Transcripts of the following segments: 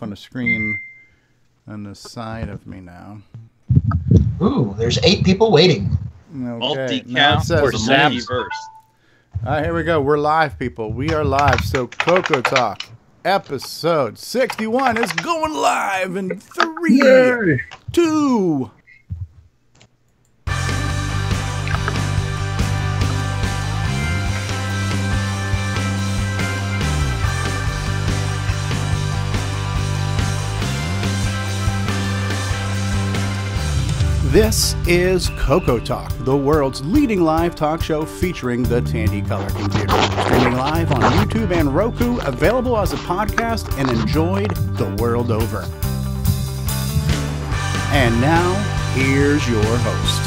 on the screen on the side of me now. Ooh, there's 8 people waiting. Okay. Multi-count or multiverse. All right, here we go. We're live, people. We are live. So CoCoTALK episode 61 is going live in 3, 2. This is CoCoTALK, the world's leading live talk show featuring the Tandy Color computer. Streaming live on YouTube and Roku, available as a podcast and enjoyed the world over. And now, here's your host.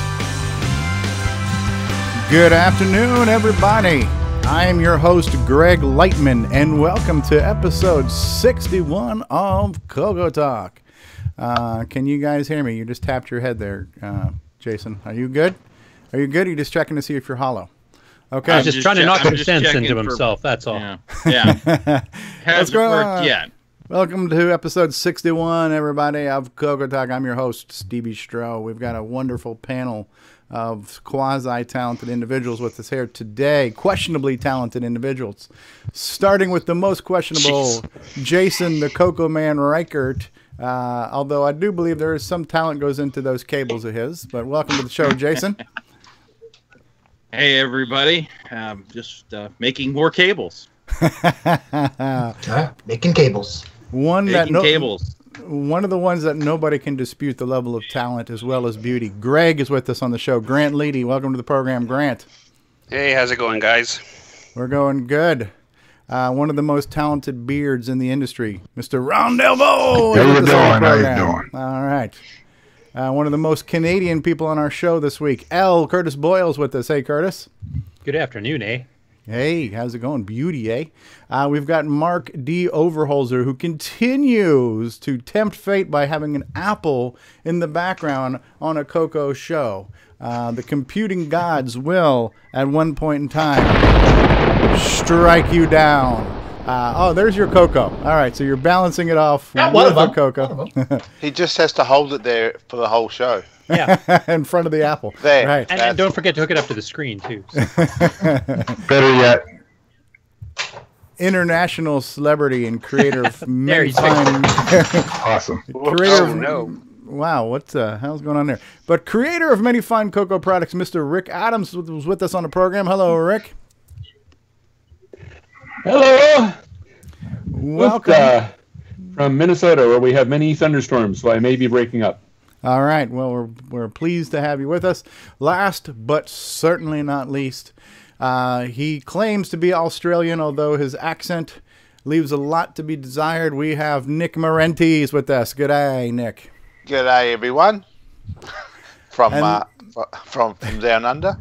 Good afternoon, everybody. I am your host, Greg Lightman, and welcome to episode 61 of CoCoTALK. Can you guys hear me? You just tapped your head there, Jason. Are you good? Are you good? Or are you just checking to see if you're hollow? Okay. I'm just trying to knock some sense into himself. That's all. Yeah. Hasn't worked yet. Welcome to episode 61, everybody, of CoCoTALK. I'm your host, Stevie Stroh. We've got a wonderful panel of quasi-talented individuals with us here today. Questionably talented individuals. Starting with the most questionable, Jason, the Coco Man Reighard. Although I do believe there is some talent goes into those cables of his. But welcome to the show, Jason. Hey, everybody. Just making more cables. Making cables. One of the ones that nobody can dispute the level of talent as well as beauty. Greg is with us on the show. Grant Leighty, welcome to the program, Grant. Hey, how's it going, guys? We're going good. One of the most talented beards in the industry, Mr. Ron Delvaux. How you doing? How you doing? All right. One of the most Canadian people on our show this week, Curtis Boyle's with us. Hey, Curtis. Good afternoon, eh? Hey, how's it going? Beauty, eh? We've got Mark D. Overholser, who continues to tempt fate by having an apple in the background on a CoCo show. The computing gods will, at one point in time, strike you down. Oh, there's your CoCo. All right, so you're balancing it off with a CoCo. He just has to hold it there for the whole show. Yeah. In front of the apple. There. Right. And don't forget to hook it up to the screen, too. So. Better yet. International celebrity and creator of many fine... Awesome. Wow, what the hell's going on there? But creator of many fine CoCo products, Mr. Rick Adams was with us on the program. Hello, Rick. Hello. Welcome. From Minnesota, where we have many thunderstorms, so I may be breaking up. All right. Well, we're pleased to have you with us. Last, but certainly not least, he claims to be Australian, although his accent leaves a lot to be desired. We have Nick Marentes with us. Good day, Nick. G'day, everyone. From down under.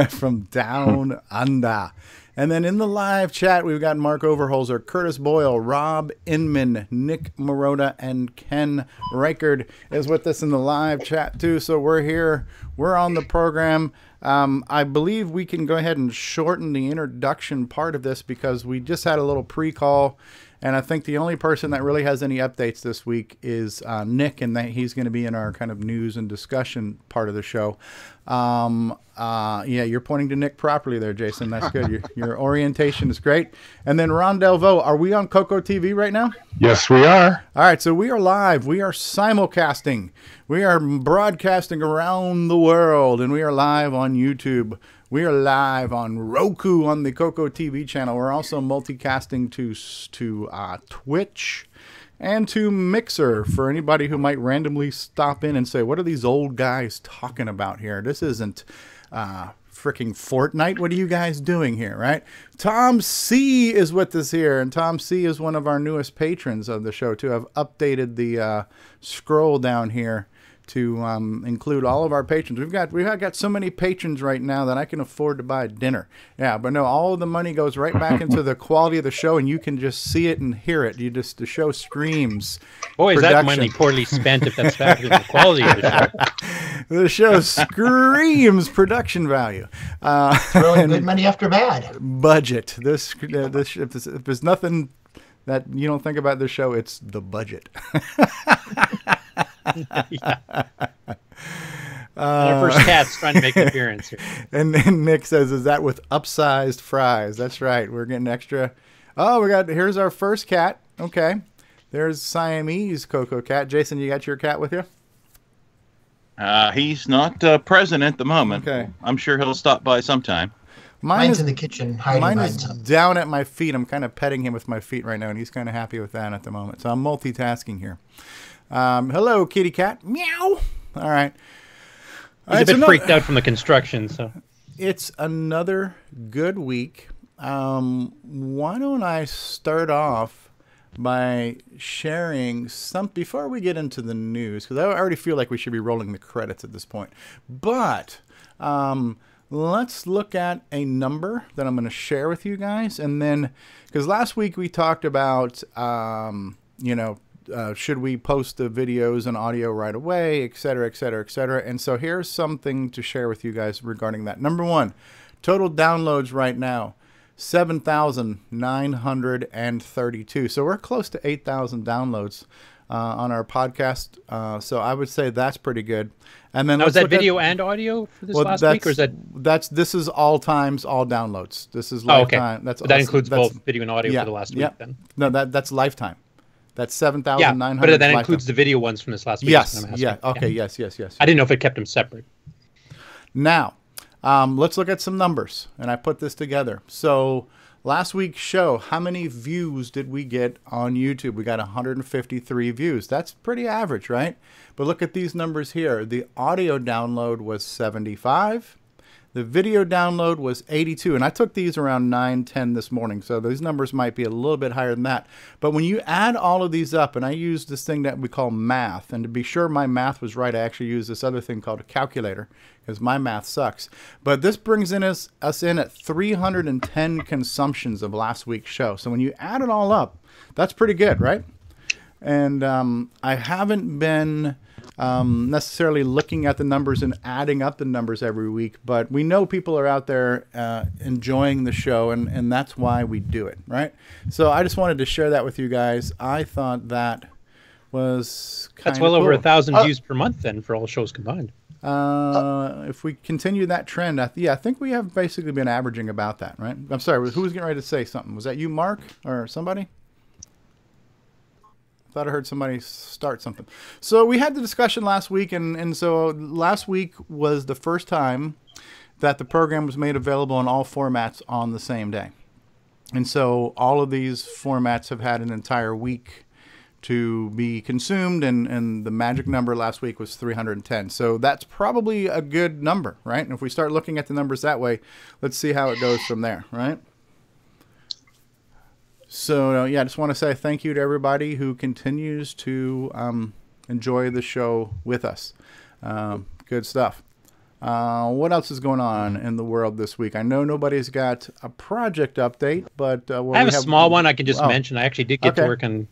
From down under. And then in the live chat, we've got Mark Overholser, Curtis Boyle, Rob Inman, Nick Marotta, and Ken Reighard is with us in the live chat, too. So we're here. We're on the program. I believe we can go ahead and shorten the introduction part of this because we just had a little pre-call. And I think the only person that really has any updates this week is Nick, and that he's going to be in our kind of news and discussion part of the show. Yeah, you're pointing to Nick properly there, Jason. That's good. Your orientation is great. And then Ron Delvaux, are we on CoCo TV right now? Yes, we are. All right, so we are live. We are simulcasting. We are broadcasting around the world, and we are live on YouTube. We are live on Roku on the CoCo TV channel. We're also multicasting to Twitch and to Mixer for anybody who might randomly stop in and say, what are these old guys talking about here? This isn't freaking Fortnite. What are you guys doing here, right? Tom C. is with us here, and Tom C. is one of our newest patrons of the show, too. I've updated the scroll down here to include all of our patrons. We've got so many patrons right now that I can afford to buy dinner. Yeah, but no, all of the money goes right back into the quality of the show, and you can just see it and hear it. The show screams. Boy, is that money poorly spent if that's factored in the quality of the show. The show screams production value. Throwing good money after bad. Budget. If there's nothing that you don't think about this show, it's the budget. Our first cat's trying to make an appearance here. And then Nick says, "Is that with upsized fries?" That's right. We're getting extra. Oh, here's our first cat. Okay, there's Siamese CoCo cat. Jason, you got your cat with you? He's not present at the moment. Okay. I'm sure he'll stop by sometime. Mine's in the kitchen hiding Mine behind is something. down at my feet. I'm kind of petting him with my feet right now, and he's kind of happy with that at the moment. So I'm multitasking here. Hello, kitty cat. Meow. All right. He's a bit freaked out from the construction, so. It's another good week. Why don't I start off by sharing some before we get into the news, because I already feel like we should be rolling the credits at this point. But let's look at a number that I'm going to share with you guys, and then because last week we talked about should we post the videos and audio right away, et cetera, et cetera, et cetera. And so here's something to share with you guys regarding that. Number one, total downloads right now, 7,932. So we're close to 8,000 downloads on our podcast. So I would say that's pretty good. And then now, is that video and audio for this last week, or is that? This is all times, all downloads. This is lifetime. Okay. That includes both video and audio for the last week, then? No, that's lifetime. That's 7,900. Yeah, but that includes the video ones from this last week. Yes. Yeah. Okay. Yeah. Yes. I didn't know if it kept them separate. Now, let's look at some numbers, and I put this together. So last week's show, how many views did we get on YouTube? We got 153 views. That's pretty average, right? But look at these numbers here. The audio download was 75. The video download was 82, and I took these around 9:10 this morning, so these numbers might be a little bit higher than that. But when you add all of these up, and I used this thing that we call math, and to be sure my math was right, I actually used this other thing called a calculator, because my math sucks. But this brings us in at 310 consumptions of last week's show. So when you add it all up, that's pretty good, right? And I haven't been necessarily looking at the numbers and adding up the numbers every week, but we know people are out there enjoying the show, and that's why we do it, right? So I just wanted to share that with you guys. I thought that was kind That's well of over cool. 1,000 views per month then for all shows combined. If we continue that trend, I think we have basically been averaging about that, right? I'm sorry, who was getting ready to say something? Was that you, Mark, or somebody? Thought I heard somebody start something. So we had the discussion last week, and so last week was the first time that the program was made available in all formats on the same day. And so all of these formats have had an entire week to be consumed, and the magic number last week was 310. So that's probably a good number, right? And if we start looking at the numbers that way, let's see how it goes from there, right? So, yeah, I just want to say thank you to everybody who continues to enjoy the show with us. Good stuff. What else is going on in the world this week? I know nobody's got a project update, but... I have a small one I can just mention. I actually did get to work on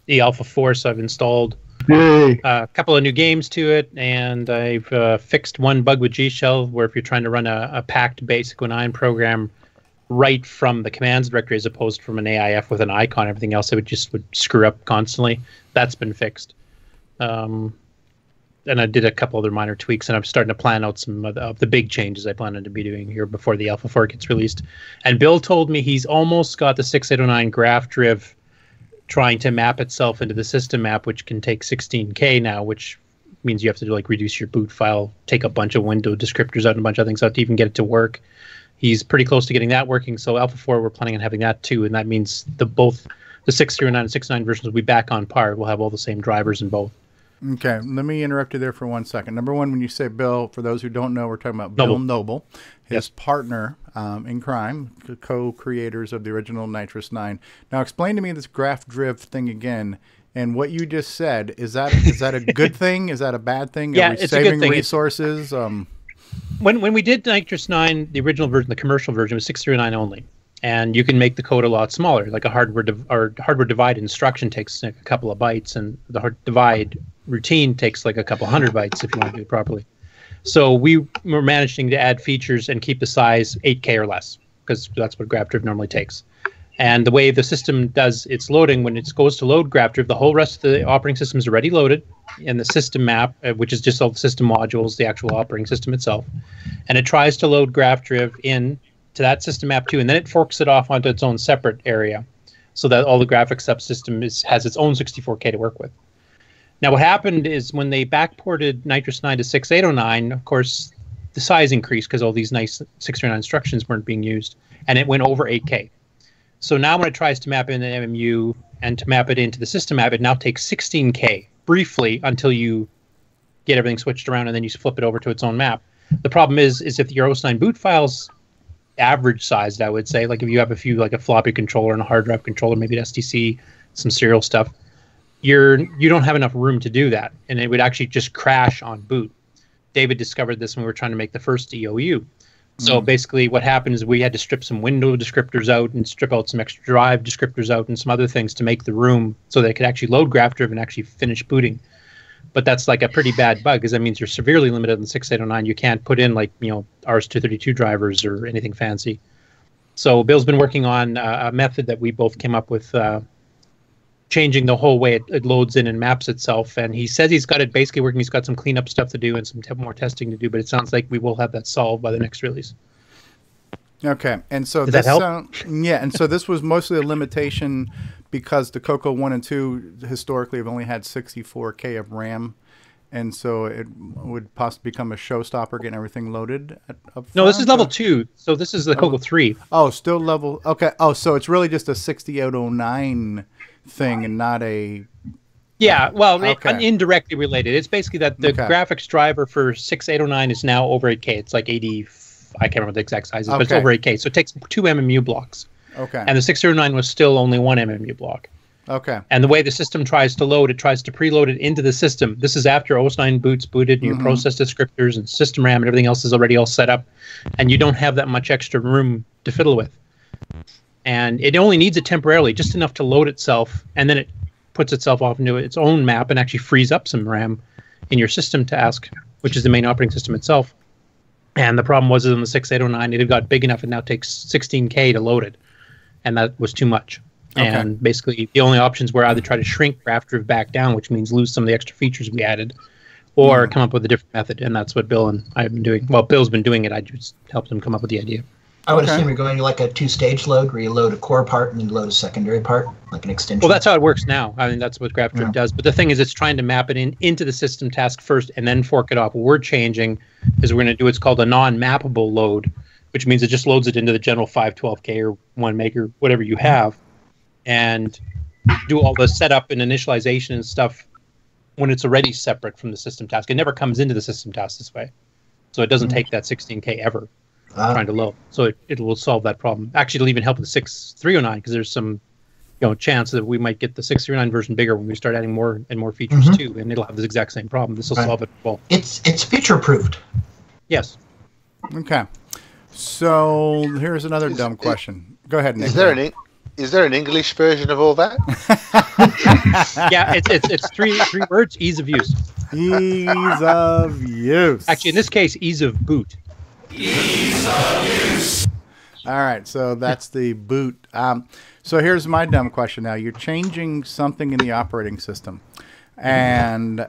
the Alpha 4, so I've installed a couple of new games to it, and I've fixed one bug with G-Shell, where if you're trying to run a packed basic 9 program right from the commands directory as opposed from an AIF with an icon, everything else, it would screw up constantly. That's been fixed. And I did a couple other minor tweaks, and I'm starting to plan out some of the big changes I plan to be doing here before the Alpha 4 gets released. And Bill told me he's almost got the 6809 graph driv trying to map itself into the system map, which can take 16K now, which means you have to reduce your boot file, take a bunch of window descriptors out and a bunch of things out to even get it to work. He's pretty close to getting that working, so Alpha 4, we're planning on having that too, and that means both the 609 and 69 versions will be back on par. We'll have all the same drivers in both. Okay, let me interrupt you there for 1 second. Number one, when you say Bill, for those who don't know, we're talking about Bill Noble, his partner in crime, co-creators of the original Nitrous 9. Now, explain to me this graph driv thing again, and what you just said. Is that a good thing? Is that a bad thing? Yeah, Are we it's saving a good thing. Resources? When we did Nitrous 9, the original version, the commercial version, was 609 only. And you can make the code a lot smaller. Like a hardware divide instruction takes like a couple of bytes, and the hard divide routine takes like a couple hundred bytes if you want to do it properly. So we were managing to add features and keep the size 8K or less, because that's what GraphDriv normally takes. And the way the system does its loading, when it goes to load GraphDriv, the whole rest of the operating system is already loaded, and the system map, which is just all the system modules, the actual operating system itself, and it tries to load GraphDriv in to that system map too, and then it forks it off onto its own separate area, so that all the graphics subsystem has its own 64K to work with. Now, what happened is when they backported Nitrous 9 to 6809, of course, the size increased because all these nice 639 instructions weren't being used, and it went over 8K. So now when it tries to map in the MMU and to map it into the system map, it now takes 16K briefly until you get everything switched around, and then you flip it over to its own map. The problem is if your OS9 boot file's average sized, I would say, like if you have a few, like a floppy controller and a hard drive controller, maybe an STC, some serial stuff, you don't have enough room to do that, and it would actually just crash on boot. David discovered this when we were trying to make the first EOU. So basically what happened is we had to strip some window descriptors out and strip out some extra drive descriptors out and some other things to make the room so that it could actually load GraphDriv and actually finish booting. But that's like a pretty bad bug, because that means you're severely limited on 6809. You can't put in like, RS-232 drivers or anything fancy. So Bill's been working on a method that we both came up with, changing the whole way it loads in and maps itself. And he says he's got it basically working. He's got some cleanup stuff to do and some more testing to do, but it sounds like we will have that solved by the next release. Okay. And so Does that help? And so this was mostly a limitation because the CoCo 1 and 2 historically have only had 64K of RAM. And so it would possibly become a showstopper getting everything loaded up front? No, this is level 2. So this is the CoCo 3. Oh, still level. Okay. Oh, so it's really just a 6809 thing and not a... Yeah, well, Okay. indirectly related. It's basically that the graphics driver for 6809 is now over 8K. It's like 80... I can't remember the exact sizes, but it's over 8K. So it takes 2 MMU blocks. Okay. And the 609 was still only 1 MMU block. Okay. And the way the system tries to load, it tries to preload it into the system. This is after OS9 boot's booted, and your process descriptors and system RAM and everything else is already all set up, and you don't have that much extra room to fiddle with. And it only needs it temporarily, just enough to load itself, and then it puts itself off into its own map and actually frees up some RAM in your system task, which is the main operating system itself. And the problem was in the 6809, it had got big enough, it now takes 16K to load it, and that was too much. Okay. And basically, the only options were either try to shrink GraphDriv back down, which means lose some of the extra features we added, or come up with a different method. And that's what Bill and I have been doing. Well, Bill's been doing it. I just helped him come up with the idea. I would assume you're going to like a 2-stage load where you load a core part and then you load a secondary part, like an extension. Well, that's how it works now. I mean, that's what GraphDriv does. But the thing is, it's trying to map it into the system task first and then fork it off. What we're changing is we're going to do what's called a non-mappable load, which means it just loads it into the general 512K or 1 meg or whatever you have, and do all the setup and initialization and stuff when it's already separate from the system task. It never comes into the system task this way. So it doesn't take that 16K ever trying to load. So it will solve that problem. Actually, it'll even help with the 6309 because there's some chance that we might get the 639 version bigger when we start adding more and more features too, and it'll have the exact same problem. This will solve it well. It's future-proofed. Yes. Okay. So here's another dumb question. Go ahead, Nick. Is there an English version of all that? Yeah, it's three words: ease of use. Ease of use. Actually, in this case, ease of boot. Ease of use. All right, so that's the boot. So here's my dumb question now. You're changing something in the operating system. And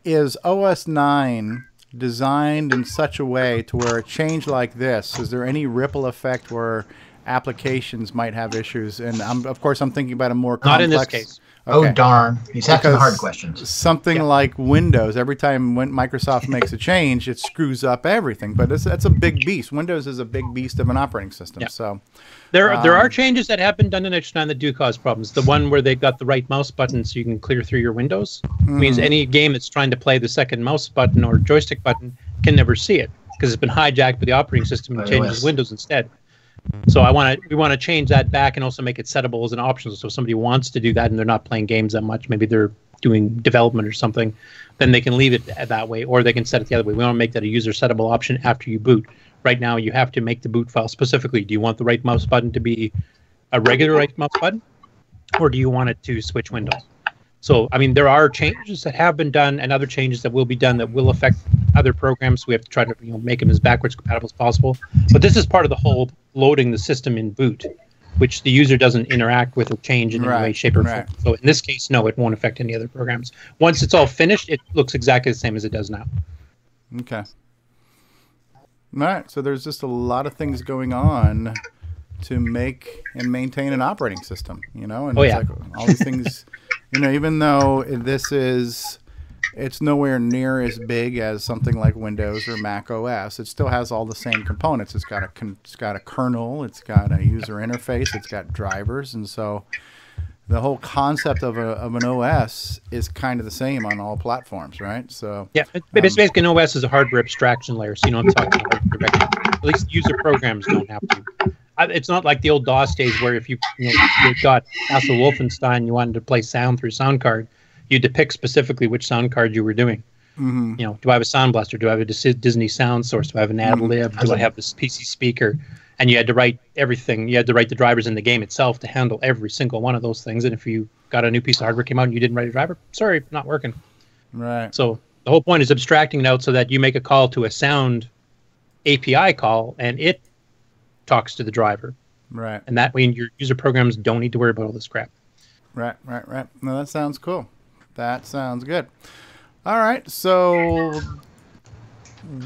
is OS 9 designed in such a way to where a change like this, is there any ripple effect where applications might have issues? And of course, I'm thinking about a more complex... Not in this case. Okay. Oh, darn. He's asking the hard questions. Something like Windows, every time when Microsoft makes a change, it screws up everything. But that's a big beast. Windows is a big beast of an operating system. Yeah. So there are changes that have been done in H9 that do cause problems. The one where they've got the right mouse button so you can clear through your windows means any game that's trying to play the second mouse button or joystick button can never see it because it's been hijacked by the operating system and changes Windows instead. So we want to change that back and also make it settable as an option. So if somebody wants to do that and they're not playing games that much, maybe they're doing development or something, then they can leave it that way, or they can set it the other way. We want to make that a user settable option after you boot. Right now, you have to make the boot file specifically. Do you want the right mouse button to be a regular right mouse button, or do you want it to switch windows? So, I mean, there are changes that have been done and other changes that will be done that will affect other programs. We have to try to make them as backwards compatible as possible. But this is part of the whole loading the system in boot. which the user doesn't interact with or change in any way, shape, or right. form. So in this case, no, it won't affect any other programs. Once it's all finished, it looks exactly the same as it does now. Okay. All right, so there's just a lot of things going on to make and maintain an operating system, you know, and it's like all these things, you know, even though it's nowhere near as big as something like Windows or Mac OS, it still has all the same components. It's got a kernel, it's got a user interface, it's got drivers, and so the whole concept of an OS is kind of the same on all platforms, right? So yeah, basically an OS is a hardware abstraction layer, so you don't talk about it directly. At least user programs don't have to. It's not like the old DOS days where if you got Castle Wolfenstein, you wanted to play sound through sound card, you had to pick specifically which sound card you were doing. Mm-hmm. You know, do I have a Sound Blaster? Do I have a Disney Sound Source? Do I have an ad lib? Do I have this PC speaker? And you had to write everything. You had to write the drivers in the game itself to handle every single one of those things. And if you got a new piece of hardware came out and you didn't write a driver, sorry, not working. Right. So the whole point is abstracting it out so that you make a call to a sound API call and it talks to the driver. Right. And that way your user programs don't need to worry about all this crap. Right. No, that sounds cool. That sounds good. All right, so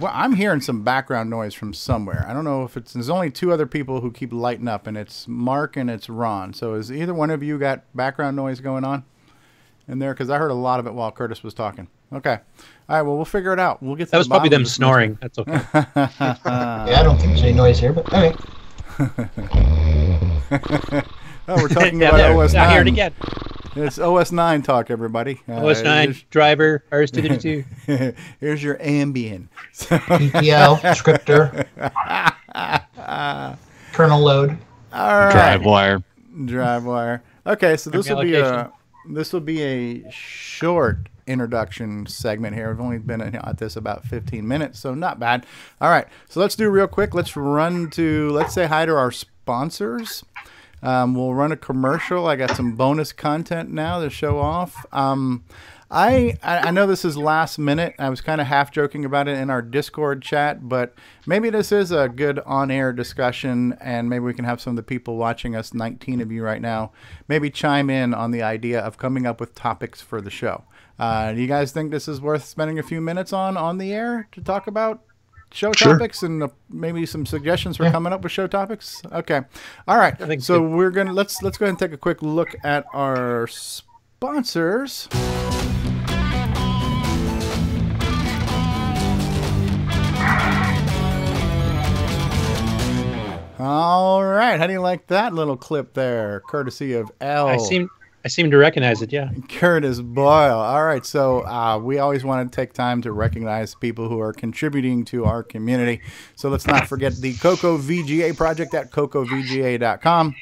I'm hearing some background noise from somewhere. I don't know if there's only two other people who keep lighting up, and it's Mark and it's Ron. So is either one of you got background noise going on in there? Because I heard a lot of it while Curtis was talking. Okay. All right, well, we'll figure it out. We'll get to that was probably them snoring. That's okay. Yeah, I don't think there's any noise here, but all right. Oh, we're talking about OS 9. I hear it again. It's OS 9 talk, everybody. OS 9, driver, RS-232. Here's your Ambien. PPL, scripter, kernel load. All right. Drive wire. Okay, so this will be a short introduction segment here. We've only been at this about 15 minutes, so not bad. All right, so let's do real quick. Let's say hi to our sponsors. We'll run a commercial. I got some bonus content now to show off. I know this is last minute. I was kind of half joking about it in our Discord chat, but maybe this is a good on-air discussion, and maybe we can have some of the people watching us, 19 of you right now, maybe chime in on the idea of coming up with topics for the show. Do you guys think this is worth spending a few minutes on the air to talk about show topics and maybe some suggestions for coming up with show topics? Okay. All right. So we're going to let's go ahead and take a quick look at our sponsors. All right. How do you like that little clip there? Courtesy of L. I seem to recognize it, yeah. Curtis Boyle. All right, so we always want to take time to recognize people who are contributing to our community. So let's not forget the CoCo VGA project at CoCoVGA.com.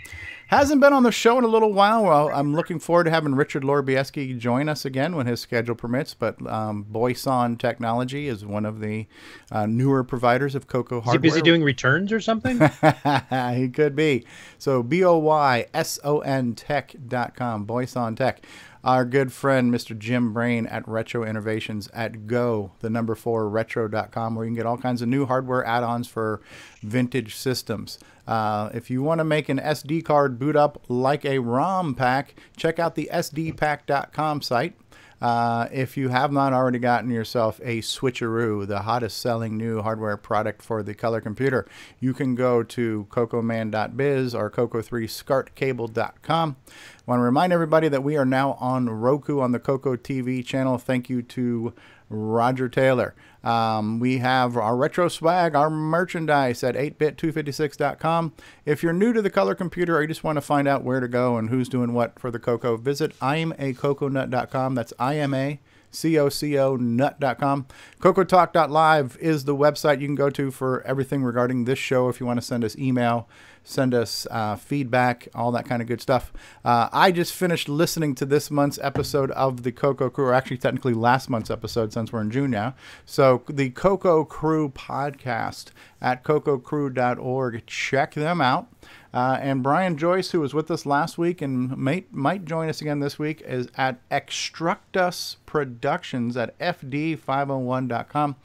Hasn't been on the show in a little while. Well, I'm looking forward to having Richard Lorbieski join us again when his schedule permits. But Boyson Technology is one of the newer providers of CoCo hardware. Is he busy doing returns or something? He could be. So BOYSON Tech.com, Boyson Tech. Our good friend, Mr. Jim Brain at Retro Innovations at Retro.com, where you can get all kinds of new hardware add-ons for vintage systems. If you want to make an SD card boot up like a ROM pack, check out the SDpack.com site. If you have not already gotten yourself a Switcheroo, the hottest selling new hardware product for the color computer, you can go to cocoman.biz or coco3scartcable.com. I want to remind everybody that we are now on Roku on the CoCo TV channel. Thank you to Roger Taylor. We have our retro swag, our merchandise at 8bit256.com. If you're new to the color computer or you just want to find out where to go and who's doing what for the CoCo, visit iamacoconut.com. That's iamacoconut.com. CoCoTalk.live is the website you can go to for everything regarding this show. If you want to send us email, send us feedback, all that kind of good stuff. I just finished listening to this month's episode of the CoCo Crew, or actually technically last month's episode since we're in June now. So the CoCo Crew podcast at cococrew.org. Check them out. And Brian Joyce, who was with us last week and might join us again this week, is at Extructus Productions at fd501.com.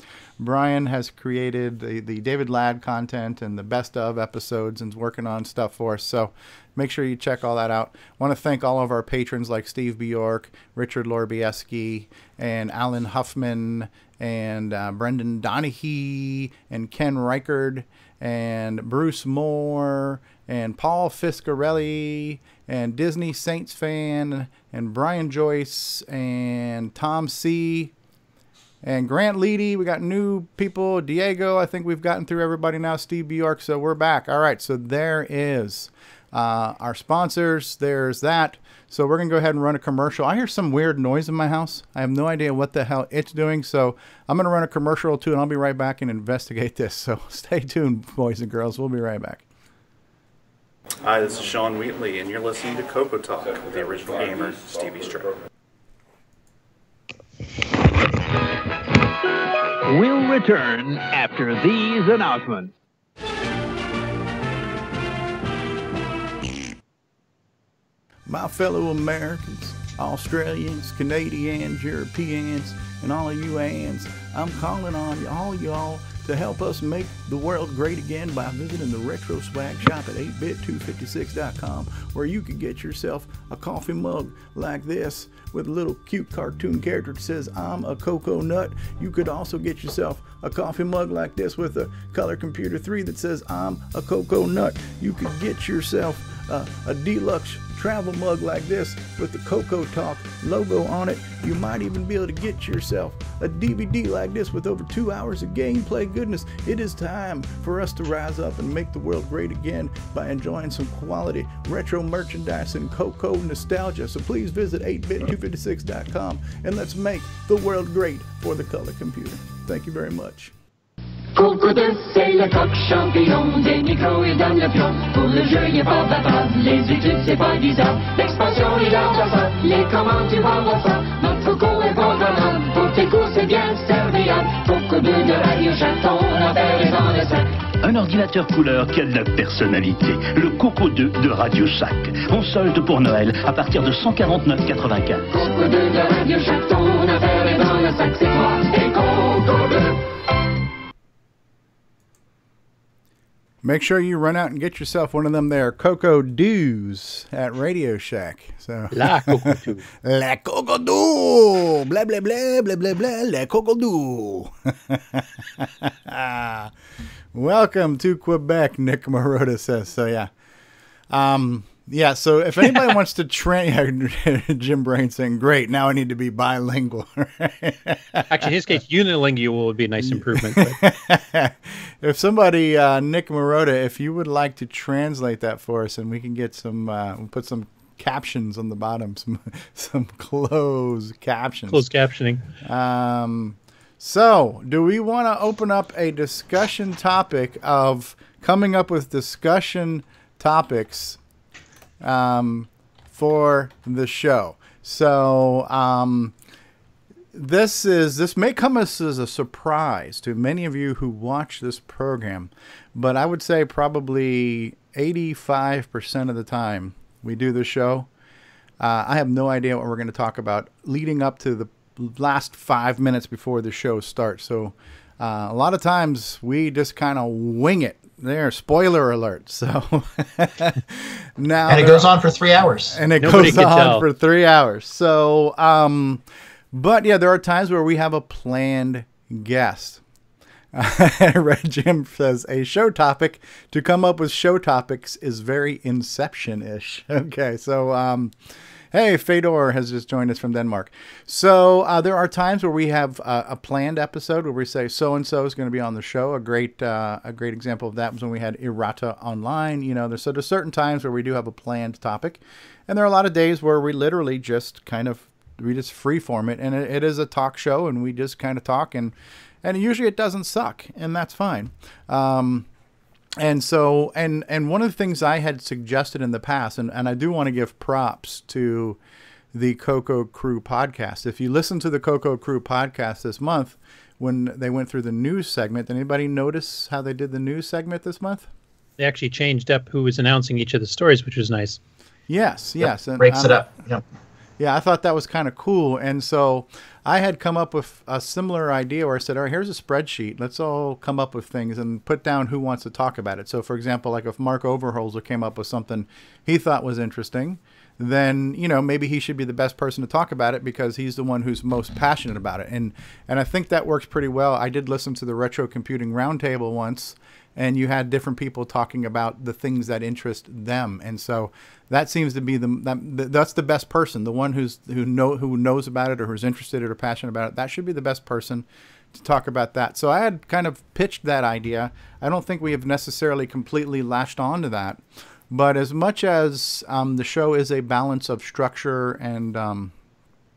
Brian has created the David Ladd content and the best of episodes and is working on stuff for us. So make sure you check all that out. I want to thank all of our patrons like Steve Bjork, Richard Lorbieski, and Alan Huffman, and Brendan Donahue, and Ken Reighard, and Bruce Moore, and Paul Fiscarelli, and Disney Saints fan, and Brian Joyce, and Tom C., and Grant Leighty. We got new people. Diego, I think we've gotten through everybody now. Steve Bjork, so we're back. All right, so there is our sponsors. There's that. So we're going to go ahead and run a commercial. I hear some weird noise in my house. I have no idea what the hell it's doing, so I'm going to run a commercial too, and I'll be right back and investigate this. So stay tuned, boys and girls. We'll be right back. Hi, this is Sean Wheatley, and you're listening to CoCoTALK with the original gamer, Stevie Stroke. We'll return after these announcements. My fellow Americans, Australians, Canadians, Europeans, and all of you ants, I'm calling on all y'all to help us make the world great again by visiting the Retro Swag Shop at 8bit256.com, where you can get yourself a coffee mug like this with a little cute cartoon character that says, I'm a cocoa nut. You could also get yourself a coffee mug like this with a Color Computer 3 that says, I'm a cocoa nut. You could get yourself a deluxe travel mug like this with the CoCoTALK logo on it. You might even be able to get yourself a DVD like this with over 2 hours of gameplay goodness. It is time for us to rise up and make the world great again by enjoying some quality retro merchandise and CoCo nostalgia. So please visit 8bit256.com and let's make the world great for the color computer. Thank you very much. CoCo 2, c'est le coq champion, des micros et donne le pion. Pour le jeu, il est pas bavard, les études, c'est pas bizarre. L'expansion, il adore ça, les commandes, tu vas voir ça. Notre CoCo est programmable, pour tes cours, c'est bien serviable. CoCo 2 de Radio Chaton, l'affaire est dans le sac. Un ordinateur couleur qui a de la personnalité. Le CoCo 2 de Radio Shack. En solde pour Noël à partir de 149,95. CoCo 2 de Radio Chaton, l'affaire est dans le sac, c'est toi et CoCo 2. Make sure you run out and get yourself one of them there Coco Doos at Radio Shack. So La Coco Doo. La Coco Doo. Blah, blah, blah, blah, blah, blah. La Coco Doo. Welcome to Quebec, Nick Marotta says. So, yeah. Yeah, so if anybody wants to train, Jim Brain saying, great, now I need to be bilingual. Actually, in his case, unilingual would be a nice improvement. If somebody, Nick Marotta, if you would like to translate that for us, and we can get some, we'll put some captions on the bottom, some closed captions. Closed captioning. So, do we want to open up a discussion topic of coming up with discussion topics for the show? So this may come as a surprise to many of you who watch this program, but I would say probably 85% of the time we do the show, I have no idea what we're going to talk about leading up to the last 5 minutes before the show starts. So a lot of times we just kind of wing it. There, spoiler alert. So now, and it goes on for 3 hours. And it goes on for 3 hours. So, but yeah, there are times where we have a planned guest. Red Jim says a show topic. To come up with show topics is very Inception-ish. Okay, so hey, Fedor has just joined us from Denmark. So there are times where we have a planned episode where we say so-and-so is going to be on the show. A great example of that was when we had Errata Online. You know, there's certain times where we do have a planned topic. And there are a lot of days where we literally just we just freeform it. And it is a talk show, and we just kind of talk. And usually it doesn't suck, and that's fine. And so, and one of the things I had suggested in the past, and I do want to give props to the CoCo Crew podcast. If you listen to the CoCo Crew podcast this month, when they went through the news segment, did anybody notice how they did the news segment this month? They actually changed up who was announcing each of the stories, which was nice. Yes. And breaks it up. Yep. Yeah, I thought that was kind of cool. And so I had come up with a similar idea where I said, all right, here's a spreadsheet. Let's all come up with things and put down who wants to talk about it. So, for example, like if Mark Overholser came up with something he thought was interesting, then, you know, maybe he should be the best person to talk about it because he's the one who's most passionate about it. And I think that works pretty well. I did listen to the Retro Computing Roundtable once, and you had different people talking about the things that interest them. And so that seems to be that's the best person, the one who knows about it or who's interested or passionate about it. That should be the best person to talk about that. So I had kind of pitched that idea. I don't think we have necessarily completely latched on to that. But as much as the show is a balance of structure and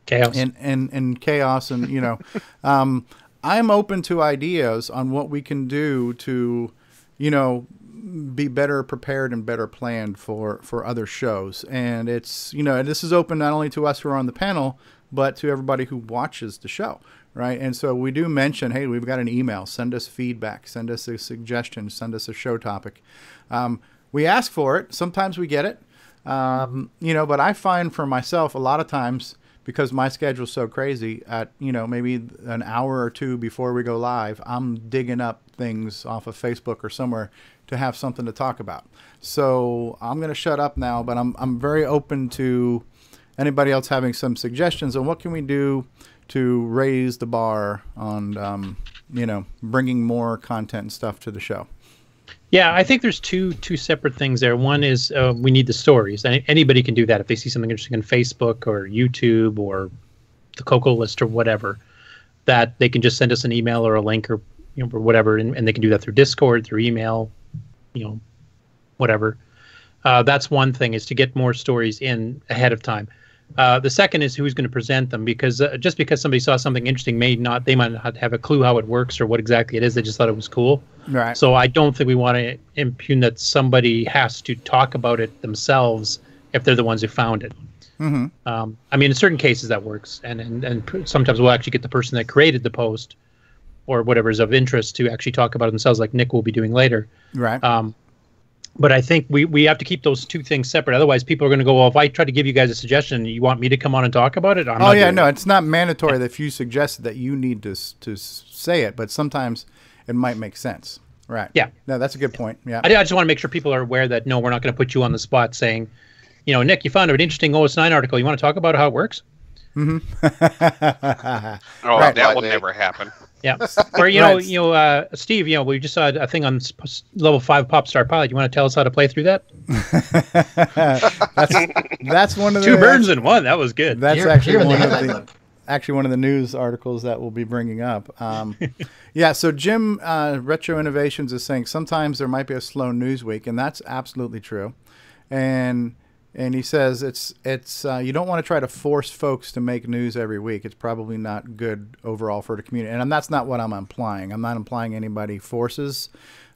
chaos and chaos, and you know, I'm open to ideas on what we can do to, you know, be better prepared and better planned for other shows. And it's, you know, this is open not only to us who are on the panel, but to everybody who watches the show, right? And so we do mention, hey, we've got an email, send us feedback, send us a suggestion, send us a show topic. We ask for it. Sometimes we get it, you know, but I find for myself a lot of times, because my schedule's so crazy, at, you know, maybe an hour or two before we go live, I'm digging up things off of Facebook or somewhere to have something to talk about. So I'm going to shut up now, but I'm very open to anybody else having some suggestions on what can we do to raise the bar on, you know, bringing more content and stuff to the show. Yeah, I think there's two separate things there. One is we need the stories. Anybody can do that if they see something interesting on Facebook or YouTube or the CoCo list or whatever, that they can just send us an email or a link or, you know, or whatever, and they can do that through Discord, through email, you know, whatever. That's one thing, is to get more stories in ahead of time. The second is who's going to present them, because just because somebody saw something interesting they might not have a clue how it works or what exactly it is. They just thought it was cool. Right. So I don't think we want to impugn that somebody has to talk about it themselves if they're the ones who found it. Mm-hmm. I mean, in certain cases that works, and sometimes we'll actually get the person that created the post or whatever is of interest to actually talk about it themselves, like Nick will be doing later. Right. But I think we have to keep those two things separate. Otherwise, people are going to go, well, if I try to give you guys a suggestion, you want me to come on and talk about it? Oh, yeah, no, it's not mandatory that if you suggest that you need to say it, but sometimes it might make sense. Right. Yeah. No, that's a good point. Yeah. I just want to make sure people are aware that, no, we're not going to put you on the spot saying, you know, Nick, you found an interesting OS9 article. You want to talk about how it works? Mm-hmm. Oh, right. that will never happen. Yeah. Or, you know, Steve, you know, we just saw a thing on level 5 Popstar Pilot. You want to tell us how to play through that? that's one of the... Two birds in one. That was good. That's actually one of the news articles that we'll be bringing up. Yeah, so Jim, Retro Innovations, is saying sometimes there might be a slow news week, and that's absolutely true. And he says it's you don't want to try to force folks to make news every week. It's probably not good overall for the community. And that's not what I'm implying. I'm not implying anybody forces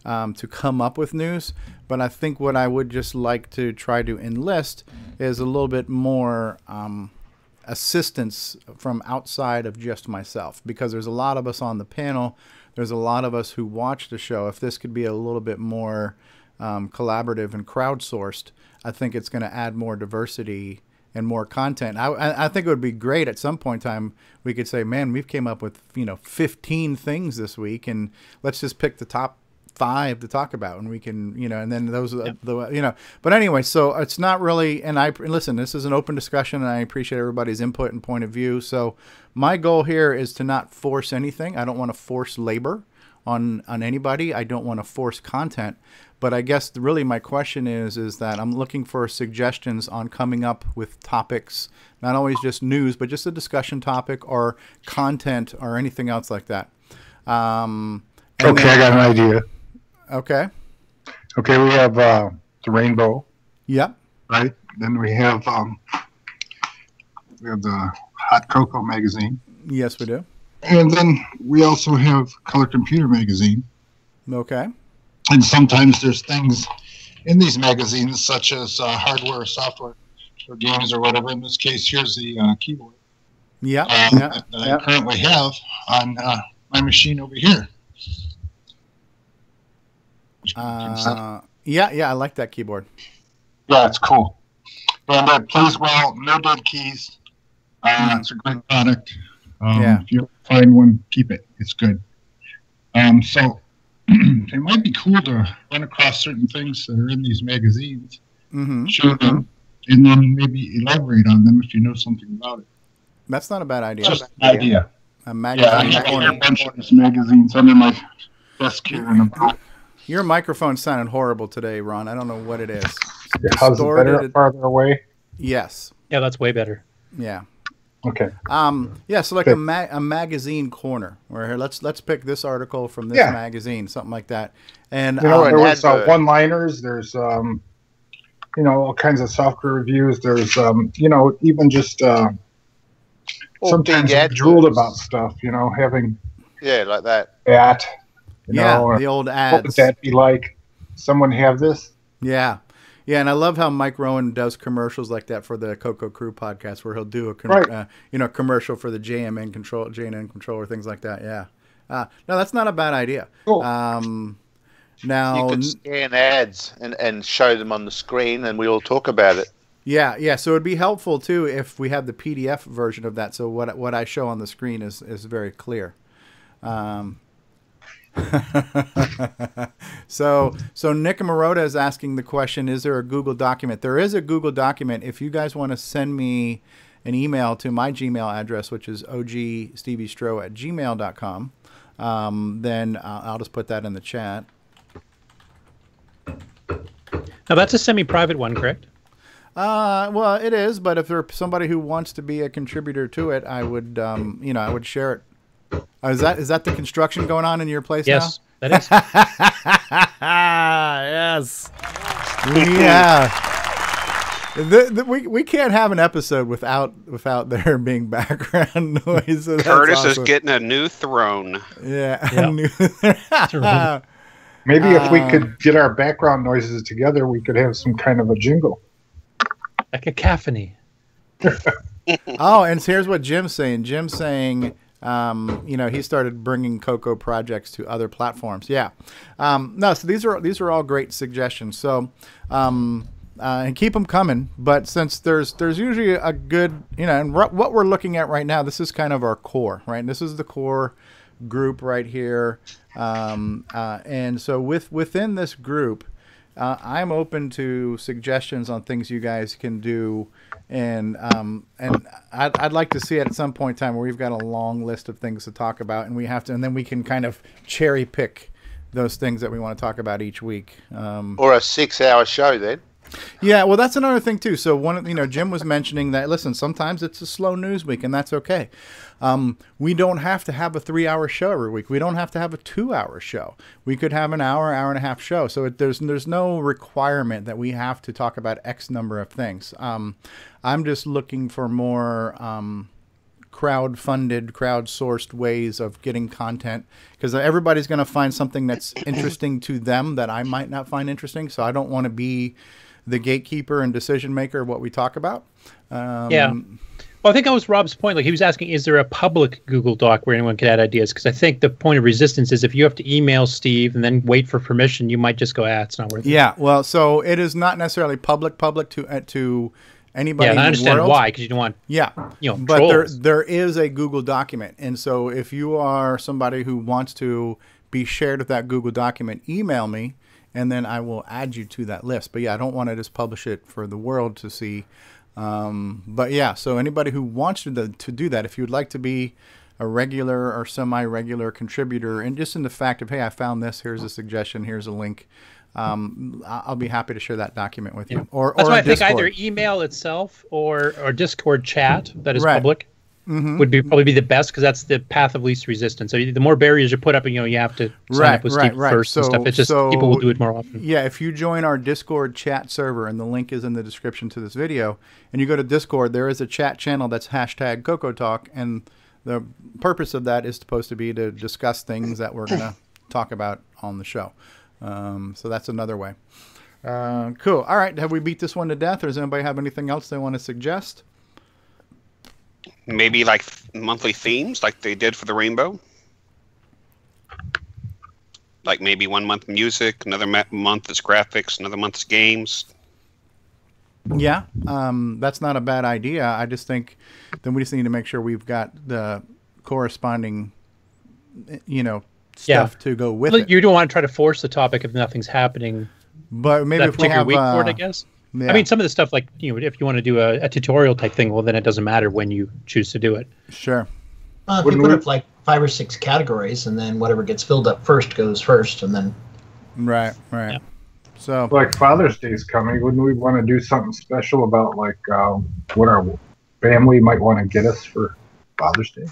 to come up with news. But I think what I would just like to try to enlist is a little bit more assistance from outside of just myself. Because there's a lot of us on the panel. There's a lot of us who watch the show. If this could be a little bit more collaborative and crowdsourced, I think it's going to add more diversity and more content. I think it would be great at some point in time we could say, man, we've came up with, you know, 15 things this week, and let's just pick the top 5 to talk about, and we can, you know, and then those are the, you know. But anyway, so it's not really, and listen, this is an open discussion, and I appreciate everybody's input and point of view. So my goal here is to not force anything. I don't want to force labor on anybody. I don't want to force content. But I guess really my question is that I'm looking for suggestions on coming up with topics, not always just news, but just a discussion topic or content or anything else like that. Okay, I got an idea. Okay. Okay, we have the rainbow. Yep. Right. Then we have the Hot Cocoa magazine. Yes, we do. And then we also have Color Computer magazine. Okay. And sometimes there's things in these magazines, such as hardware or software or games or whatever. In this case, here's the keyboard. Yeah. That I currently have on my machine over here. Yeah, I like that keyboard. Yeah, it's cool. And it plays well, no dead keys. It's a great product. If you find one, keep it. It's good. So it might be cool to run across certain things that are in these magazines, show them, and then maybe elaborate on them if you know something about it. That's not a bad idea. Just an idea. A magazine. Yeah, I have a bunch of these magazines under my desk here in the back. Your microphone sounded horrible today, Ron. I don't know what it is. How's it better farther away? Yes. Yeah, that's way better. Yeah. Okay. Yeah, so like a magazine corner where here, let's pick this article from this magazine, something like that. And there was one-liners. There's all kinds of software reviews. There's even just sometimes I drooled about stuff. Having like that. The old ads. What would that be like? Someone have this? Yeah. Yeah, and I love how Mike Rowan does commercials like that for the CoCo Crew podcast, where he'll do a commercial for the JNN controller, things like that. Yeah, no, that's not a bad idea. Cool. Now you could scan ads and show them on the screen, and we all talk about it. Yeah. So it'd be helpful too if we have the PDF version of that. So what I show on the screen is very clear. So Nick Marotta is asking the question, is there a Google document? There is a Google document. If you guys want to send me an email to my Gmail address, which is ogsteviestro@gmail.com, then I'll just put that in the chat. Now that's a semi-private one, correct? Well, it is, but if there's somebody who wants to be a contributor to it, I would, I would share it. Is that the construction going on in your place now? Yes, that is. Yes. We can't have an episode without there being background noise. So Curtis is getting a new throne. Yeah. Maybe if we could get our background noises together, we could have some kind of a jingle. Like a cacophony. Oh, and here's what Jim's saying. Jim's saying, he started bringing CoCo projects to other platforms. Yeah. No, so these are all great suggestions. So, and keep them coming. But since there's usually a good, and what we're looking at right now, this is kind of our core, right? And this is the core group right here. And so within this group, I'm open to suggestions on things you guys can do, and I'd like to see it at some point in time where we've got a long list of things to talk about, and then we can kind of cherry pick those things that we want to talk about each week. Or a 6-hour show then. Yeah, well, that's another thing too. So Jim was mentioning that. Listen, sometimes it's a slow news week, and that's okay. We don't have to have a 3-hour show every week. We don't have to have a 2-hour show. We could have an hour and a half show. So there's no requirement that we have to talk about X number of things. I'm just looking for more crowd-funded, crowd-sourced ways of getting content, because everybody's going to find something that's interesting to them that I might not find interesting. So I don't want to be the gatekeeper and decision maker of what we talk about. Yeah. Well, I think that was Rob's point. Like, he was asking, is there a public Google Doc where anyone could add ideas? Because I think the point of resistance is if you have to email Steve and then wait for permission, you might just go, it's not worth it. Yeah. Well, so it is not necessarily public to anybody. Yeah, and I in understand the world. why, because you don't want but trolls. there is a Google document, and so if you are somebody who wants to be shared with that Google document, email me, and then I will add you to that list. But yeah, I don't want to just publish it for the world to see. But yeah, so anybody who wants to do that, if you'd like to be a regular or semi-regular contributor, and just in the fact of, hey, I found this, here's a suggestion, here's a link, I'll be happy to share that document with you. Or that's why I think Discord. either email itself or Discord chat that is Right. public would probably be the best, because that's the path of least resistance. So the more barriers you put up, and you have to sign up with Steve first and stuff. It's just people will do it more often. Yeah, if you join our Discord chat server, and the link is in the description to this video, and you go to Discord, there is a chat channel that's hashtag CoCoTalk, and the purpose of that is supposed to be to discuss things that we're going to talk about on the show. So that's another way. Cool. All right. Have we beat this one to death, or does anybody have anything else they want to suggest? Maybe like monthly themes, like they did for the Rainbow. Like maybe 1 month music, another month is graphics, another month is games. Yeah, that's not a bad idea. I just think then we just need to make sure we've got the corresponding, stuff to go with it. You don't want to try to force the topic if nothing's happening. But maybe if we have week for it, I guess. Yeah. I mean, some of the stuff like if you want to do a tutorial type thing, well, then it doesn't matter when you choose to do it. Sure. If you put up like 5 or 6 categories, and then whatever gets filled up first goes first, and then. Right. Yeah. So, like Father's Day is coming, wouldn't we want to do something special about like what our family might want to get us for Father's Day?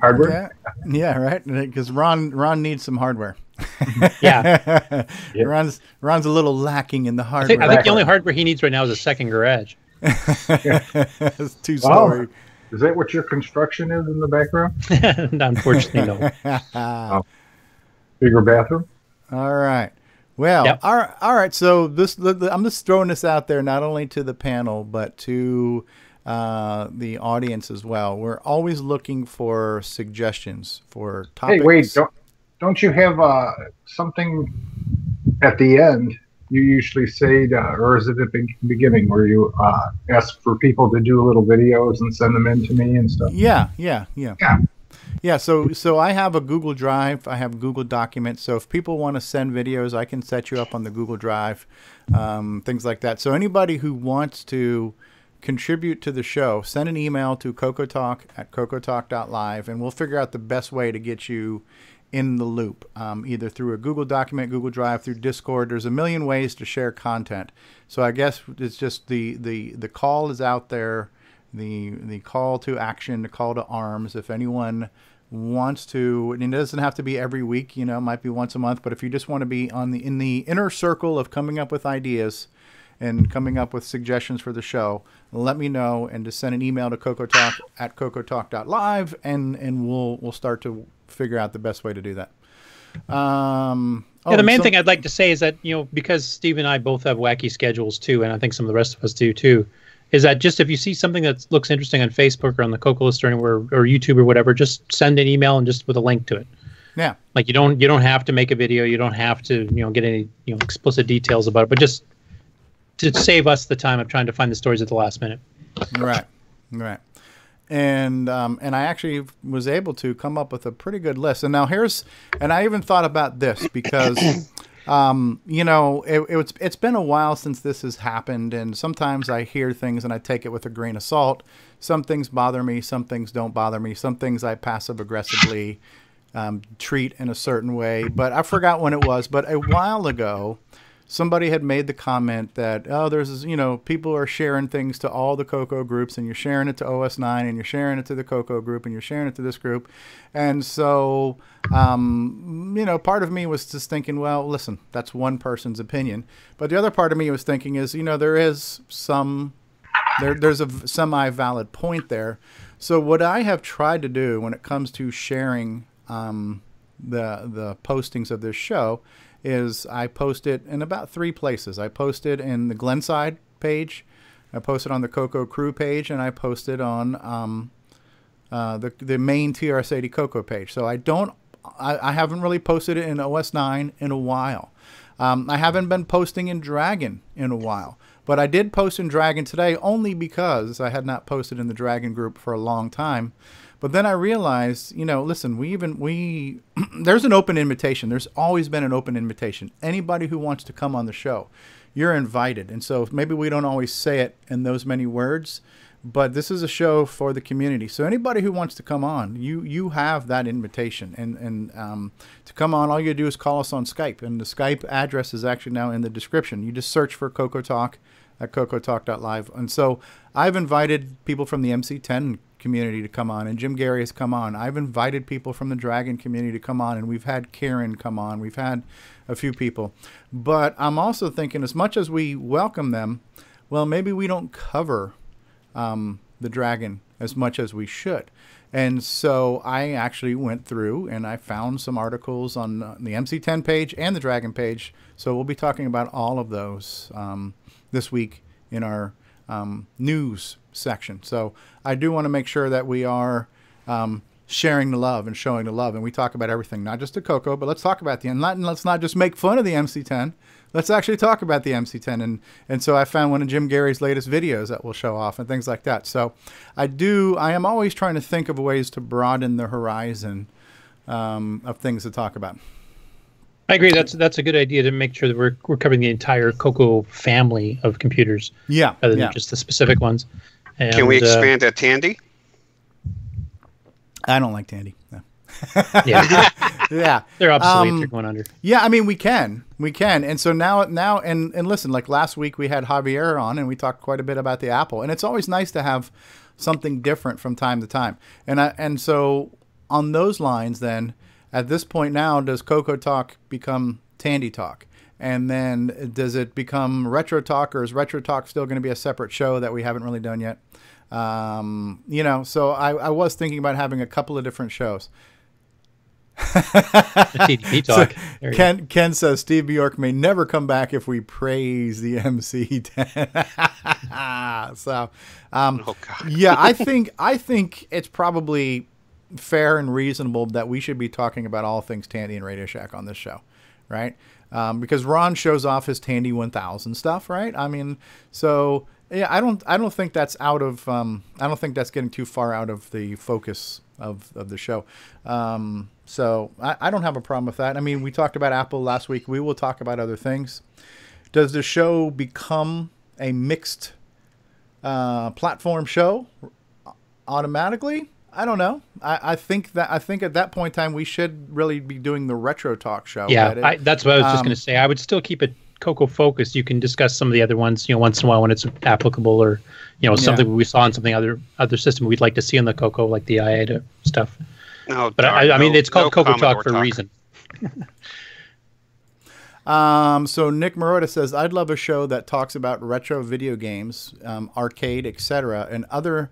Hardware? Yeah, right. Because Ron needs some hardware. Yeah. Ron's a little lacking in the hardware. I think the only hardware he needs right now is a second garage. It's 2-story. Wow. Is that what your construction is in the background? Unfortunately, no. Bigger bathroom? All right. Well, all right. So I'm just throwing this out there, not only to the panel, but to the audience as well. We're always looking for suggestions for topics. Hey, wait! Don't you have something at the end? You usually say, or is it at the beginning, where you ask for people to do little videos and send them in to me and stuff? Yeah. So I have a Google Drive. I have Google Documents. So if people want to send videos, I can set you up on the Google Drive, things like that. So anybody who wants to contribute to the show, send an email to CoCoTalk@CoCoTalk.live, and we'll figure out the best way to get you in the loop, either through a Google document, Google Drive, through Discord. There's a million ways to share content. So I guess it's just the call is out there, the call to action, the call to arms. If anyone wants to, and it doesn't have to be every week, it might be once a month, but if you just want to be in the inner circle of coming up with ideas and coming up with suggestions for the show, let me know, and just send an email to CoCoTalk@CoCoTalk.live, and we'll start to figure out the best way to do that. The main thing I'd like to say is that, because Steve and I both have wacky schedules too, and I think some of the rest of us do too, is that just if you see something that looks interesting on Facebook or on the CoCo list or anywhere, or YouTube or whatever, just send an email and just with a link to it. Yeah. Like you don't have to make a video, you don't have to get any explicit details about it, but just to save us the time of trying to find the stories at the last minute. Right. And I actually was able to come up with a pretty good list. And now and I even thought about this because, it's been a while since this has happened. And sometimes I hear things and I take it with a grain of salt. Some things bother me. Some things don't bother me. Some things I passive aggressively treat in a certain way. But I forgot when it was. But a while ago, somebody had made the comment that, there's, people are sharing things to all the CoCo groups, and you're sharing it to OS9, and you're sharing it to the CoCo group, and you're sharing it to this group. And so, part of me was just thinking, well, listen, that's one person's opinion. But the other part of me was thinking is, there's a semi-valid point there. So what I have tried to do when it comes to sharing the postings of this show is I post it in about 3 places. I post it in the Glenside page, I post it on the CoCo Crew page, and I post it on the main TRS-80 CoCo page. So I haven't really posted it in OS9 in a while. I haven't been posting in Dragon in a while, but I did post in Dragon today only because I had not posted in the Dragon group for a long time. But then I realized, listen, there's an open invitation. There's always been an open invitation. Anybody who wants to come on the show, you're invited. And so maybe we don't always say it in those many words, but this is a show for the community. So anybody who wants to come on, you have that invitation. And to come on, all you do is call us on Skype. And the Skype address is actually now in the description. You just search for CoCoTalk at CoCoTalk.live. And so I've invited people from the MC10 community to come on, and Jim Gerrie has come on. I've invited people from the Dragon community to come on, and we've had Karen come on. We've had a few people. But I'm also thinking, as much as we welcome them, well, maybe we don't cover the Dragon as much as we should. And so I actually went through and I found some articles on the MC10 page and the Dragon page. So we'll be talking about all of those this week in our news section. So I do want to make sure that we are sharing the love and showing the love. And we talk about everything, not just the CoCo, but let's talk about let's not just make fun of the MC10. Let's actually talk about the MC10. And so I found one of Jim Gerrie's latest videos that we'll show off and things like that. So I am always trying to think of ways to broaden the horizon of things to talk about. I agree. That's a good idea to make sure that we're covering the entire CoCo family of computers. Yeah. Rather than just the specific ones. And, can we expand that Tandy? I don't like Tandy. No. Yeah. Yeah. They're obsolete. They're going under. Yeah, I mean, we can. And so now, and listen, like last week we had Javier on and we talked quite a bit about the Apple. And it's always nice to have something different from time to time. And so on those lines then, at this point now, does CoCoTALK become Tandy Talk? And then does it become Retro Talk, or is Retro Talk still going to be a separate show that we haven't really done yet? You know, so I was thinking about having a couple of different shows. TDP Talk. So Ken says Steve Bjork may never come back if we praise the MC10. So, oh God. Yeah, I think it's probably fair and reasonable that we should be talking about all things Tandy and Radio Shack on this show, right? Because Ron shows off his Tandy 1000 stuff, right? I mean, so yeah, I don't think that's out of I don't think that's getting too far out of the focus of the show. So I don't have a problem with that. I mean, we talked about Apple last week. We will talk about other things. Does the show become a mixed platform show automatically? I don't know. I think at that point in time we should really be doing the Retro Talk show. Yeah, that's what I was just going to say. I would still keep it CoCo focused. You can discuss some of the other ones, you know, once in a while when it's applicable, or you know, something we saw in something other system we'd like to see on the CoCo, like the IATA stuff. No, but I mean, it's called CoCo Talk for a reason. So Nick Marotta says, I'd love a show that talks about retro video games, arcade, etc., and other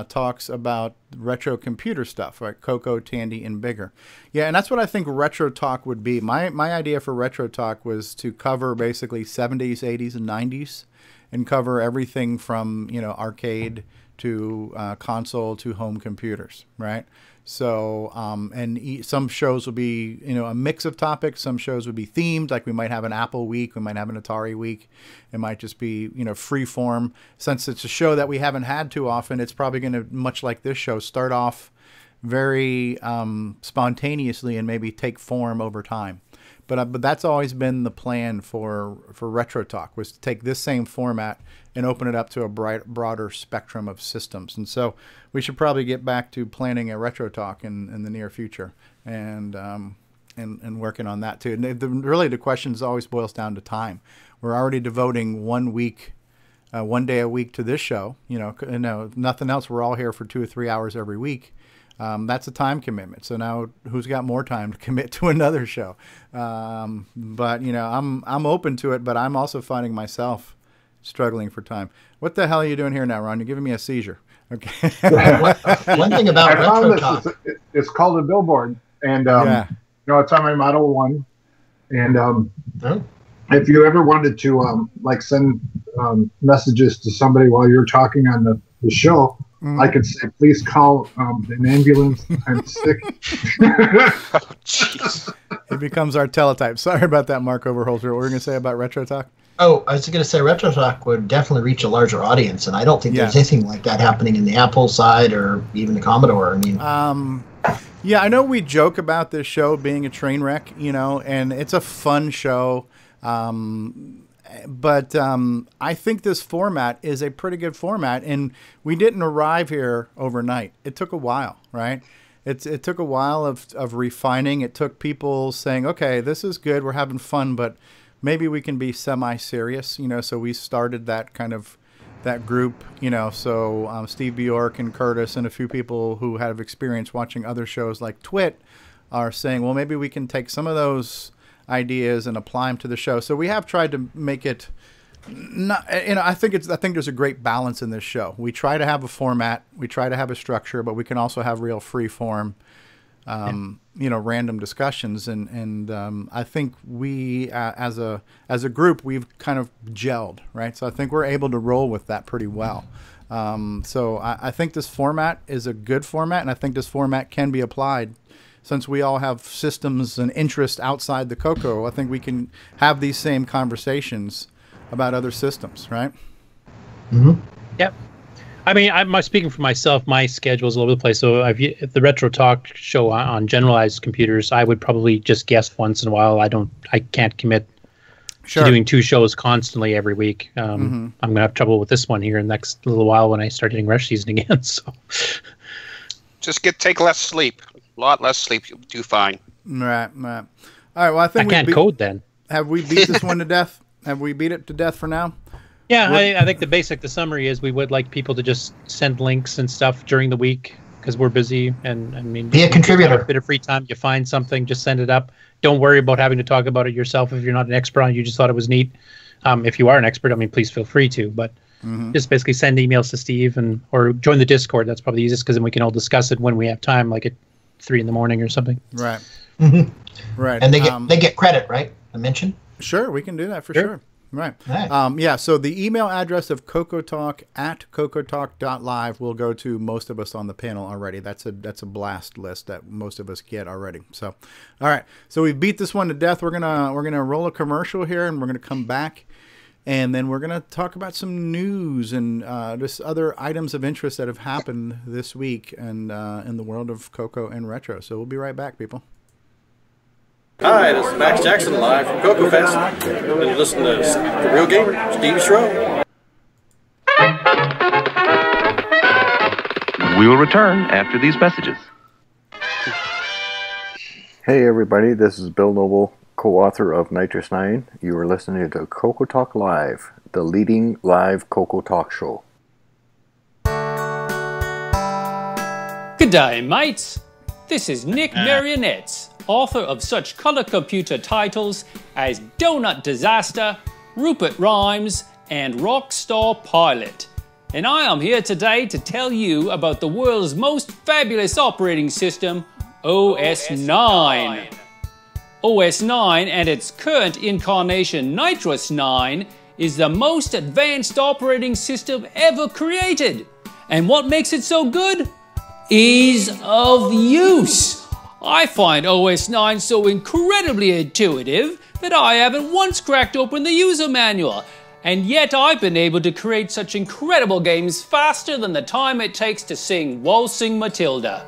talks about retro computer stuff, like CoCo, Tandy, and bigger. Yeah, and that's what I think Retro Talk would be. My idea for Retro Talk was to cover basically 70s, 80s, and 90s, and cover everything from, you know, arcade to console to home computers, right? So, and some shows will be, you know, a mix of topics. Some shows would be themed, like we might have an Apple week, we might have an Atari week. It might just be, you know, free form. Since it's a show that we haven't had too often, it's probably going to, much like this show, start off very spontaneously and maybe take form over time. But that's always been the plan for Retro Talk, was to take this same format and open it up to a broader spectrum of systems. And so we should probably get back to planning a Retro Talk in the near future and working on that too. And really the question always boils down to time. We're already devoting 1 week, 1 day a week to this show. You know, nothing else. We're all here for 2 or 3 hours every week. That's a time commitment. So now who's got more time to commit to another show? But you know, I'm open to it, but I'm also finding myself struggling for time. What the hell are you doing here now, Ron? You're giving me a seizure. Okay. One thing about Retro Talk. It's called a billboard, and you know, it's on my Model 1. And if you ever wanted to like send messages to somebody while you're talking on the show, I could say, please call an ambulance. I'm sick. Oh, jeez. It becomes our teletype. Sorry about that, Mark Overholser. What were you going to say about Retro Talk? Oh, I was going to say Retro Talk would definitely reach a larger audience, and I don't think there's anything like that happening in the Apple side or even the Commodore. I mean, yeah, I know we joke about this show being a train wreck, you know, and it's a fun show. But I think this format is a pretty good format, and we didn't arrive here overnight. It took a while, right? It took a while of refining. It took people saying, okay, this is good, we're having fun, but maybe we can be semi-serious, you know. So we started that kind of that group, you know. So Steve Bjork and Curtis and a few people who have experience watching other shows like Twit are saying, well, maybe we can take some of those ideas and apply them to the show. So we have tried to make it not, you know, I think there's a great balance in this show. We try to have a format, we try to have a structure, but we can also have real free form, you know, random discussions. And I think we, as a group, we've kind of gelled, right? So I think we're able to roll with that pretty well. So I think this format is a good format, and I think this format can be applied. Since we all have systems and interest outside the CoCo, I think we can have these same conversations about other systems, right? Mm-hmm. Yep. I mean, I'm speaking for myself. My schedule is all over the place. So if the Retro Talk show on generalized computers, I would probably just guess once in a while. I can't commit to doing 2 shows constantly every week. I'm going to have trouble with this one here in the next little while when I start hitting rush season again. So just take less sleep. A lot less sleep. You'll do fine. Right. All right. Well, I think I can't code then. Have we beat this one to death? Have we beat it to death for now? Yeah, I think the summary is we would like people to just send links and stuff during the week because we're busy. And I mean, be a contributor. A bit of free time, you find something, just send it up. Don't worry about having to talk about it yourself if you're not an expert on it. You just thought it was neat. If you are an expert, I mean, please feel free to. But just basically send emails to Steve or join the Discord. That's probably the easiest because then we can all discuss it when we have time, like at 3 in the morning or something. Right. Right. And they get credit, right? I mentioned. Sure, we can do that for sure. Right. Yeah, so the email address of CoCoTalk at CoCoTalk.live will go to most of us on the panel already. That's a blast list that most of us get already. So, all right. So we beat this one to death. We're gonna roll a commercial here, and we're gonna come back, and then we're gonna talk about some news and just other items of interest that have happened this week and in the world of CoCo and retro. So we'll be right back, people. Hi, this is Max Jackson live from CoCo Fest. And you listen to The Real Gamer, Steve Schroe. We will return after these messages. Hey everybody, this is Bill Noble, co-author of Nitrous 9. You are listening to CoCoTalk Live, the leading live CoCo Talk show. Good day, mates. This is Nick Marionettes, author of such color computer titles as Donut Disaster, Rupert Rhymes, and Rockstar Pilot. And I am here today to tell you about the world's most fabulous operating system, OS 9. OS 9 and its current incarnation Nitrous 9 is the most advanced operating system ever created. And what makes it so good? Ease of use. I find OS 9 so incredibly intuitive that I haven't once cracked open the user manual, and yet I've been able to create such incredible games faster than the time it takes to sing Waltzing Matilda.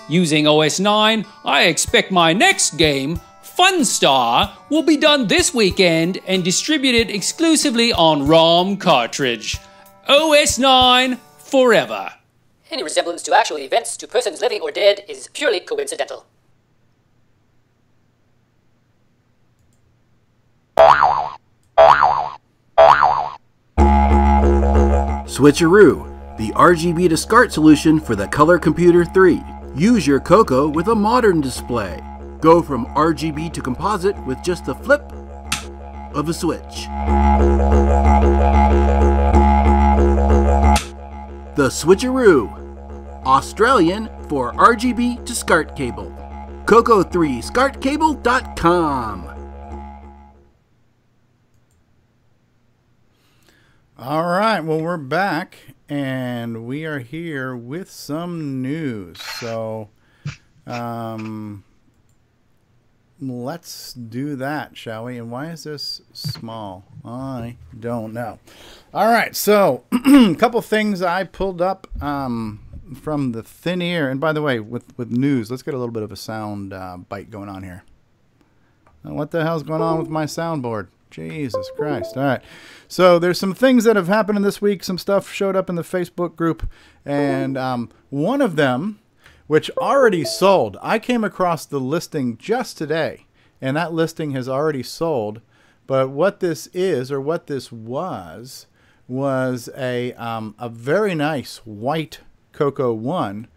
Using OS 9, I expect my next game, Funstar, will be done this weekend and distributed exclusively on ROM cartridge. OS 9 forever. Any resemblance to actual events to persons living or dead is purely coincidental. Switcheroo, the RGB to SCART solution for the Color Computer 3. Use your CoCo with a modern display. Go from RGB to composite with just the flip of a switch. The Switcheroo, Australian for RGB to SCART cable. CoCo3SCARTcable.com. All right, well, we're back, and we are here with some news. So, let's do that, shall we? And why is this small? I don't know. All right, so a couple things I pulled up from the thin air. And by the way, with news, let's get a little bit of a sound bite going on here. What the hell's going on with my soundboard? Jesus Christ. All right. So there's some things that have happened in this week. Some stuff showed up in the Facebook group. And one of them, which already sold, I came across the listing just today. And that listing has already sold. But what this is, or what this was a very nice white CoCo 1.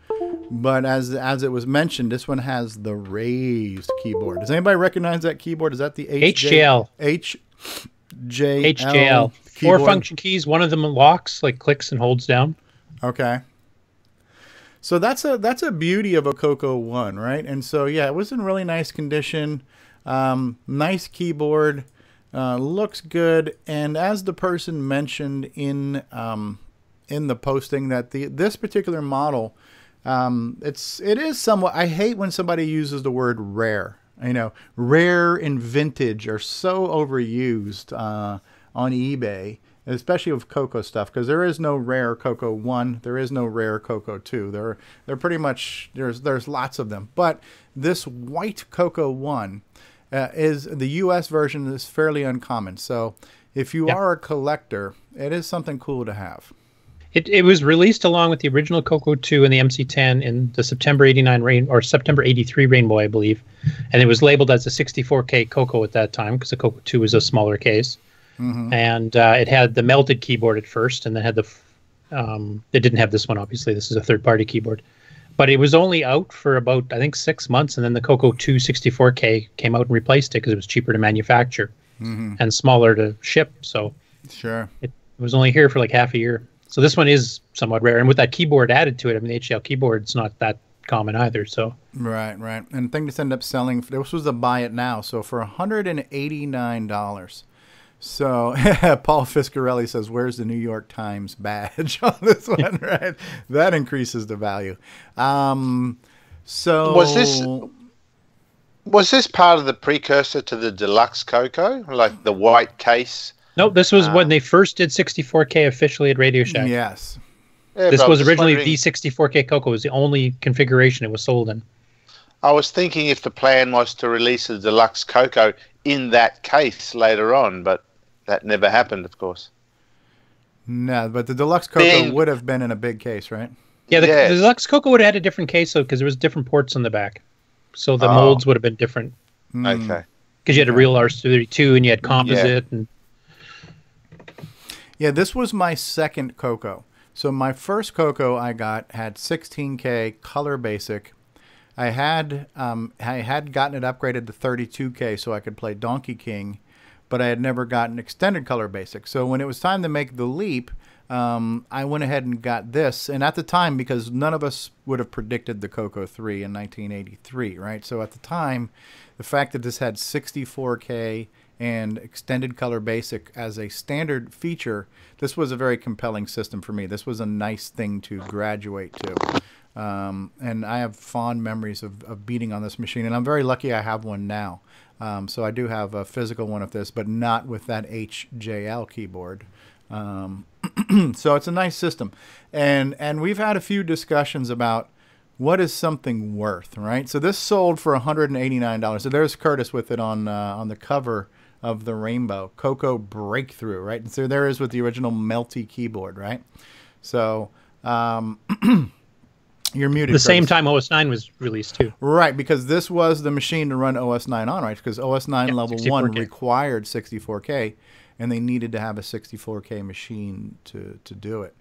But as it was mentioned, this one has the raised keyboard. Does anybody recognize that keyboard? Is that the HJL? HJL. 4 function keys. One of them locks, like clicks and holds down. Okay. So that's a beauty of a CoCo 1, right? And so yeah, it was in really nice condition. Nice keyboard. Looks good. And as the person mentioned in in the posting that this particular model, it is somewhat. I hate when somebody uses the word rare. You know, rare and vintage are so overused on eBay, especially with CoCo stuff, because there is no rare CoCo 1, there is no rare CoCo 2. They're pretty much, there's lots of them. But this white CoCo 1 is the US version is fairly uncommon. So if you are a collector, it is something cool to have. It was released along with the original CoCo 2 and the MC10 in the September 89 or September 83 Rainbow, I believe. And it was labeled as a 64K CoCo at that time because the CoCo 2 was a smaller case. Mm-hmm. And it had the melted keyboard at first, and then had the it didn't have this one, obviously. This is a third-party keyboard. But it was only out for about, I think, 6 months, and then the CoCo 2 64K came out and replaced it because it was cheaper to manufacture and smaller to ship. So it was only here for like half a year. So this one is somewhat rare, and with that keyboard added to it, I mean, the HCL keyboard's not that common either. So right. And the thing that's ended up selling, this was a buy it now, so for $189. So Paul Fiscarelli says, "Where's the New York Times badge on this one?" Right, that increases the value. So was this part of the precursor to the deluxe CoCo, like the white case? No, this was when they first did 64K officially at Radio Shack. Yes. Yeah, this was originally the 64K CoCo. It was the only configuration it was sold in. I was thinking if the plan was to release a deluxe CoCo in that case later on, but that never happened, of course. No, but the deluxe CoCo would have been in a big case, right? Yeah, the deluxe CoCo would have had a different case, though, because there was different ports on the back. So the molds would have been different. Okay. Because you had a real R32 and you had composite. Yeah, this was my second CoCo. So my first CoCo I got had 16K color basic. I had gotten it upgraded to 32K so I could play Donkey King, but I had never gotten extended color basic. So when it was time to make the leap, I went ahead and got this. And at the time, because none of us would have predicted the CoCo 3 in 1983, right? So at the time, the fact that this had 64K and extended color basic as a standard feature, this was a very compelling system for me. This was a nice thing to graduate to. And I have fond memories of beating on this machine, and I'm very lucky I have one now. So I do have a physical one of this, but not with that HJL keyboard. So it's a nice system. And we've had a few discussions about what is something worth, right? So this sold for $189. So there's Curtis with it on the cover of the Rainbow. CoCo Breakthrough, right? And so there is with the original melty keyboard, right? So you're muted. The same time OS 9 was released too. Right, because this was the machine to run OS 9 on, right? Because OS 9 level 1 required 64K, and they needed to have a 64K machine to do it.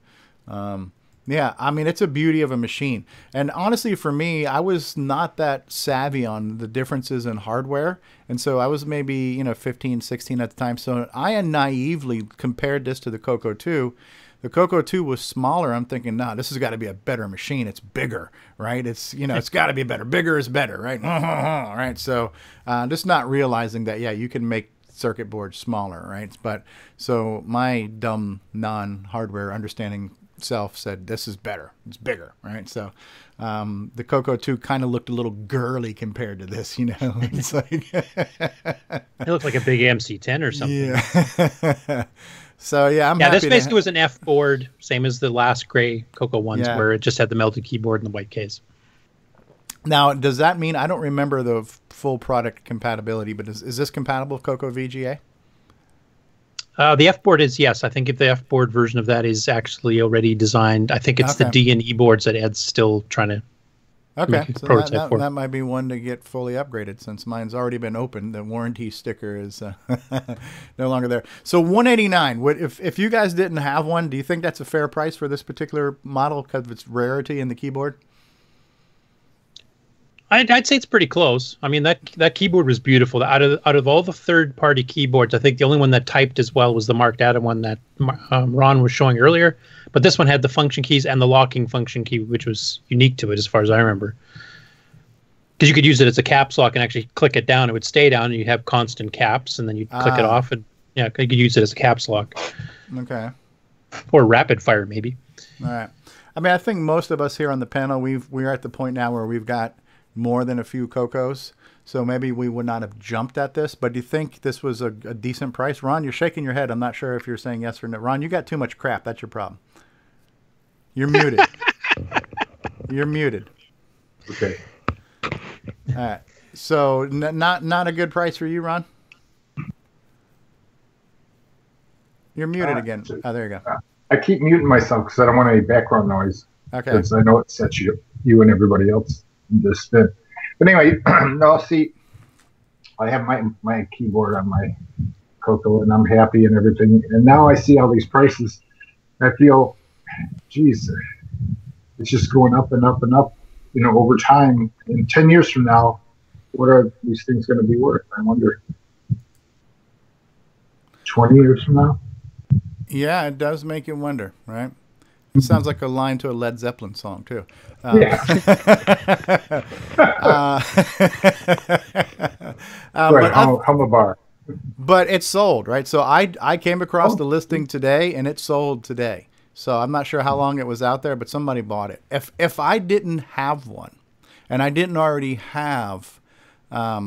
Yeah, I mean, it's a beauty of a machine. And honestly, for me, I was not that savvy on the differences in hardware. And so I was maybe, 15, 16 at the time. So I naively compared this to the CoCo 2. The CoCo 2 was smaller. I'm thinking, nah, this has got to be a better machine. It's bigger, right? It's, it's got to be better. Bigger is better, right? Right. So just not realizing that, yeah, you can make circuit boards smaller, right? But so my dumb non-hardware understanding self said this is better, it's bigger, right? So the CoCo 2 kind of looked a little girly compared to this, it's like it looked like a big MC10 or something. Yeah. So yeah, I'm happy this basically was an F board, same as the last gray CoCo ones, where it just had the melted keyboard and the white case. Now, does that mean, I don't remember the full product compatibility, but is this compatible with CoCo VGA? The F board is, yes. I think if the F board version of that is actually already designed, I think it's the D and E boards that Ed's still trying to make a prototype for. That might be one to get fully upgraded since mine's already been opened. The warranty sticker is no longer there. So $189. If you guys didn't have one, do you think that's a fair price for this particular model because of its rarity in the keyboard? I'd say it's pretty close. I mean, that keyboard was beautiful. Out of all the third-party keyboards, I think the only one that typed as well was the Marked Adam one that Ron was showing earlier. But this one had the function keys and the locking function key, which was unique to it as far as I remember. Because you could use it as a caps lock and actually click it down. It would stay down, and you'd have constant caps, and then you'd click it off. And yeah, you could use it as a caps lock. Okay. Or rapid fire, maybe. All right. I mean, I think most of us here on the panel, we're at the point now where we've got more than a few CoCos. So maybe we would not have jumped at this, but do you think this was a decent price? Ron, you're shaking your head. I'm not sure if you're saying yes or no. Ron, you got too much crap. That's your problem. You're muted. You're muted. Okay. All right. So not a good price for you, Ron? You're muted again. Oh, there you go. I keep muting myself because I don't want any background noise. Okay. Because I know it sets you and everybody else in this spin. But anyway, no, see, I have my keyboard on my CoCo, and I'm happy and everything. And now I see all these prices. I feel, geez, it's just going up and up and up, over time. And 10 years from now, what are these things going to be worth? I wonder. 20 years from now? Yeah, it does make you wonder, right? It sounds like a line to a Led Zeppelin song, too. Yeah. Hum a bar. But it's sold, right? So I came across the listing today, and it sold today. So I'm not sure how long it was out there, but somebody bought it. If I didn't have one, and I didn't already have, a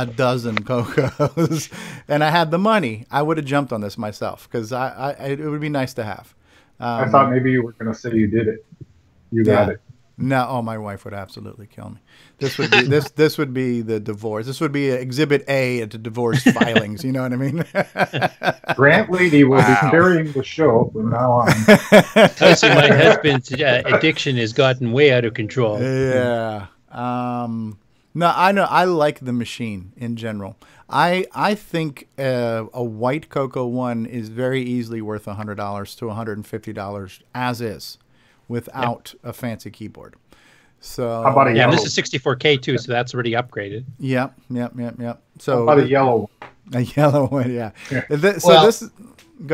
dozen CoCos, and I had the money, I would have jumped on this myself because it would be nice to have. I thought maybe you were going to say you did it. You got it. No, oh, my wife would absolutely kill me. This would be this would be the divorce. This would be Exhibit A at the divorce filings. You know what I mean? Grant Leighty will be carrying the show from now on. I see my husband's addiction has gotten way out of control. Yeah. No, I know. I like the machine in general. I think a white CoCo 1 is very easily worth $100 to $150 as is, without a fancy keyboard. So how about a yellow? This is 64K too, so that's already upgraded. Yep. So how about a yellow one? A yellow one, yeah. Go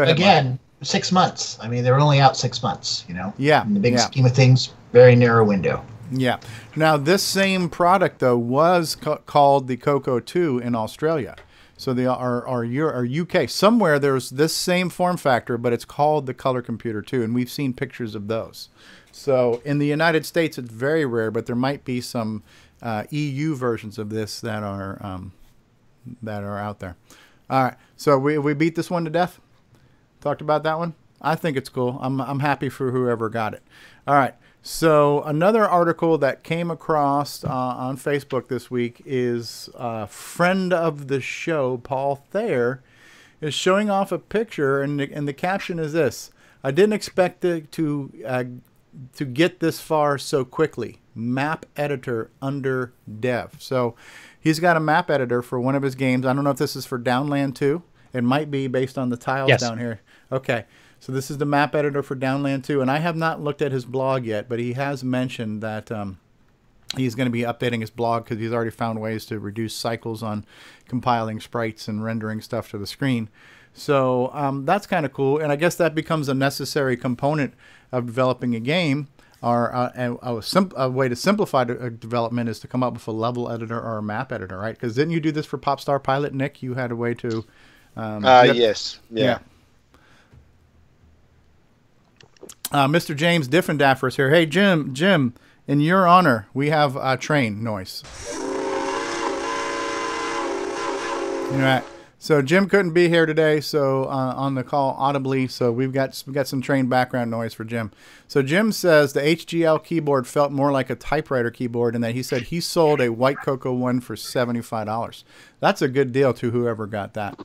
ahead. Again, Mark. 6 months. I mean, they're only out 6 months. Yeah. In the big scheme of things, very narrow window. Yeah. Now, this same product, though, was called the CoCo 2 in Australia. So our UK. Somewhere there's this same form factor, but it's called the Color Computer 2, and we've seen pictures of those. So in the United States, it's very rare, but there might be some EU versions of this that are out there. All right. So we beat this one to death? Talked about that one? I think it's cool. I'm happy for whoever got it. All right. So another article that came across on Facebook this week is a friend of the show, Paul Thayer, is showing off a picture, and the caption is this: "I didn't expect it to get this far so quickly. Map editor under dev." So he's got a map editor for one of his games. I don't know if this is for Downland 2. It might be based on the tiles down here. Okay. So this is the map editor for Downland 2, and I have not looked at his blog yet, but he has mentioned that he's going to be updating his blog because he's already found ways to reduce cycles on compiling sprites and rendering stuff to the screen. So that's kind of cool, and I guess that becomes a necessary component of developing a game, or a way to simplify development is to come up with a level editor or a map editor, right? Because didn't you do this for Popstar Pilot, Nick? You had a way to... yes. Yeah. Mr. James Diffendaffers here. Hey, Jim, in your honor, we have a train noise. All right. So Jim couldn't be here today, so on the call audibly. So we've got some train background noise for Jim. So Jim says the HGL keyboard felt more like a typewriter keyboard, and that he said he sold a white CoCo 1 for $75. That's a good deal to whoever got that.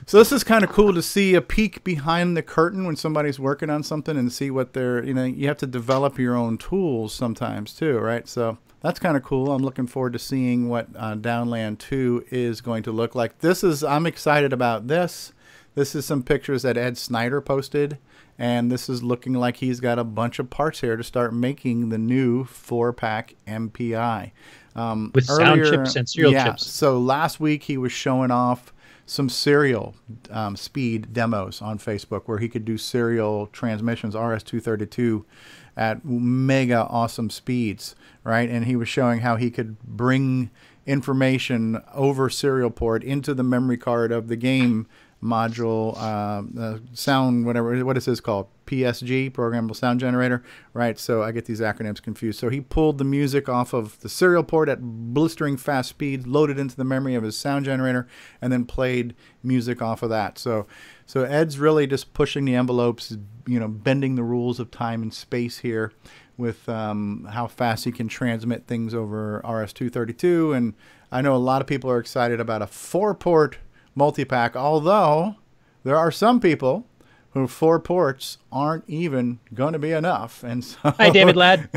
So this is kind of cool to see a peek behind the curtain when somebody's working on something and see what they're, you have to develop your own tools sometimes too, right? So that's kind of cool. I'm looking forward to seeing what Downland 2 is going to look like. I'm excited about this. This is some pictures that Ed Snider posted, and this is looking like he's got a bunch of parts here to start making the new 4-pack MPI. With sound chips and serial chips. So last week he was showing off some serial speed demos on Facebook where he could do serial transmissions, RS-232, at mega awesome speeds, right? And he was showing how he could bring information over serial port into the memory card of the game module, sound, whatever, what is this called? PSG, Programmable Sound Generator, right? So I get these acronyms confused. So he pulled the music off of the serial port at blistering fast speeds, loaded into the memory of his sound generator, and then played music off of that. So Ed's really just pushing the envelopes, you know, bending the rules of time and space here with how fast he can transmit things over RS-232. And I know a lot of people are excited about a 4-port multi-pack, although there are some people who 4 ports aren't even going to be enough. And so, hi, David Ladd.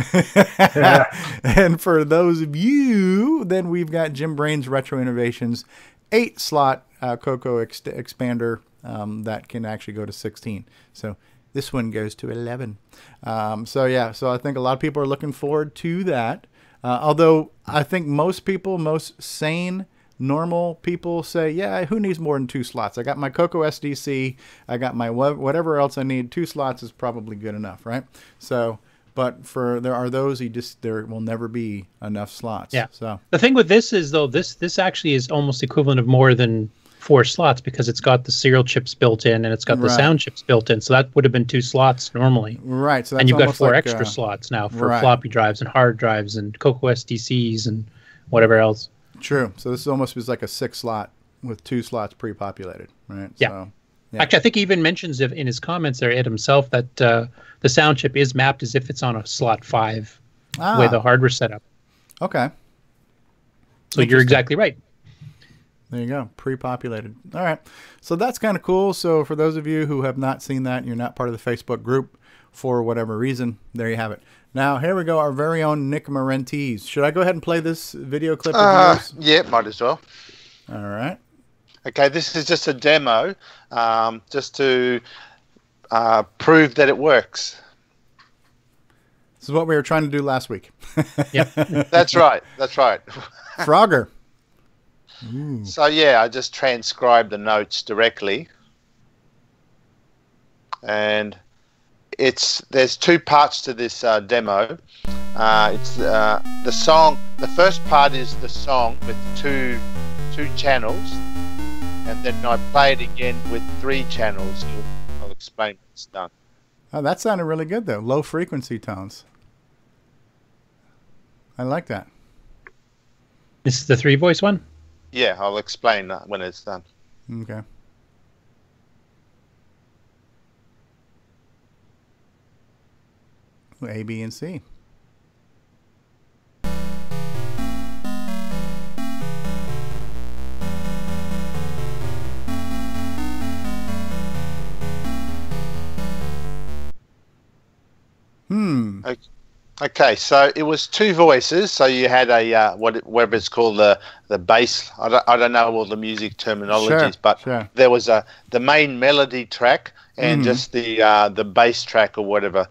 And for those of you, then we've got Jim Brain's Retro Innovations 8-slot CoCo expander that can actually go to 16. So this one goes to 11. So yeah, so I think a lot of people are looking forward to that. Although I think most people, most sane, normal people say, yeah, who needs more than 2 slots? I got my CoCo SDC, I got my whatever else I need. 2 slots is probably good enough, right? So, but there are those there will never be enough slots. Yeah. So the thing with this is though, this actually is almost equivalent of more than 4 slots because it's got the serial chips built in and it's got the sound chips built in. So that would have been 2 slots normally. Right. So that's and you've got 4 like, extra slots now for floppy drives and hard drives and CoCo SDCs and whatever else. True. So this almost was like a 6-slot with 2 slots pre-populated, right? Yeah. So, yeah. Actually, I think he even mentions in his comments there, Ed himself, that the sound chip is mapped as if it's on a slot 5 with a hardware setup. Okay. So you're exactly right. There you go. Pre-populated. All right. So that's kind of cool. So for those of you who have not seen that and you're not part of the Facebook group for whatever reason, there you have it. Now, here we go, our very own Nick Marentes. Should I go ahead and play this video clip of yours? Yeah, might as well. All right. Okay, this is just a demo, just to prove that it works. This is what we were trying to do last week. Yep. That's right. That's right. Frogger. Ooh. So, yeah, I just transcribed the notes directly. And there's 2 parts to this demo. It's the song. The first part is the song with two channels, and then I play it again with 3 channels. I'll explain when it's done. Oh, that sounded really good though. Low frequency tones. I like that. This is the 3-voice one? Yeah, I'll explain when it's done. Okay. A, B, and C. Okay, so it was 2 voices. So you had a whatever it's called, the bass. I don't know all the music terminologies, but there was the main melody track and just the bass track or whatever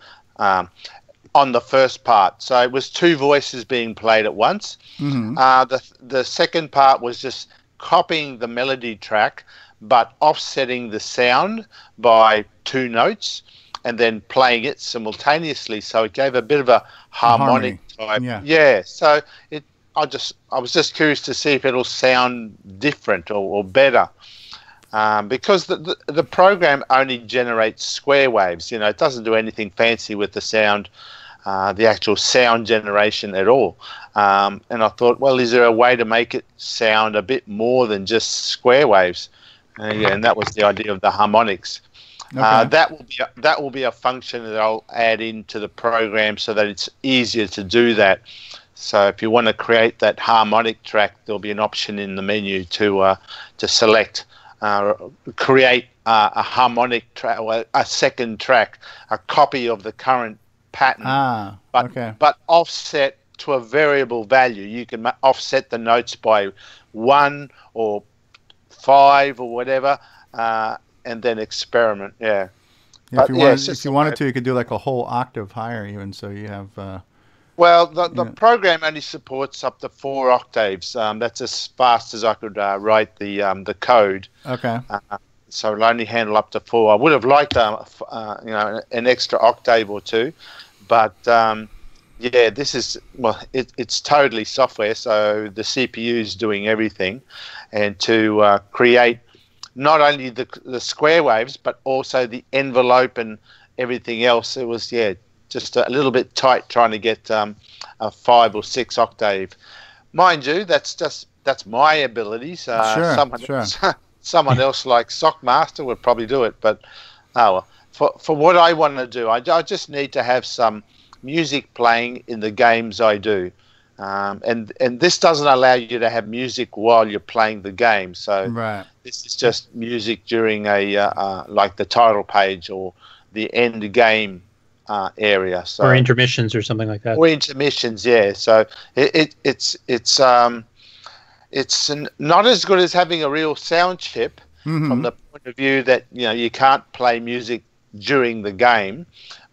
on the first part. So it was 2 voices being played at once. The second part was just copying the melody track, but offsetting the sound by 2 notes. And then playing it simultaneously, so it gave a bit of a harmonic type. Yeah. So I was just curious to see if it'll sound different or better, because the program only generates square waves. You know, it doesn't do anything fancy with the sound, the actual sound generation at all. And I thought, well, is there a way to make it sound a bit more than just square waves? And that was the idea of the harmonics. Okay. That will be a function that I'll add into the program so that it's easier to do that. So if you want to create that harmonic track, there'll be an option in the menu to select, create a harmonic track, or a second track, a copy of the current pattern, but offset to a variable value. You can offset the notes by 1 or 5 or whatever. And then experiment, If you wanted to, you could do like a whole octave higher, even so you have. Well, the program only supports up to 4 octaves. That's as fast as I could write the code. Okay. So it'll only handle up to 4. I would have liked an extra octave or 2, but yeah, this is it's totally software. So the CPU is doing everything, and to create not only the square waves, but also the envelope and everything else. It was, just a little bit tight trying to get a 5 or 6 octave. Mind you, that's my abilities. Someone else like Sockmaster would probably do it, but for what I want to do, I just need to have some music playing in the games I do. And this doesn't allow you to have music while you're playing the game. So this is just music during like the title page or the end game area. So, or intermissions or something like that. Or intermissions, yeah. So it's not as good as having a real sound chip from the point of view that you can't play music during the game,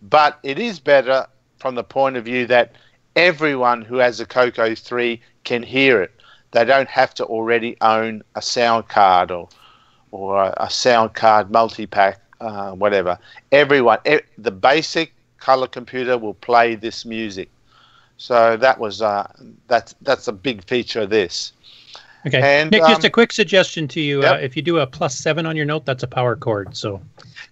but it is better from the point of view that everyone who has a CoCo 3 can hear it. They don't have to already own a sound card or a sound card multi-pack, whatever. Everyone, the basic color computer will play this music. So that was that's a big feature of this. Okay, and, Nick, just a quick suggestion to you. If you do a +7 on your note, that's a power chord. So.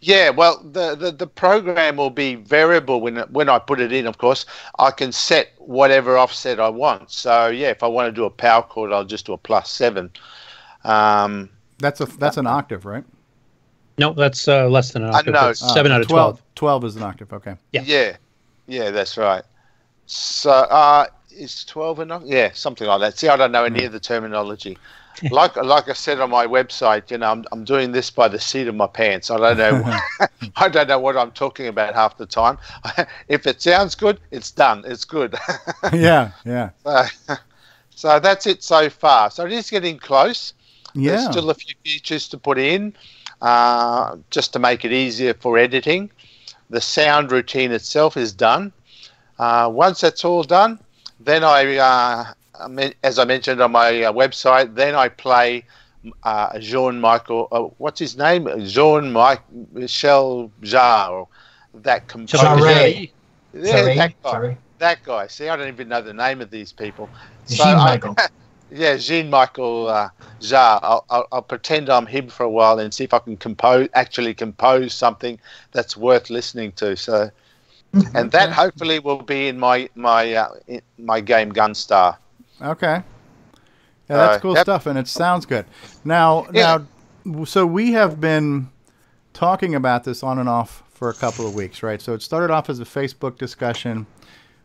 Yeah, well, the program will be variable when I put it in. Of course, I can set whatever offset I want. So yeah, if I want to do a power chord, I'll just do a +7. That's an octave, right? No, that's less than an octave. No, 7 out of 12. 12 is an octave. Okay. Yeah, that's right. So is 12 enough? Yeah, something like that. See, I don't know any of the terminology. Like I said on my website, I'm doing this by the seat of my pants. I don't know. I don't know what I'm talking about half the time. If it sounds good, it's done. It's good. Yeah. So that's it so far. So it is getting close. Yeah. There's still a few features to put in, just to make it easier for editing. The sound routine itself is done. Once that's all done, then as I mentioned on my website, then I play Jean-Michel, what's his name? Jean-Michel Jarre, that composer. That guy. See, I don't even know the name of these people. Jean-Michel. Jean-Michel Jarre. I'll pretend I'm him for a while and see if I can actually compose something that's worth listening to. So, and that hopefully will be in my game Gunstar. Okay. Yeah, that's cool stuff, and it sounds good. Now, so we have been talking about this on and off for a couple of weeks, right? So it started off as a Facebook discussion.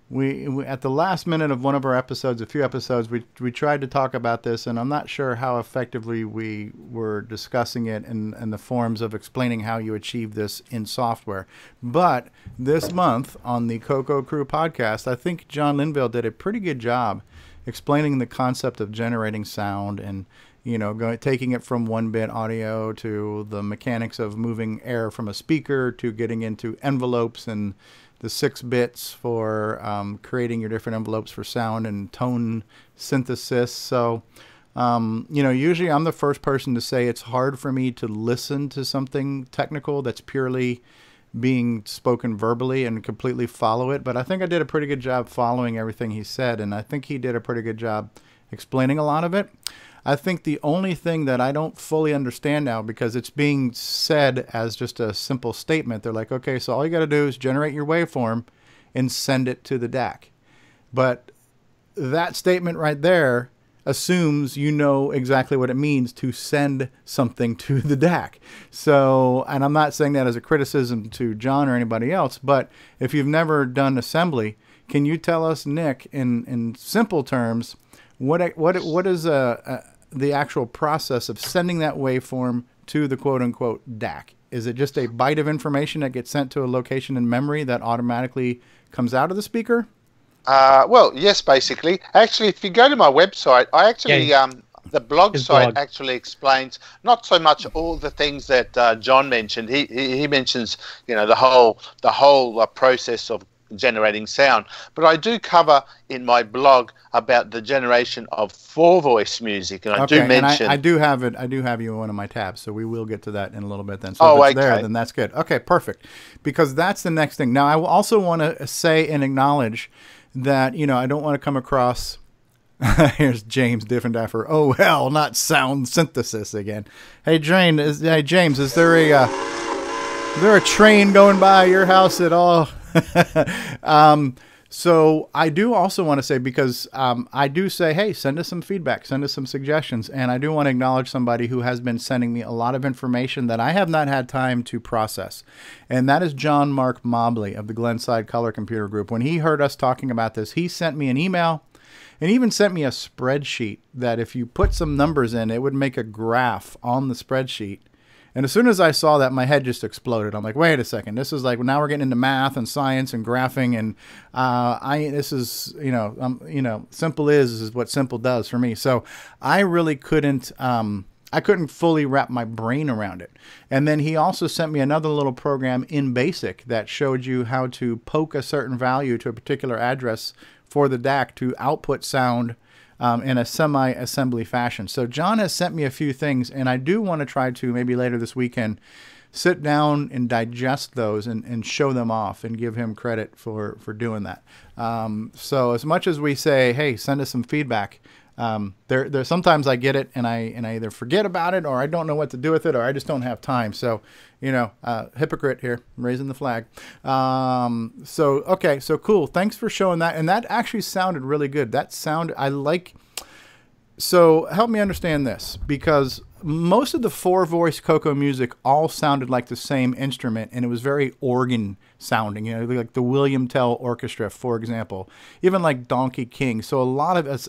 We at the last minute of one of our episodes, a few episodes, we tried to talk about this, and I'm not sure how effectively we were discussing it in the forms of explaining how you achieve this in software. But this month on the CoCo Crew podcast, I think John Linville did a pretty good job explaining the concept of generating sound and taking it from 1-bit audio to the mechanics of moving air from a speaker to getting into envelopes and the 6 bits for creating your different envelopes for sound and tone synthesis. So, usually I'm the first person to say it's hard for me to listen to something technical that's purely being spoken verbally and completely follow it. But I think I did a pretty good job following everything he said, and I think he did a pretty good job explaining a lot of it. I think the only thing that I don't fully understand now, because it's being said as just a simple statement, they're like, okay, so all you got to do is generate your waveform and send it to the DAC. But that statement right there assumes you know exactly what it means to send something to the DAC. So, and I'm not saying that as a criticism to John or anybody else, but if you've never done assembly, can you tell us, Nick, in simple terms, what is the actual process of sending that waveform to the quote-unquote DAC? Is it just a byte of information that gets sent to a location in memory that automatically comes out of the speaker? Well, yes, basically. Actually, if you go to my website, I actually the blog site actually explains not so much all the things that John mentioned. He mentions the whole process of generating sound, but I do cover in my blog about the generation of 4-voice music, and I do mention. And I do have it. I do have you in one of my tabs, so we will get to that in a little bit. Then, so if it's there, then that's good. Okay, perfect, because that's the next thing. Now, I also want to say and acknowledge that I don't want to come across Here's James Diffendaffer. Oh hell, not sound synthesis again. Hey James, is there a train going by your house at all? So I do also want to say, because I do say, hey, send us some feedback, send us some suggestions. And I do want to acknowledge somebody who has been sending me a lot of information that I have not had time to process. And that is John Mark Mobley of the Glenside Color Computer Group. When he heard us talking about this, he sent me an email and even sent me a spreadsheet that if you put some numbers in, it would make a graph on the spreadsheet. And as soon as I saw that, my head just exploded. I'm like, wait a second. This is like, now we're getting into math and science and graphing, and this is, simple is what simple does for me. So I really couldn't, I couldn't fully wrap my brain around it. And then he also sent me another little program in BASIC that showed you how to poke a certain value to a particular address for the DAC to output sound in a semi-assembly fashion. So John has sent me a few things, and I do want to try to, maybe later this weekend, sit down and digest those and show them off and give him credit for doing that. So as much as we say, hey, send us some feedback, there sometimes I get it and I either forget about it, or I don't know what to do with it, or I just don't have time. So, hypocrite here, raising the flag. Okay, so cool. Thanks for showing that. And that actually sounded really good. That sound I like. So help me understand this, because most of the 4-voice CoCo music all sounded like the same instrument, and it was very organ sounding, like the William Tell Orchestra, for example, even like Donkey King. So a lot of us,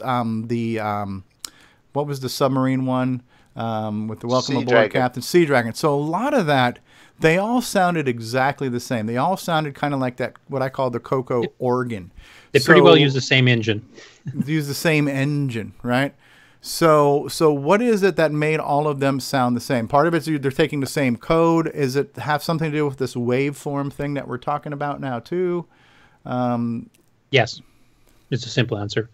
what was the submarine one with the Welcome Aboard Captain? Sea Dragon. So a lot of that, they all sounded exactly the same. They all sounded kind of like that, what I call the CoCo organ. They pretty well use the same engine. Use the same engine, right? So what is it that made all of them sound the same? Part of it's they're taking the same code. Is it have something to do with this waveform thing that we're talking about now too? Yes, it's a simple answer.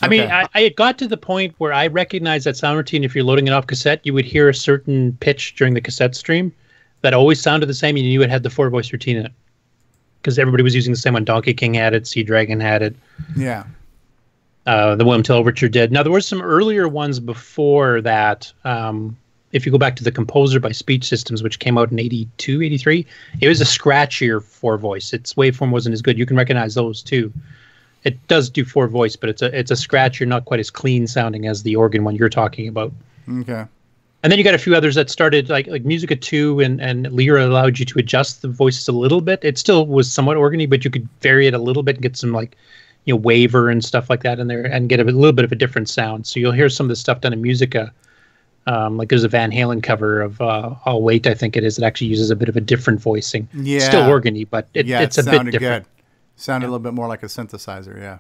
I mean, I got to the point where I recognized that sound routine. If you're loading it off cassette, you would hear a certain pitch during the cassette stream that always sounded the same, and you knew it had the 4-voice routine in it because everybody was using the same one. Donkey King had it, Sea Dragon had it. Yeah. The William Tell Overture did. Now, there were some earlier ones before that. If you go back to the Composer by Speech Systems, which came out in 82, 83, it was a scratchier 4-voice. Its waveform wasn't as good. You can recognize those too. It does do 4-voice, but it's a scratchier, not quite as clean sounding as the organ one you're talking about. Okay. And then you got a few others that started, like Musica 2 and Lyra allowed you to adjust the voices a little bit. It still was somewhat organ-y, but you could vary it a little bit and get some waiver and stuff like that in there and get a little bit of a different sound. So you'll hear some of the stuff done in Musica. Like there's a Van Halen cover of I'll Wait, I think it is. It actually uses a bit of a different voicing. Yeah. Still organ-y, but it's a bit different. Good. Sounded a little bit more like a synthesizer, yeah.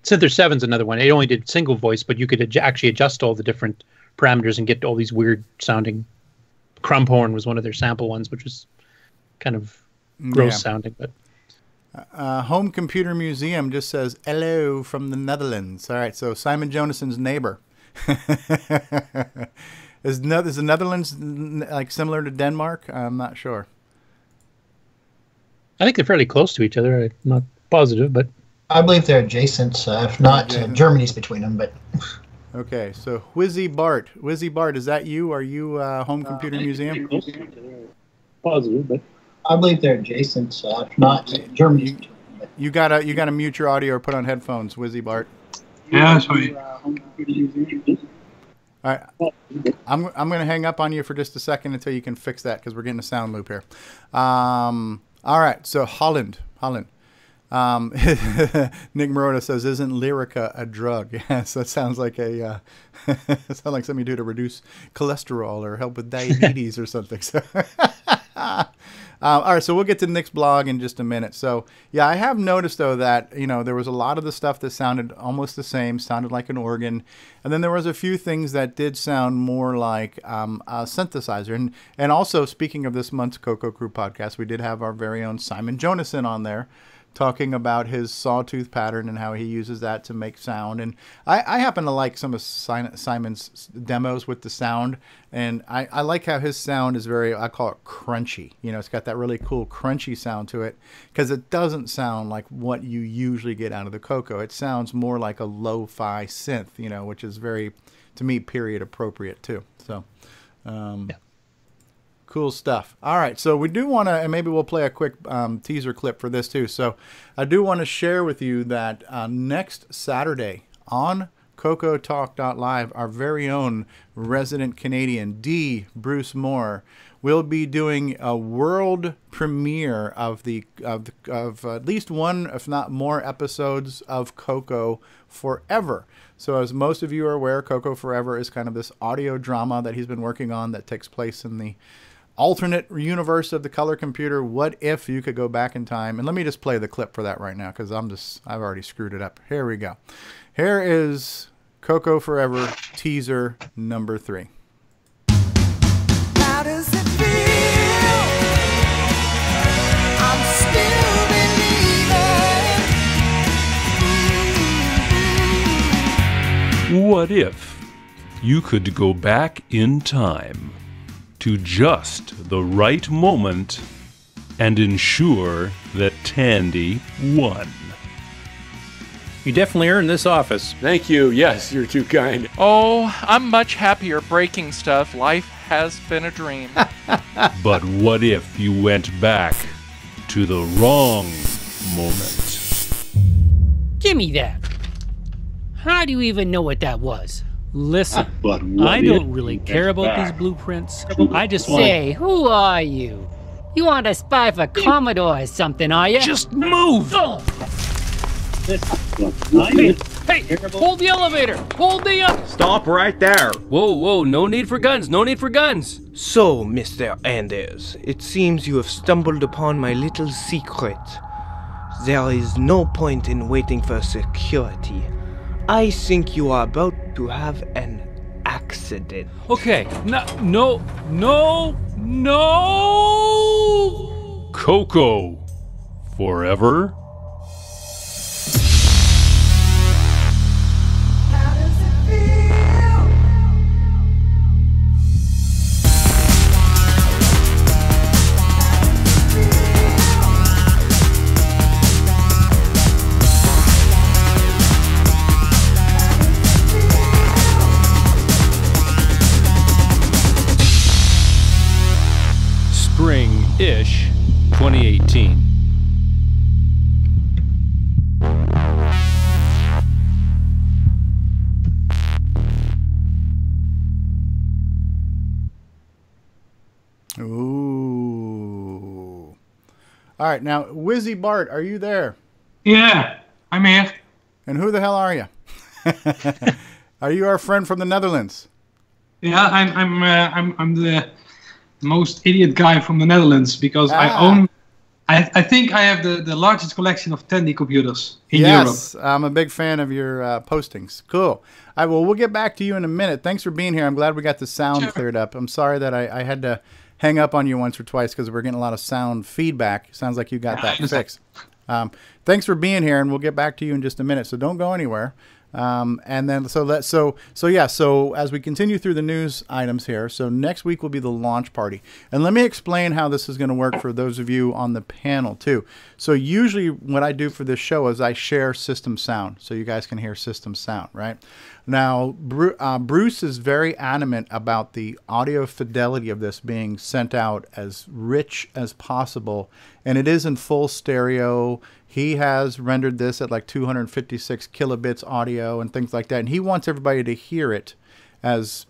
Synther 7's another one. It only did single voice, but you could actually adjust all the different parameters and get all these weird sounding. Crumphorn was one of their sample ones, which was kind of gross sounding, but Home Computer Museum just says, hello from the Netherlands. All right, so Simon Jonassen's neighbor. Is the Netherlands like similar to Denmark? I'm not sure. I think they're fairly close to each other. I'm not positive, but I believe they're adjacent. If not, Germany's between them. But okay, so Whizzy Bart. Whizzy Bart, is that you? Are you Home Computer Museum? Positive, but I believe they're adjacent. If not, Germany's between them. You gotta mute your audio or put on headphones, Whizzy Bart. Yeah, that's right. All right, I'm gonna hang up on you for just a second until you can fix that because we're getting a sound loop here. All right, so Holland. Nick Marotta says, "Isn't Lyrica a drug?" Yes, that sounds like sounds like something you do to reduce cholesterol or help with diabetes or something. So, all right, so we'll get to Nick's blog in just a minute. So, yeah, I have noticed though that there was a lot of the stuff that sounded almost the same, sounded like an organ, and then there was a few things that did sound more like a synthesizer. And also, speaking of this month's CoCo Crew podcast, we did have our very own Simon Jonassen on there talking about his sawtooth pattern and how he uses that to make sound. And I happen to like some of Simon's demos with the sound, and I like how his sound is very, I call it crunchy. You know, it's got that really cool crunchy sound to it, because it doesn't sound like what you usually get out of the CoCo. It sounds more like a lo-fi synth, you know, which is very, to me, period appropriate too. So yeah. Cool stuff. All right, so we do want to, and maybe we'll play a quick teaser clip for this too. So I do want to share with you that next Saturday on CoCoTalk.live, our very own resident Canadian D. Bruce Moore will be doing a world premiere of at least one, if not more, episodes of CoCo Forever. So as most of you are aware, CoCo Forever is kind of this audio drama that he's been working on that takes place in the alternate universe of the color computer. What if you could go back in time? And let me just play the clip for that right now, because I've already screwed it up. Here we go. Here is CoCo Forever teaser number 3. How does it feel? I'm still believing. What if you could go back in time to just the right moment and ensure that Tandy won? You definitely earned this office. Thank you. Yes, you're too kind. Oh, I'm much happier breaking stuff. Life has been a dream. But what if you went back to the wrong moment? Give me that. How do you even know what that was? Listen, I don't really care about these blueprints. I just want... Say, who are you? You want to spy for Commodore or something, are you? Just move! Oh. Hey, hold the elevator! Hold the Stop right there! Whoa, no need for guns, no need for guns! So, Mr. Anders, it seems you have stumbled upon my little secret. There is no point in waiting for security. I think you are about to have an accident. Okay, no! CoCo Forever? Spring-ish 2018. Ooh. All right, now, Wizzy Bart, are you there? Yeah, I'm here. And who the hell are you? Are you our friend from the Netherlands? Yeah, I'm the most idiot guy from the Netherlands, because I think I have the largest collection of Tandy computers in Europe. Yes, I'm a big fan of your postings. Cool. All right, well, we'll get back to you in a minute. Thanks for being here. I'm glad we got the sound cleared up. I'm sorry that I had to hang up on you once or twice because we're getting a lot of sound feedback. Sounds like you got that fixed. Thanks for being here, and we'll get back to you in just a minute, so don't go anywhere. And then so as we continue through the news items here, so next week will be the launch party, and let me explain how this is going to work for those of you on the panel too. So usually what I do for this show is I share system sound so you guys can hear system sound. Right now, Bruce is very adamant about the audio fidelity of this being sent out as rich as possible, and it is in full stereo. He has rendered this at like 256 kilobits audio and things like that. And he wants everybody to hear it as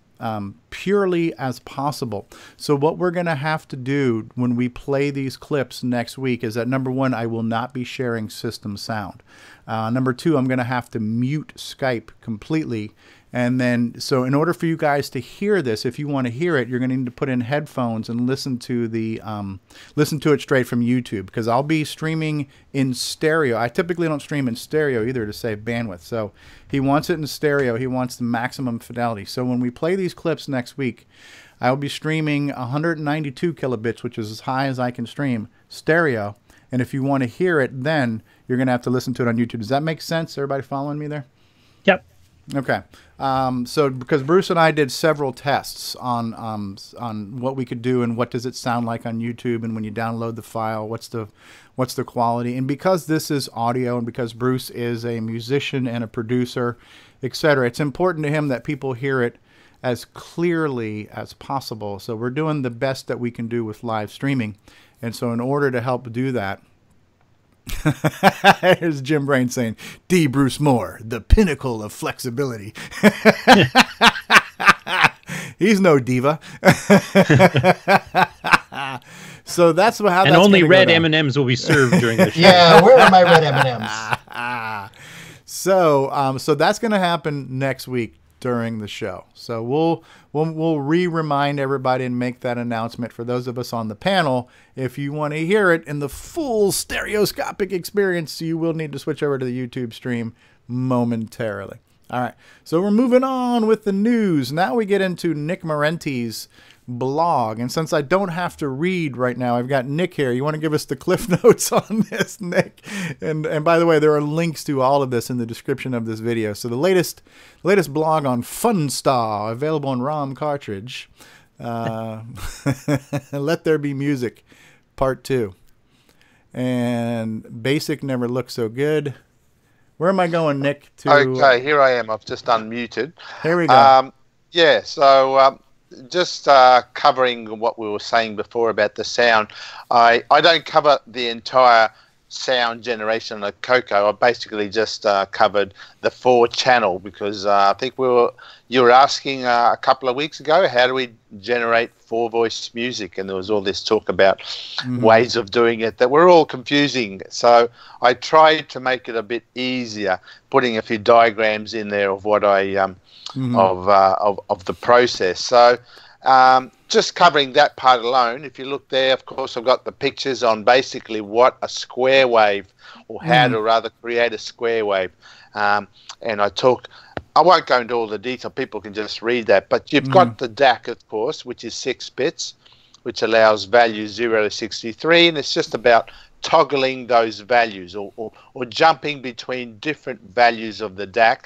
purely as possible. So what we're going to have to do when we play these clips next week is that, number one, I will not be sharing system sound. Number two, I'm going to have to mute Skype completely. And then, so in order for you guys to hear this, if you want to hear it, you're going to need to put in headphones and listen to it straight from YouTube, because I'll be streaming in stereo. I typically don't stream in stereo either to save bandwidth. So he wants it in stereo. He wants the maximum fidelity. So when we play these clips next week, I'll be streaming 192 kilobits, which is as high as I can stream, stereo. And if you want to hear it, then you're going to have to listen to it on YouTube. Does that make sense? Everybody following me there? Yep. Okay. So because Bruce and I did several tests on what we could do and what does it sound like on YouTube, and when you download the file, what's the quality, and because this is audio and because Bruce is a musician and a producer, etc., it's important to him that people hear it as clearly as possible. So we're doing the best that we can do with live streaming, and so in order to help do that, here's Jim Brain saying, D. Bruce Moore, the pinnacle of flexibility. He's no diva. So that's how. And that's only red M&Ms will be served during the show. Yeah, where are my red M&Ms? So that's going to happen next week during the show. So we'll remind everybody and make that announcement for those of us on the panel. If you want to hear it in the full stereoscopic experience, you will need to switch over to the YouTube stream momentarily. All right, so we're moving on with the news. Now we get into Nick Marentes' blog, and since I don't have to read right now, I've got Nick here. You want to give us the cliff notes on this, Nick? And by the way, there are links to all of this in the description of this video. So the latest blog on Funstar, available on ROM cartridge. Let There Be Music, Part 2. And Basic Never Looked So Good. Where am I going, Nick? Okay, here I am. I've just unmuted. Here we go. Yeah, so just covering what we were saying before about the sound. I don't cover the entire sound generation of CoCo. I basically just covered the 4-channel because I think you were asking a couple of weeks ago, how do we generate 4-voice music? And there was all this talk about ways of doing it that were all confusing. So I tried to make it a bit easier, putting a few diagrams in there of what I of the process. So just covering that part alone, if you look there, of course, I've got the pictures on basically what a square wave, or how to rather create a square wave. And I won't go into all the detail, people can just read that, but you've got the DAC, of course, which is 6 bits, which allows values 0 to 63, and it's just about toggling those values or jumping between different values of the DAC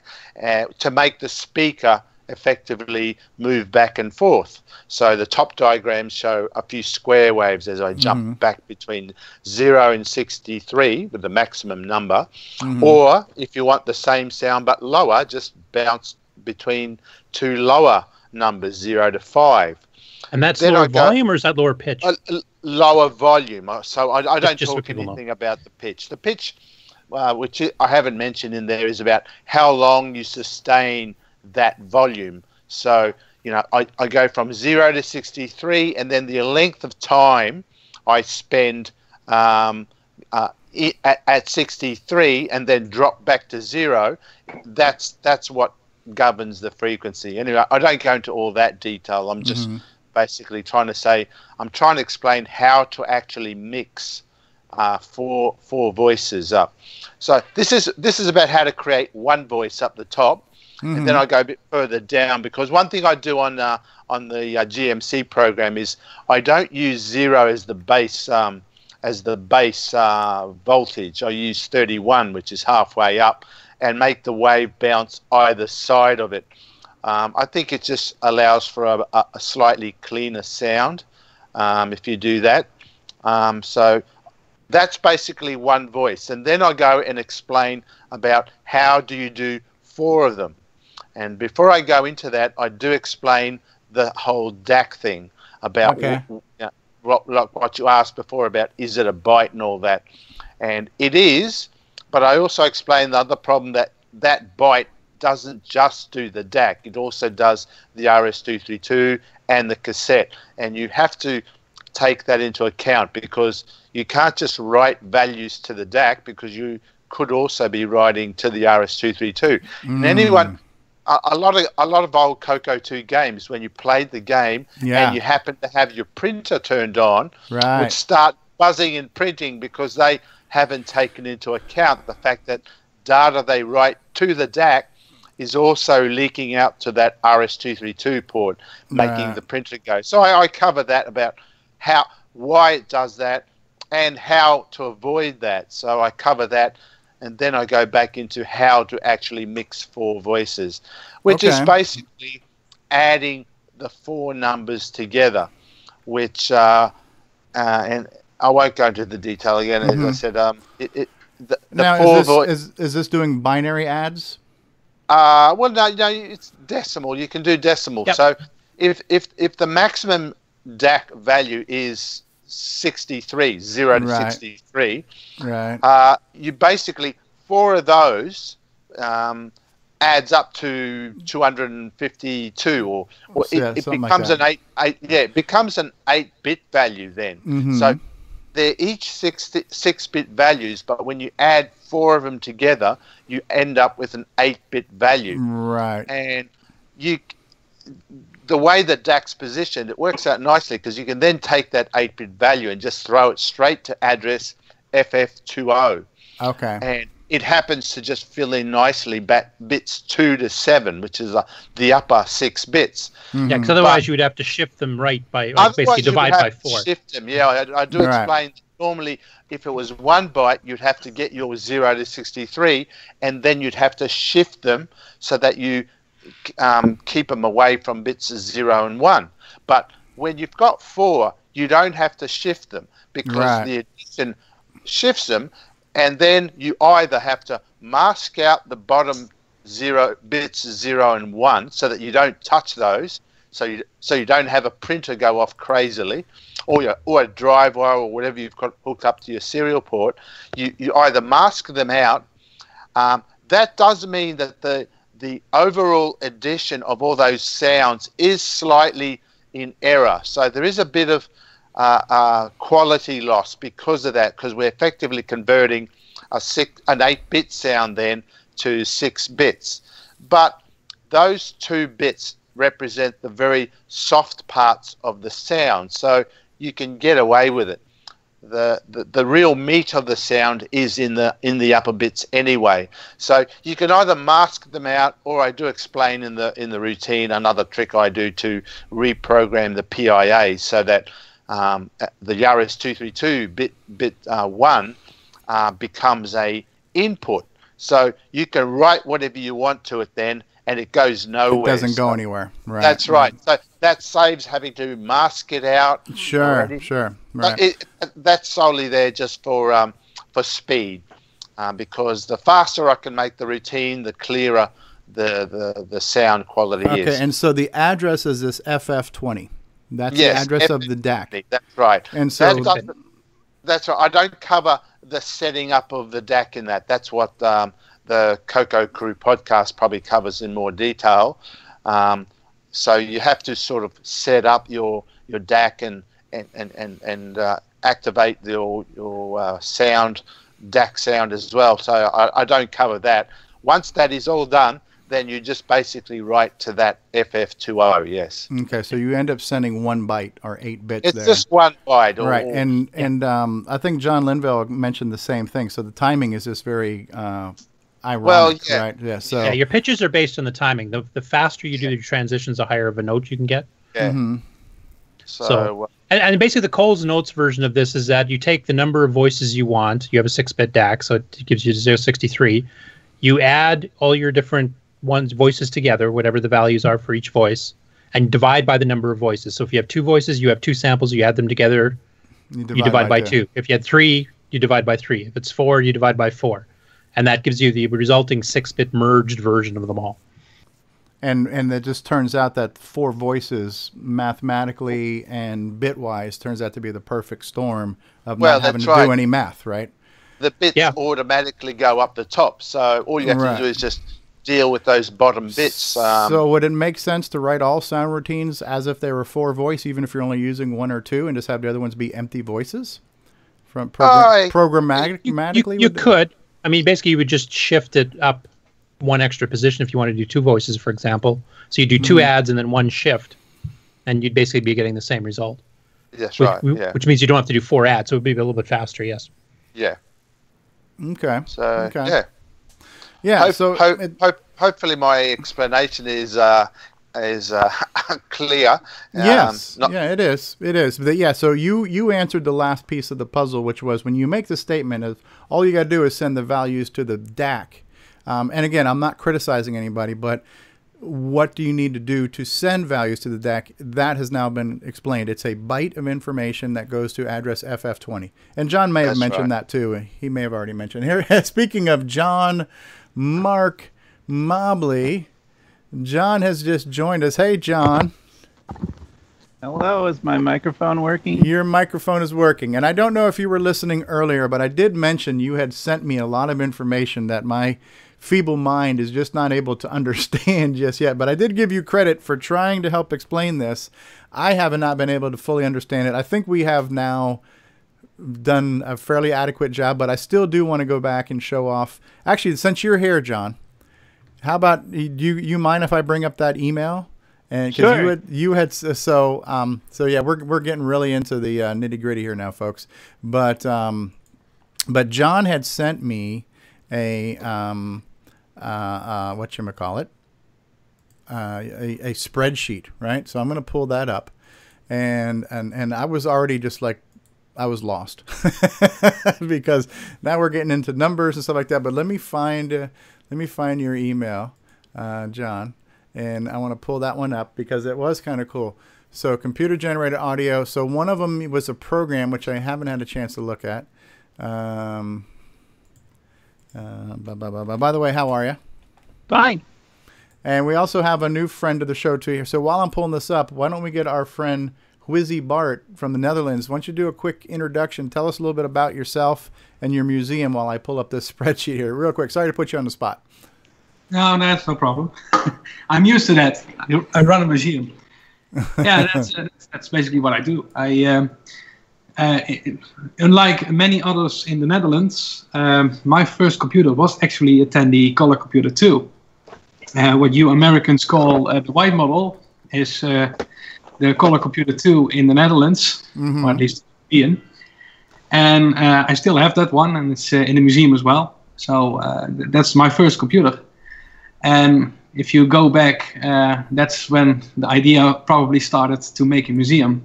to make the speaker effectively move back and forth. So the top diagrams show a few square waves as I jump back between 0 and 63 with the maximum number, or if you want the same sound but lower, just bounce between 2 lower numbers, 0 to 5. And that's lower volume, or is that lower pitch? Lower volume. So I don't talk anything about the pitch. The pitch, which I haven't mentioned in there, is about how long you sustain that volume. So, you know, I go from 0 to 63, and then the length of time I spend at 63 and then drop back to 0, that's what governs the frequency. Anyway, I don't go into all that detail. I'm just basically trying to say, I'm trying to explain how to actually mix four voices up. So this is about how to create one voice up the top, and then I go a bit further down, because one thing I do on the GMC program is I don't use 0 as the base voltage. I use 31, which is halfway up, and make the wave bounce either side of it. I think it just allows for a slightly cleaner sound if you do that. So that's basically one voice. And then I go and explain about how do you do 4 of them. And before I go into that, I do explain the whole DAC thing about what you asked before about, is it a byte and all that. And it is, but I also explain the other problem, that byte doesn't just do the DAC, it also does the RS-232 and the cassette, and you have to take that into account, because you can't just write values to the DAC, because you could also be writing to the RS-232. And anyone, a lot of old CoCo 2 games, when you played the game and you happen to have your printer turned on, would start buzzing and printing, because they haven't taken into account the fact that data they write to the DAC is also leaking out to that RS-232 port, making the printer go. So I cover that about why it does that, and how to avoid that. So I cover that, and then I go back into how to actually mix 4 voices, which is basically adding the 4 numbers together, which and I won't go into the detail again. As I said, is this doing binary adds? Well, no, it's decimal. You can do decimal. Yep. So if the maximum DAC value is 63, 0 to 63, right? You basically 4 of those adds up to 252, or it becomes like it becomes an 8-bit value then. So they're each 6-bit values, but when you add 4 of them together, you end up with an 8-bit value. Right. And the way that DAC's positioned, it works out nicely because you can then take that 8-bit value and just throw it straight to address FF20. Okay. And it happens to just fill in nicely bits 2 to 7, which is the upper 6 bits. Yeah, because otherwise you would have to shift them right by, basically divide by 4. Shift them, yeah. I do explain that normally if it was 1 byte, you'd have to get your 0 to 63, and then you'd have to shift them so that you keep them away from bits 0 and 1. But when you've got 4, you don't have to shift them because the addition shifts them, and then you either have to mask out the bottom 0 bits 0 and 1 so that you don't touch those, so you don't have a printer go off crazily, or a drive wire or whatever you've got hooked up to your serial port. You either mask them out. That does mean that the overall addition of all those sounds is slightly in error. So there is a bit of quality loss because of that, because we're effectively converting an 8-bit sound then to 6 bits. But those 2 bits represent the very soft parts of the sound, so you can get away with it. The real meat of the sound is in the upper bits anyway. So you can either mask them out, or I do explain in the routine another trick I do to reprogram the PIA so that the Yaris 232 bit 1 becomes a input. So you can write whatever you want to it then, and it goes nowhere. It doesn't go anywhere. Right. That's right. So that saves having to mask it out. Sure. Right. That's solely there just for speed, because the faster I can make the routine, the clearer the sound quality is. Okay, and so the address is this FF20. That's the address of the DAC. That's right. And so that's right. I don't cover the setting up of the DAC in that. That's what the CoCo Crew podcast probably covers in more detail. So you have to sort of set up your DAC and activate your sound, DAC sound as well. So I don't cover that. Once that is all done, then you just basically write to that FF20, yes. Okay, so you end up sending 1 byte or 8 bits there. It's just 1 byte. Right, and I think John Linville mentioned the same thing. So the timing is just very ironic, right? Yeah. So your pitches are based on the timing. The faster you do your transitions, the higher of a note you can get. Yeah. So and basically the Coles Notes version of this is that you take the number of voices you want. You have a 6-bit DAC, so it gives you 063. You add all your different voices together, whatever the values are for each voice, and divide by the number of voices. So if you have 2 voices, you have 2 samples, you add them together, you divide by 2. If you had 3, you divide by 3. If it's 4, you divide by 4. And that gives you the resulting 6-bit merged version of them all. And it just turns out that 4 voices, mathematically and bit-wise, turns out to be the perfect storm of not having to do any math, right? The bits automatically go up the top, so all you have to do is just deal with those bottom bits. So would it make sense to write all sound routines as if they were 4 voice, even if you're only using 1 or 2, and just have the other ones be empty voices? From programmatically? You could. I mean, basically, you would just shift it up 1 extra position if you want to do 2 voices, for example. So you do 2 adds and then 1 shift, and you'd basically be getting the same result. That's right. Which means you don't have to do 4 adds, so it would be a little bit faster. Yes. Yeah. Okay. So yeah. Hopefully my explanation is is clear. Yes, yeah, it is. It is. But yeah, so you answered the last piece of the puzzle, which was when you make the statement of all you got to do is send the values to the DAC. And again, I'm not criticizing anybody, but what do you need to do to send values to the DAC? That has now been explained. It's a byte of information that goes to address FF20. And John may have mentioned that too. He may have already mentioned here. Speaking of John Mark Mobley, John has just joined us. Hey, John. Hello, is my microphone working? Your microphone is working. And I don't know if you were listening earlier, but I did mention you had sent me a lot of information that my feeble mind is just not able to understand just yet. But I did give you credit for trying to help explain this. I have not been able to fully understand it. I think we have now done a fairly adequate job, but I still do want to go back and show off. Actually, since you're here, John, how about you mind if I bring up that email? And sure. you had so yeah, we're getting really into the nitty gritty here now, folks. But John had sent me a whatchamacallit, a spreadsheet, right? So I'm going to pull that up, and I was already just like, I was lost because now we're getting into numbers and stuff like that. But let me find your email, John, and I want to pull that one up because it was kind of cool. So computer generated audio. So one of them was a program which I haven't had a chance to look at. By the way, how are you? Fine. And we also have a new friend of the show too here. So while I'm pulling this up, why don't we get our friend Whizzy Bart from the Netherlands? Why don't you do a quick introduction? Tell us a little bit about yourself and your museum while I pull up this spreadsheet here real quick. Sorry to put you on the spot. No, that's no problem. I'm used to that. I run a museum. Yeah, that's basically what I do. Unlike many others in the Netherlands, my first computer was actually a Tandy Color Computer 2. What you Americans call the white model is the Color Computer 2 in the Netherlands, or at least European. And I still have that one, and it's in the museum as well. So that's my first computer. And if you go back, that's when the idea probably started to make a museum.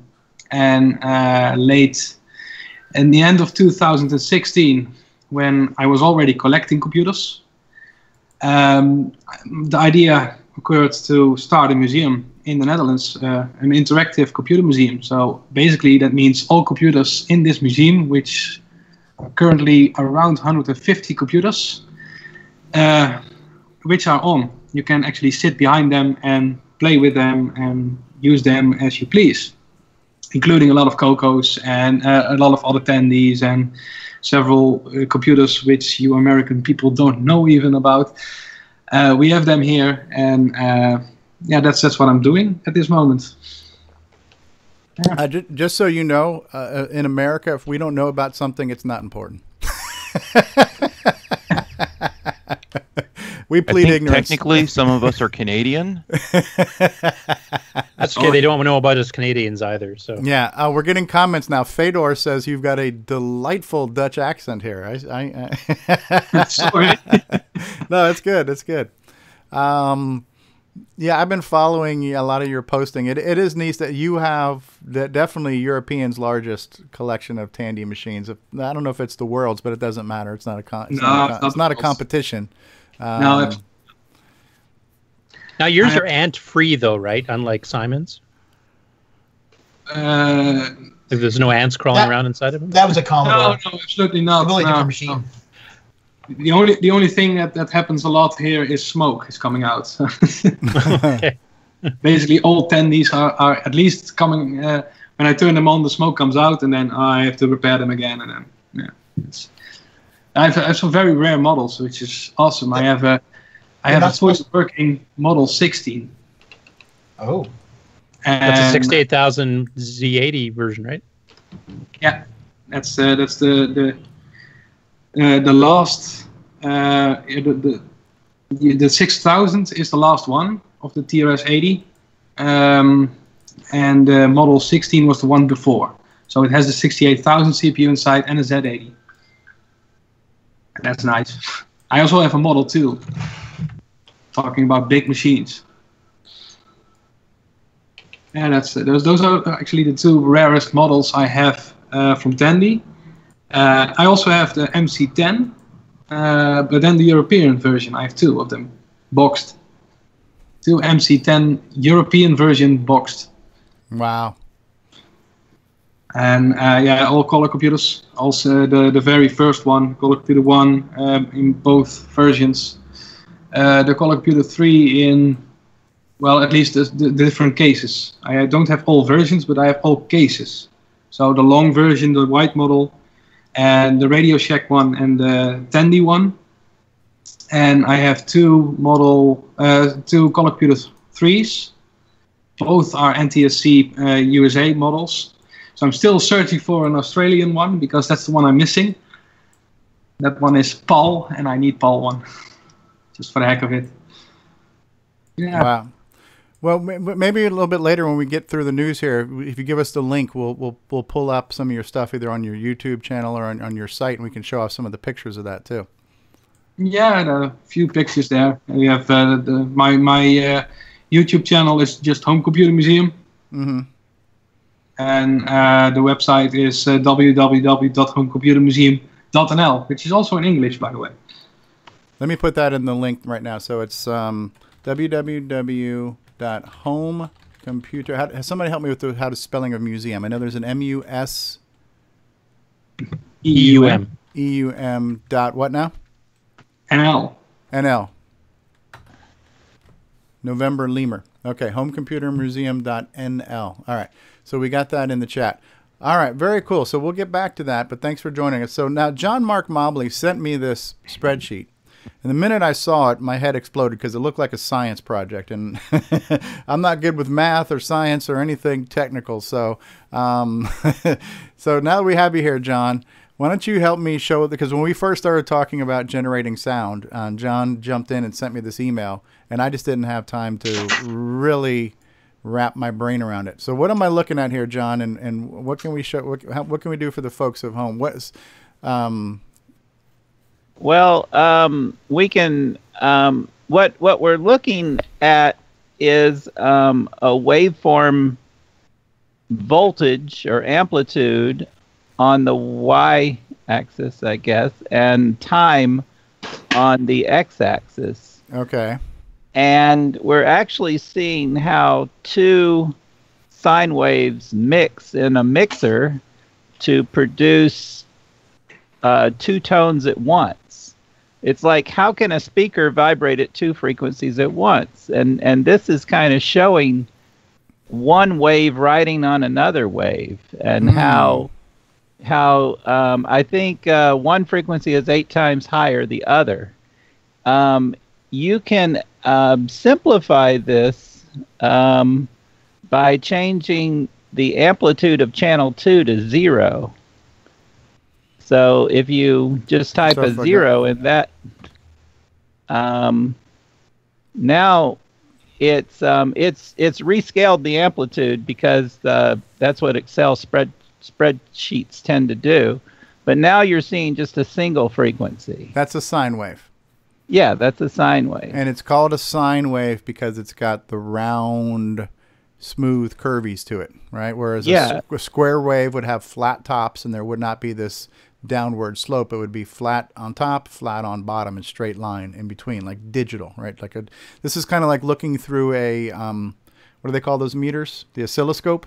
And late in the end of 2016, when I was already collecting computers, the idea occurred to start a museum in the Netherlands, an interactive computer museum. So basically that means all computers in this museum, which are currently around 150 computers, which are on. You can actually sit behind them and play with them and use them as you please, including a lot of CoCos and a lot of other Tandies and several computers which you American people don't know even about. We have them here, and yeah, that's what I'm doing at this moment. Yeah. Just so you know, in America, if we don't know about something, it's not important. We plead ignorance. Technically, some of us are Canadian. That's okay. They don't know about us Canadians either. So yeah, we're getting comments now. Fedor says you've got a delightful Dutch accent here. Sorry. No, it's good. It's good. Yeah, I've been following a lot of your posting. It is neat that you have definitely Europeans' largest collection of Tandy machines. I don't know if it's the world's, but it doesn't matter. It's not a competition. No. Now yours are ant-free though, right? Unlike Simon's. If there's no ants crawling around inside of them. That was a Commodore. No, absolutely not. Really different machine. No. The only thing that happens a lot here is smoke is coming out. Okay. Basically, all Tandies are at least coming. When I turn them on, the smoke comes out, and then I have to repair them again. And then, yeah, I have some very rare models, which is awesome. I have a fully working Model 16. Oh, that's a 68,000 Z80 version, right? Yeah, that's the last. The 6000 is the last one of the TRS-80, and Model 16 was the one before. So it has the 68,000 CPU inside and a Z80. That's nice. I also have a Model 2. Talking about big machines. Yeah, those are actually the two rarest models I have from Tandy. I also have the MC10, but then the European version. I have two of them boxed. Two MC10 European version boxed. Wow. And yeah, all color computers. Also the very first one, Color Computer 1, in both versions. The Color Computer 3 in, well, at least the different cases. I don't have all versions, but I have all cases. So the long version, the white model, and the Radio Shack one, and the Tandy one. And I have two Color Computer 3s. Both are NTSC USA models. So I'm still searching for an Australian one, because that's the one I'm missing. That one is PAL, and I need PAL one. Just for the heck of it. Yeah. Wow. Well, maybe a little bit later when we get through the news here, if you give us the link, we'll pull up some of your stuff either on your YouTube channel or on your site, and we can show off some of the pictures of that too. Yeah, a few pictures there. We have my YouTube channel is just Home Computer Museum. Mm-hmm. And the website is www.homecomputermuseum.nl, which is also in English, by the way. Let me put that in the link right now. So it's www.homecomputer. Has somebody help me with how to spelling of museum? I know there's an M-U-S... E-U-M. E-U-M dot what now? NL. NL. November Lemur. Okay, homecomputermuseum.nl. All right, so we got that in the chat. All right, very cool. So we'll get back to that, but thanks for joining us. So now John Mark Mobley sent me this spreadsheet. And the minute I saw it, my head exploded because it looked like a science project. And I'm not good with math or science or anything technical. So, so now that we have you here, John, why don't you help me show it? Because when we first started talking about generating sound, John jumped in and sent me this email, and I just didn't have time to really wrap my brain around it. So what am I looking at here, John? And what can we show? What can we do for the folks at home? We can. What we're looking at is a waveform voltage or amplitude on the y-axis, I guess, and time on the x-axis. Okay. And we're actually seeing how two sine waves mix in a mixer to produce two tones at once. It's like, how can a speaker vibrate at two frequencies at once? And this is kind of showing one wave riding on another wave, and how I think one frequency is 8 times higher the other. You can simplify this by changing the amplitude of channel 2 to 0. So if you just type a 0 in that, now it's rescaled the amplitude, because that's what Excel spreadsheets tend to do. But now you're seeing just a single frequency. That's a sine wave. Yeah, that's a sine wave. And it's called a sine wave because it's got the round, smooth curvies to it, right? Whereas a square wave would have flat tops, and there would not be this downward slope. It would be flat on top, flat on bottom, and straight line in between, like digital, right? This is kind of like looking through a what do they call those meters? The oscilloscope.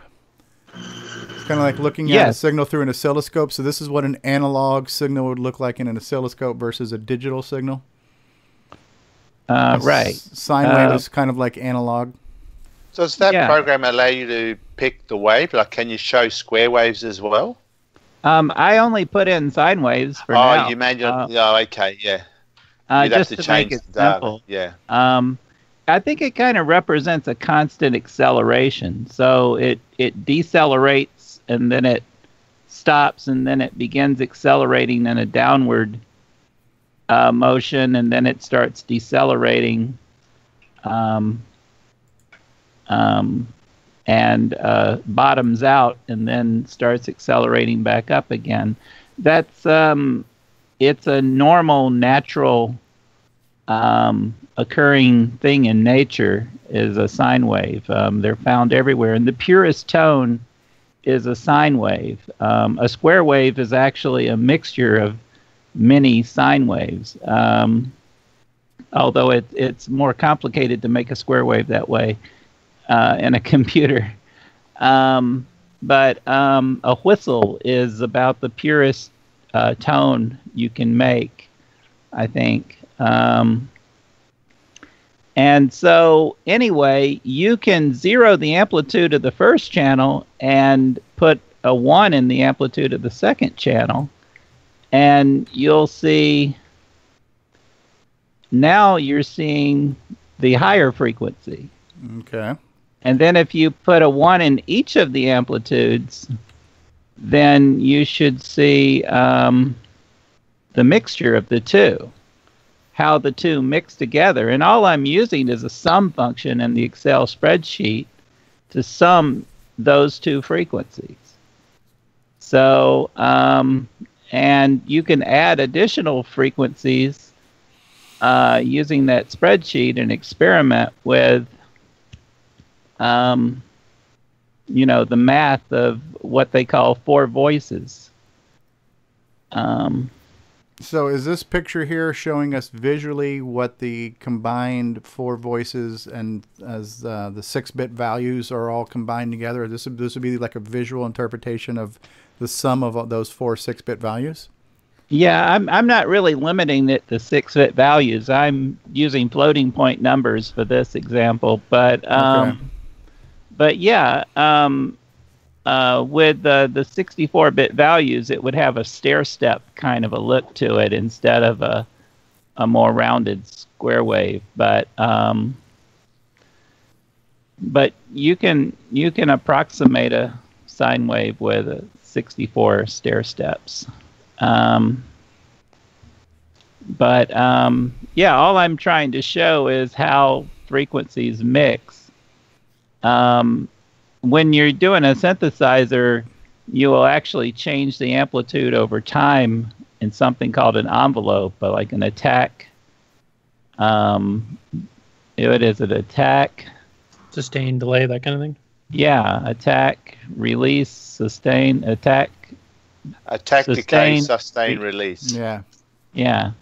It's kind of like looking at a signal through an oscilloscope. So this is what an analog signal would look like in an oscilloscope versus a digital signal. Right. Sine wave is kind of like analog. So does that program allow you to pick the wave? Like, can you show square waves as well? I only put in sine waves for now. Oh, you made your... okay, yeah. You'd just have to make it simple. Yeah. I think it kind of represents a constant acceleration. So it decelerates, and then it stops, and then it begins accelerating in a downward motion, and then it starts decelerating, and bottoms out, and then starts accelerating back up again. That's it's a normal, natural occurring thing in nature is a sine wave. They're found everywhere, and the purest tone is a sine wave. A square wave is actually a mixture of many sine waves, although it's more complicated to make a square wave that way in a computer. But a whistle is about the purest tone you can make, I think. And so, anyway, you can zero the amplitude of the first channel and put a 1 in the amplitude of the second channel, and you'll see now you're seeing the higher frequency. Okay. And then if you put a 1 in each of the amplitudes, then you should see the mixture of the two, how the two mix together. And all I'm using is a sum function in the Excel spreadsheet to sum those two frequencies. So, and you can add additional frequencies using that spreadsheet and experiment with you know, the math of what they call 4 voices. So is this picture here showing us visually what the combined 4 voices and as the 6-bit values are all combined together? This would be like a visual interpretation of the sum of those 4 6-bit values? Yeah, I'm not really limiting it to 6-bit values. I'm using floating point numbers for this example, but Okay. but yeah, with the 64-bit values, it would have a stair-step kind of a look to it instead of a more rounded square wave. But you can approximate a sine wave with 64 stair steps. Yeah, all I'm trying to show is how frequencies mix. When you're doing a synthesizer, you will actually change the amplitude over time in something called an envelope, like an attack. What is it? Attack, sustain, delay, that kind of thing. Yeah, attack, release, sustain, attack. Attack, decay, sustain, release. Yeah. Yeah.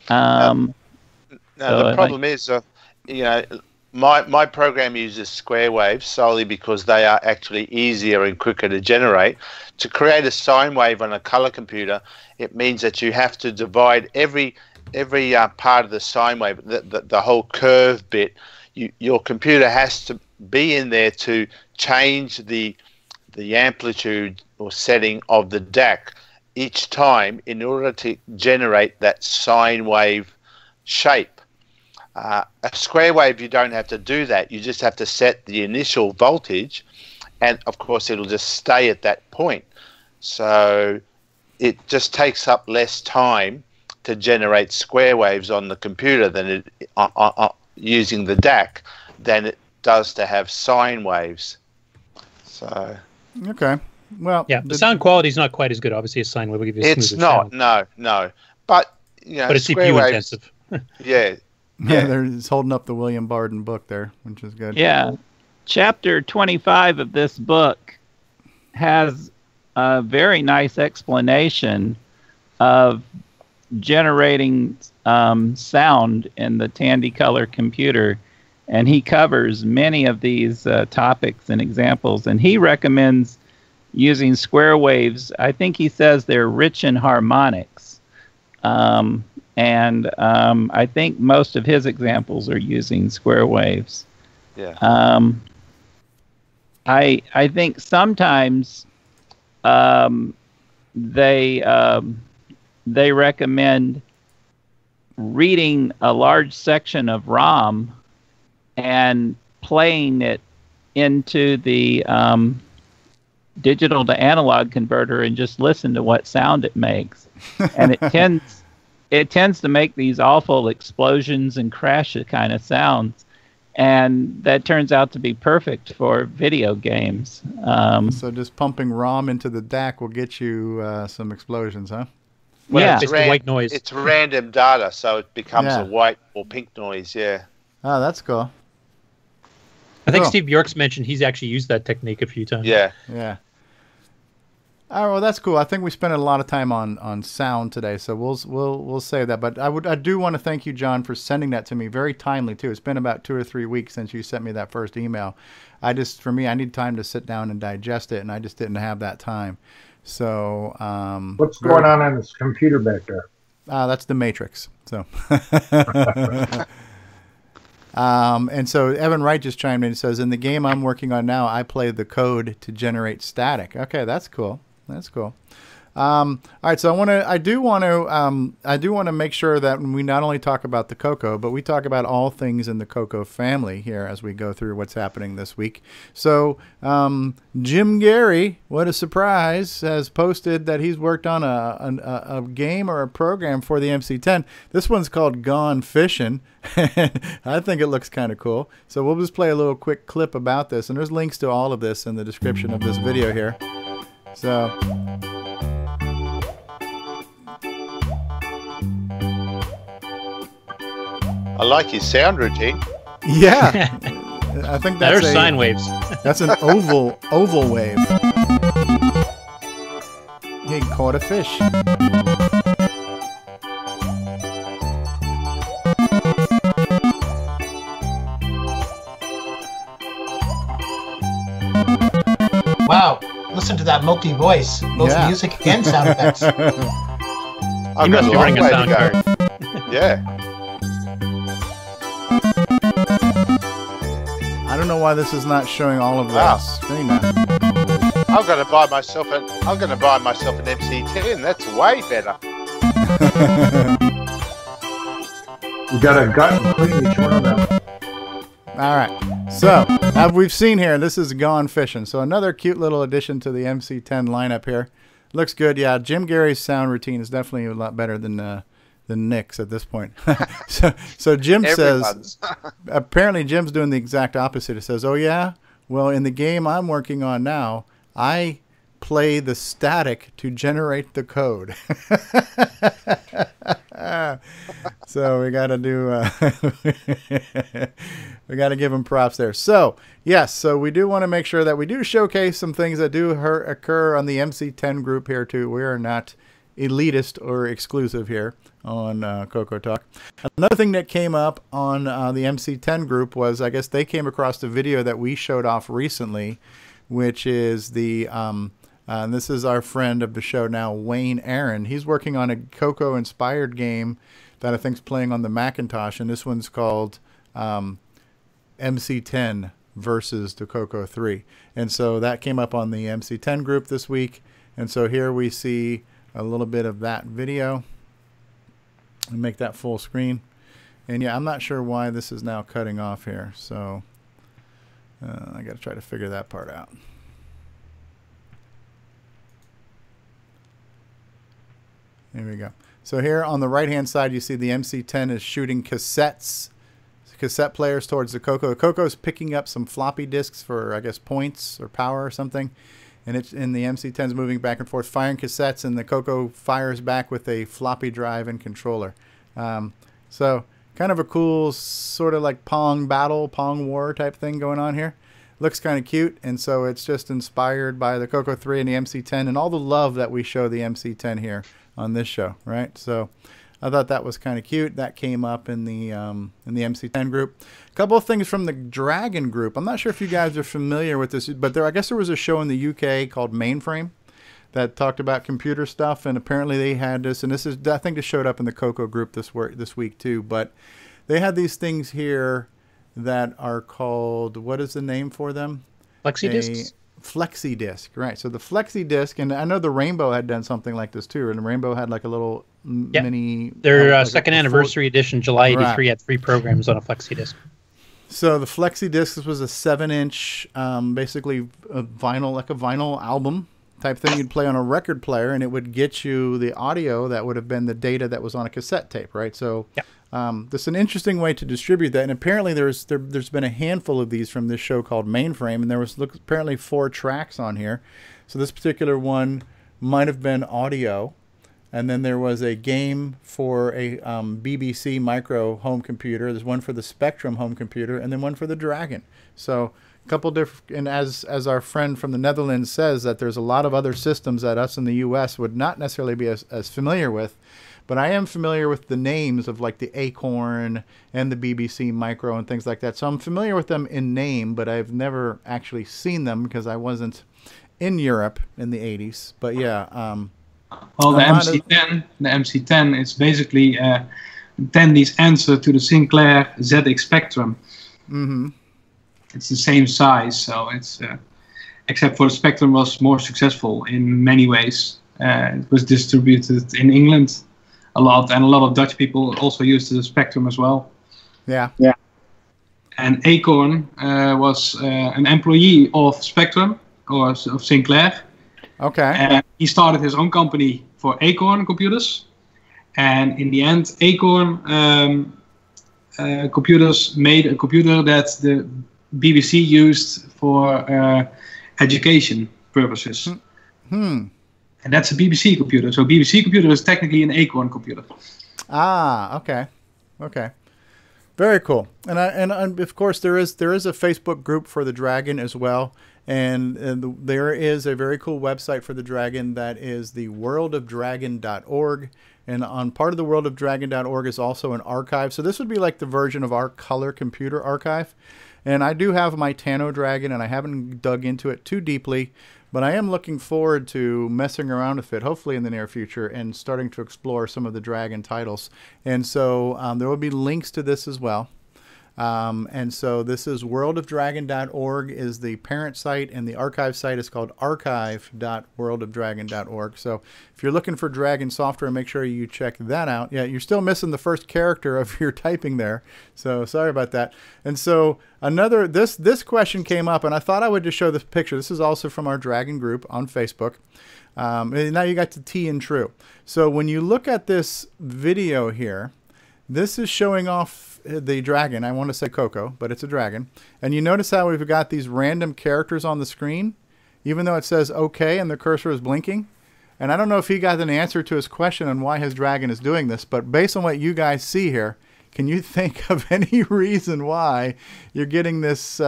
Now the problem is, you know, my program uses square waves solely because they are actually easier and quicker to generate. To create a sine wave on a color computer, it means that you have to divide every part of the sine wave, the whole curve bit. Your computer has to be in there to change the amplitude or setting of the DAC each time in order to generate that sine wave shape. A square wave, you don't have to do that. You just have to set the initial voltage, and of course it'll just stay at that point. So it just takes up less time to generate square waves on the computer than using the DAC than it does to have sine waves. So okay, well, yeah, the sound quality is not quite as good. Obviously, a sine wave will give you a it's smoother not. sound. No, but you know, but it's square CPU waves, intensive. Yeah. Yeah, they're just holding up the William Barden book there, which is good. Yeah. Chapter 25 of this book has a very nice explanation of generating sound in the Tandy Color computer. And he covers many of these topics and examples. And he recommends using square waves. I think he says they're rich in harmonics. I think most of his examples are using square waves. Yeah. I think sometimes they recommend reading a large section of ROM and playing it into the digital to analog converter and just listen to what sound it makes. And it tends to make these awful explosions and crash kind of sounds. And that turns out to be perfect for video games. So just pumping ROM into the DAC will get you some explosions, huh? Well, it's white noise. It's random data, so it becomes a white or pink noise. Yeah. Oh, that's cool. I think Steve Bjork's mentioned he's actually used that technique a few times. Yeah. Yeah. Oh, well, that's cool. I think we spent a lot of time on sound today, so we'll save that. But I do want to thank you, John, for sending that to me very timely too. It's been about 2 or 3 weeks since you sent me that first email. For me, I need time to sit down and digest it, and I just didn't have that time. So what's going on this computer back there? That's the Matrix. So. And so Evan Wright just chimed in and says, in the game I'm working on now, I play the code to generate static. Okay, that's cool. That's cool. All right, so I do want to make sure that we not only talk about the CoCo, but we talk about all things in the CoCo family here as we go through what's happening this week. So Gerrie, what a surprise, has posted that he's worked on a game or a program for the MC10. This one's called Gone Fishin'. I think it looks kind of cool. So we'll just play a little quick clip about this, and there's links to all of this in the description of this video here. So. I like his sound routine. Yeah, I think that's sine waves. That's an oval wave. He caught a fish. Wow, listen to that multi voice, both music and sound effects. You must be running a sound card. Yeah. I don't know why this is not showing all of the screen now. I'm going to buy myself an MC10. That's way better. You got a gut and clean each one of them. All right. So, as we've seen here, this is Gone Fishin'. So another cute little addition to the MC10 lineup here. Looks good. Yeah, Jim Gerrie's sound routine is definitely a lot better than Nick's at this point. so Jim says, apparently Jim's doing the exact opposite. It says, oh yeah, well in the game I'm working on now, I play the static to generate the code. So we got to do, we got to give him props there. So yes, so we do want to make sure that we do showcase some things that do occur on the MC10 group here too. We are not elitist or exclusive here on CoCoTALK. Another thing that came up on the MC10 group was, I guess they came across the video that we showed off recently, which is the and this is our friend of the show now, Wayne Aaron. He's working on a CoCo inspired game that I think's playing on the Macintosh, and this one's called MC10 versus the CoCo 3. And so that came up on the MC10 group this week, and so here we see a little bit of that video and make that full screen. And yeah, I'm not sure why this is now cutting off here, so I got to try to figure that part out. There we go. So here on the right hand side you see the MC10 is shooting cassette players towards the CoCo. The CoCo's picking up some floppy disks for, I guess, points or power or something. And the MC10's moving back and forth, firing cassettes, and the CoCo fires back with a floppy drive and controller. So kind of a cool sort of like Pong battle, Pong war type thing going on here. Looks kind of cute, and so it's just inspired by the CoCo 3 and the MC10 and all the love that we show the MC10 here on this show, right? So I thought that was kind of cute. That came up in the MC10 group. A couple of things from the Dragon group. I'm not sure if you guys are familiar with this, but I guess there was a show in the UK called Mainframe that talked about computer stuff, and apparently they had this, and I think this showed up in the CoCo group this week too, but they had these things here that are called, what is the name for them? Flexi discs? Flexi disc, right. So the flexi disc, and I know the Rainbow had done something like this too, and the Rainbow had like a little mini... Their like second anniversary edition, July 83, had 3 programs on a flexi disc. So the flexi disc, this was a 7-inch, basically a vinyl album type thing you'd play on a record player, and it would get you the audio that would have been the data that was on a cassette tape, right? So this is an interesting way to distribute that, and apparently there's been a handful of these from this show called Mainframe, and there was apparently 4 tracks on here. So this particular one might have been audio, And then there was a game for a BBC Micro home computer. There's one for the Spectrum home computer, and then one for the Dragon. So a couple different, and as our friend from the Netherlands says, that there's a lot of other systems that us in the U.S. would not necessarily be as familiar with. But I am familiar with the names of like the Acorn and the BBC Micro and things like that. So I'm familiar with them in name, but I've never actually seen them because I wasn't in Europe in the 80s. But yeah. Well, the MC10 is basically Tandy's answer to the Sinclair ZX Spectrum. Mm-hmm. It's the same size, so it's except for the Spectrum was more successful in many ways. It was distributed in England a lot, and a lot of Dutch people also used the Spectrum as well. Yeah. And Acorn was an employee of Spectrum or of Sinclair. Okay. He started his own company for Acorn computers, and in the end, Acorn computers made a computer that the BBC used for education purposes. And that's a BBC computer. So BBC computer is technically an Acorn computer. Ah, okay. Very cool. And of course there is a Facebook group for the Dragon as well. And there is a very cool website for the Dragon that is the worldofdragon.org. And on part of the worldofdragon.org is also an archive. So this would be like the version of our color computer archive. And I do have my Tano Dragon, and I haven't dug into it too deeply. But I am looking forward to messing around with it, hopefully in the near future, and starting to explore some of the Dragon titles. And so there will be links to this as well. And so this is worldofdragon.org is the parent site, and the archive site is called archive.worldofdragon.org. So if you're looking for Dragon software, make sure you check that out. Yeah, you're still missing the first character of your typing there, so sorry about that. And so this question came up, and I thought I would just show this picture. This is also from our Dragon group on Facebook. And now you got the T and true. So when you look at this video here, this is showing off the Dragon. I want to say CoCo, but it's a Dragon. And you notice how we've got these random characters on the screen, even though it says OK and the cursor is blinking. And I don't know if he got an answer to his question on why his Dragon is doing this, but based on what you guys see here, can you think of any reason why you're getting this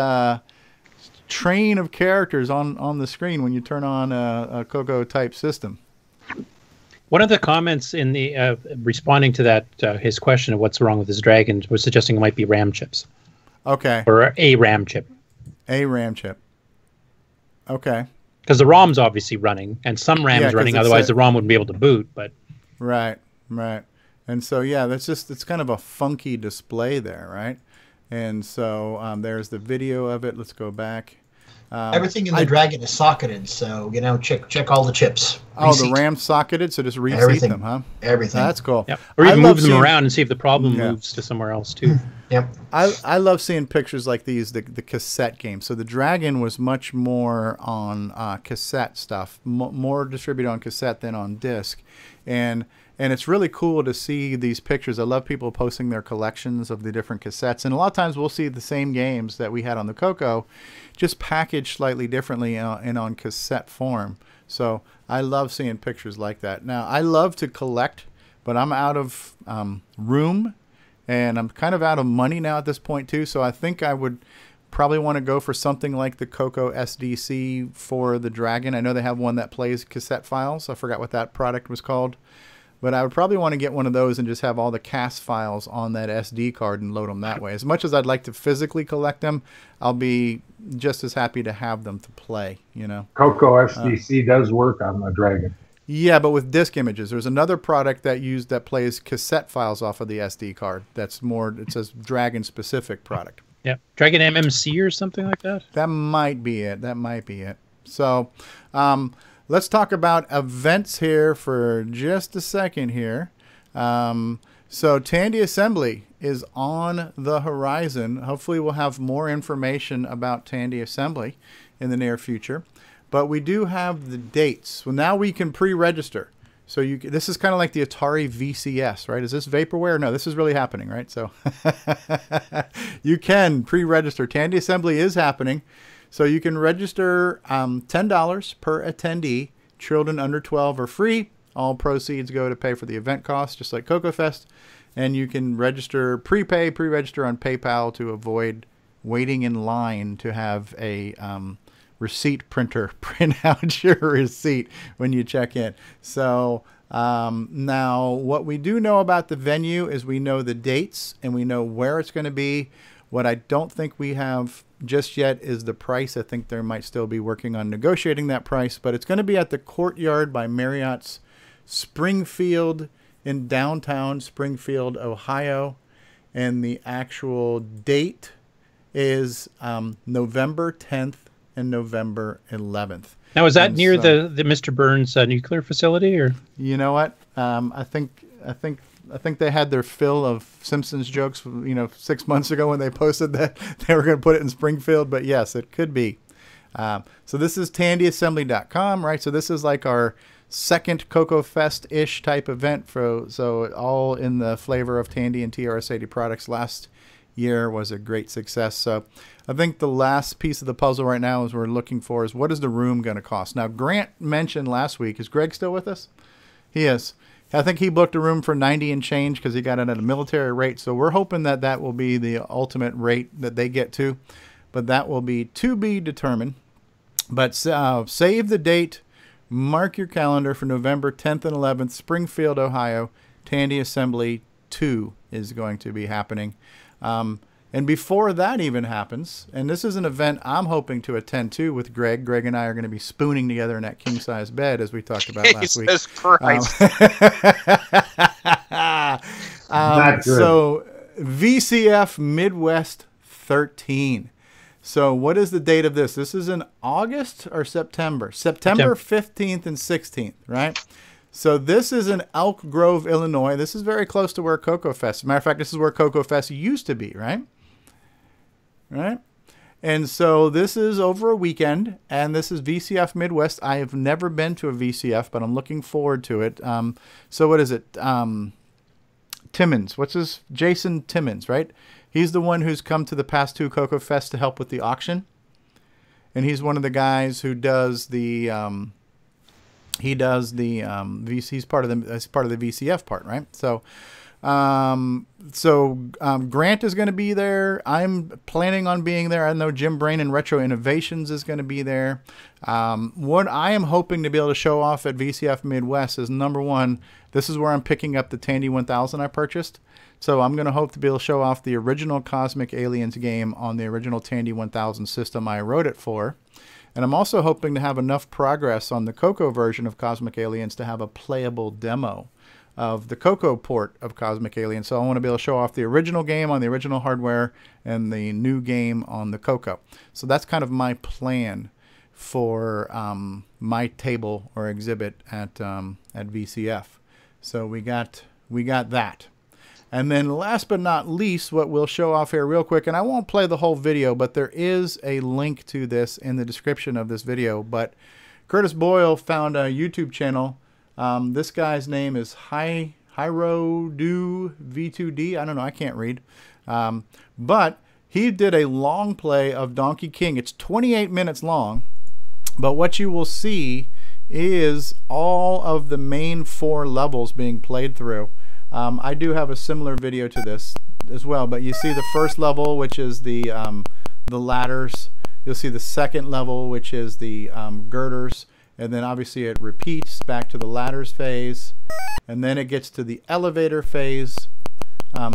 train of characters on the screen when you turn on a CoCo type system? One of the comments in the responding to that his question of what's wrong with his Dragon was suggesting it might be RAM chips. Okay. Or a RAM chip. A RAM chip. Okay. Because the ROM's obviously running, and some RAM is running. Otherwise, the ROM wouldn't be able to boot. But right. And so yeah, it's kind of a funky display there, right? And so there's the video of it. Let's go back. Everything in the Dragon is socketed, so check all the chips. Oh, the RAM's socketed, so just reseat them, huh? Everything. That's cool. Yep. Or even move them around and see if the problem moves to somewhere else too. Yep. I love seeing pictures like these, the cassette games. So the Dragon was much more on cassette stuff, more distributed on cassette than on disc, and it's really cool to see these pictures. I love people posting their collections of the different cassettes. And a lot of times we'll see the same games that we had on the CoCo, just packaged slightly differently and on cassette form. So I love seeing pictures like that. Now, I love to collect, but I'm out of room, and I'm kind of out of money now at this point too. So I think I would probably want to go for something like the CoCo SDC for the Dragon. I know they have one that plays cassette files. I forgot what that product was called. But I would probably want to get one of those and just have all the CAS files on that SD card and load them that way. As much as I'd like to physically collect them, I'll be just as happy to have them to play, CoCo SDC does work on the Dragon. Yeah, but with disk images. There's another product that plays cassette files off of the SD card. That's more, it says Dragon specific product. Yeah, Dragon MMC or something like that? That might be it. So, let's talk about events here for just a second here. So Tandy Assembly is on the horizon. Hopefully we'll have more information about Tandy Assembly in the near future. But we do have the dates. Well, now we can pre-register. So this is kind of like the Atari VCS, right? Is this vaporware? No, this is really happening, right? So you can pre-register. Tandy Assembly is happening. So you can register $10 per attendee. Children under 12 are free. All proceeds go to pay for the event costs, just like CoCoFest. And you can register, pre-register on PayPal to avoid waiting in line to have a receipt printer print out your receipt when you check in. So now what we do know about the venue is we know the dates and we know where it's going to be. What I don't think we have just yet is the price. I think they might still be working on negotiating that price, but it's going to be at the Courtyard by Marriott's Springfield in downtown Springfield, Ohio. And the actual date is November 10th and November 11th. Now, is that near the Mr. Burns nuclear facility, or? You know what? I think they had their fill of Simpsons jokes, 6 months ago when they posted that they were going to put it in Springfield. But yes, it could be. So this is tandyassembly.com, right? So this is like our second CoCo Fest-ish type event. So all in the flavor of Tandy and TRS-80 products. Last year was a great success. So I think the last piece of the puzzle right now is we're looking for is what is the room going to cost? Now, Grant mentioned last week, is Greg still with us? He is. I think he booked a room for 90 and change because he got it at a military rate. So we're hoping that that will be the ultimate rate that they get to. But that will be to be determined. But save the date. Mark your calendar for November 10th and 11th, Springfield, Ohio. Tandy Assembly 2 is going to be happening. And before that even happens, and this is an event I'm hoping to attend to with Greg. Greg and I are going to be spooning together in that king-size bed, as we talked about last week. Jesus Christ. So VCF Midwest 13. So what is the date of this? This is in August or September? September 15th and 16th, right? So this is in Elk Grove, Illinois. This is very close to where CoCo Fest. As a matter of fact, this is where CoCo Fest used to be, right? Right? And so this is over a weekend, and this is VCF Midwest. I have never been to a VCF, but I'm looking forward to it. So what is it? Timmons. What's his? Jason Timmons, right? He's the one who's come to the past two CoCo Fests to help with the auction. And he's one of the guys who does the... he's part of the VCF part, right? So Grant is going to be there. I'm planning on being there. I know Jim Brain and Retro Innovations is going to be there. What I am hoping to be able to show off at VCF Midwest is, number one, this is where I'm picking up the Tandy 1000 I purchased. So I'm going to hope to be able to show off the original Cosmic Aliens game on the original Tandy 1000 system I wrote it for. And I'm also hoping to have enough progress on the CoCo version of Cosmic Aliens to have a playable demo of the CoCo port of Cosmic Aliens. So I want to be able to show off the original game on the original hardware and the new game on the CoCo. So that's kind of my plan for my table or exhibit at VCF. So we got that. And then last but not least, what we'll show off here real quick, and I won't play the whole video, but there is a link to this in the description of this video. But Curtis Boyle found a YouTube channel. This guy's name is HyroDoV2D. I don't know. I can't read. But he did a long play of Donkey King. It's 28 minutes long. But what you will see is all of the main 4 levels being played through. I do have a similar video to this as well, but you see the first level, which is the ladders. You'll see the second level, which is the girders, and then obviously it repeats back to the ladders phase, and then it gets to the elevator phase.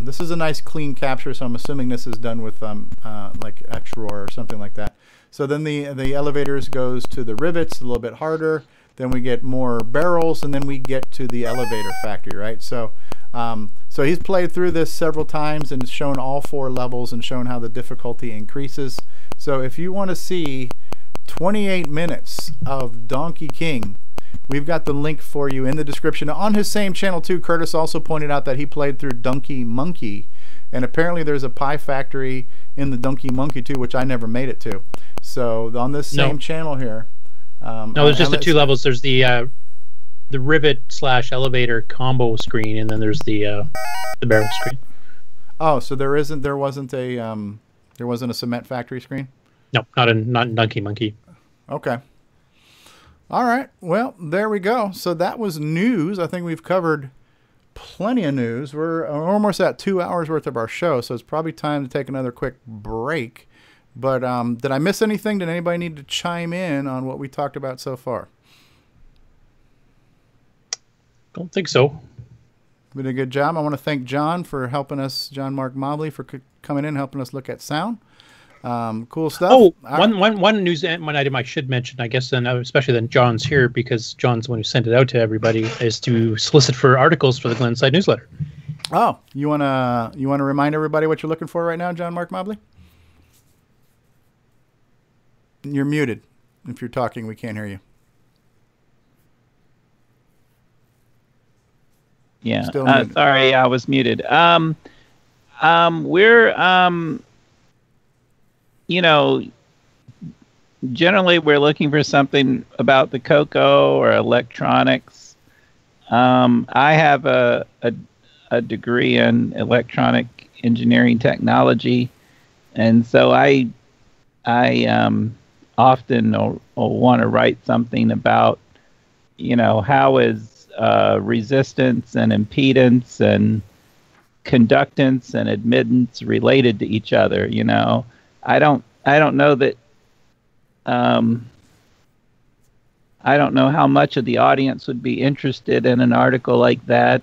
This is a nice clean capture, so I'm assuming this is done with like X-Roar or something like that. So then the elevators goes to the rivets, a little bit harder. Then we get more barrels, and then we get to the elevator factory, right? So so he's played through this several times and shown all 4 levels and shown how the difficulty increases. So if you want to see 28 minutes of Donkey King, we've got the link for you in the description. On his same channel too, Curtis also pointed out that he played through Donkey Monkey, and apparently there's a pie factory in the Donkey Monkey too, which I never made it to. So on this same channel here, no, there's just the 2 levels. There's the rivet/elevator combo screen, and then there's the barrel screen. Oh, so there wasn't a cement factory screen? No, not in Donkey Monkey. Okay. All right. Well, there we go. So that was news. I think we've covered plenty of news. We're almost at 2 hours worth of our show, so it's probably time to take another quick break. But did I miss anything? Did anybody need to chime in on what we talked about so far? Don't think so. We did a good job. I want to thank John for helping us, John Mark Mobley, for coming in and helping us look at sound. Cool stuff. Oh, one news one item I should mention, I guess, then especially then John's here because John's the one who sent it out to everybody, is to solicit for articles for the Glenside newsletter. Oh, you wanna remind everybody what you're looking for right now, John Mark Mobley? You're muted. If you're talking, we can't hear you. Yeah. Sorry, I was muted. We're generally we're looking for something about the CoCo or electronics. I have a degree in electronic engineering technology, and so I often will want to write something about, how is resistance and impedance and conductance and admittance related to each other. I don't know that I don't know how much of the audience would be interested in an article like that,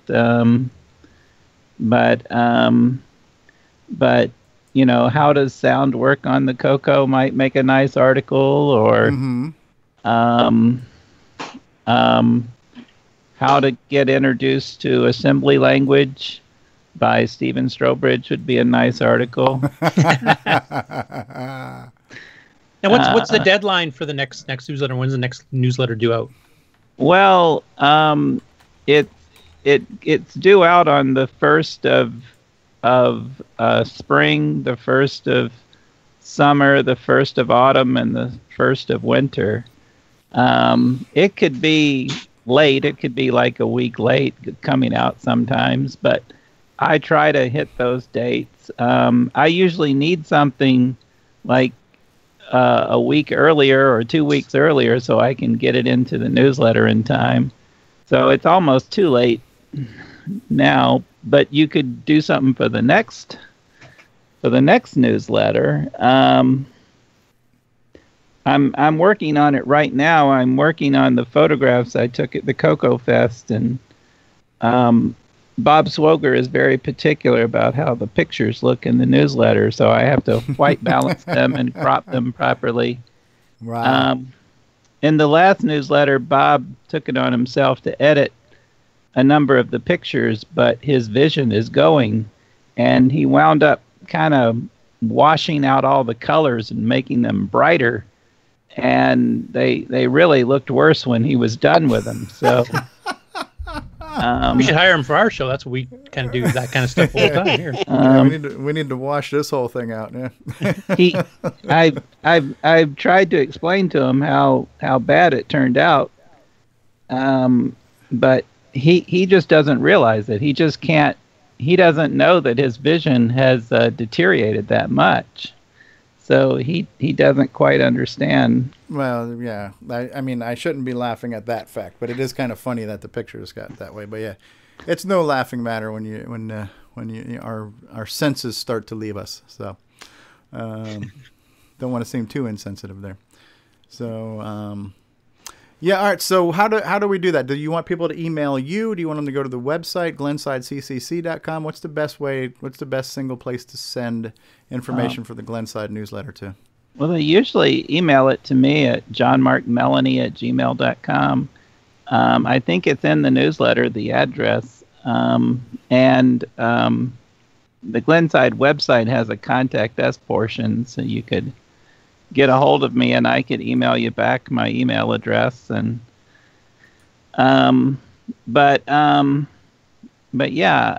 but how does sound work on the CoCo might make a nice article, or how to get introduced to assembly language by Stephen Strobridge would be a nice article. Now, what's the deadline for the next newsletter? When's the next newsletter due out? Well, it's due out on the 1st of spring, the 1st of summer, the 1st of autumn, and the 1st of winter. It could be late. It could be like a week late coming out sometimes, but I try to hit those dates. I usually need something like a week earlier or 2 weeks earlier so I can get it into the newsletter in time. So it's almost too late now, but you could do something for the next newsletter. I'm working on it right now. I'm working on the photographs I took at the CoCo Fest, and Bob Swoger is very particular about how the pictures look in the newsletter, so I have to white balance them and crop them properly. Right. In the last newsletter, Bob took it on himself to edit a number of the pictures, but his vision is going, and he wound up kind of washing out all the colors and making them brighter, and they really looked worse when he was done with them. So we should hire him for our show. That's what we kind of do, that kind of stuff all the time here. We need to wash this whole thing out. Yeah. I've tried to explain to him how bad it turned out, but he just doesn't realize it. He just can't. He doesn't know that his vision has deteriorated that much. So he doesn't quite understand. Well, yeah. I mean, I shouldn't be laughing at that fact, but it is kind of funny that the pictures got that way. But yeah, it's no laughing matter when our senses start to leave us. So don't want to seem too insensitive there. So yeah, all right. So how do we do that? Do you want people to email you? Do you want them to go to the website glensideccc.com? What's the best way? What's the best single place to send information for the Glenside newsletter to? Well, they usually email it to me at johnmarkmelanie@gmail.com. I think it's in the newsletter, the address, and the Glenside website has a contact us portion, so you could get a hold of me and I could email you back my email address. And but yeah,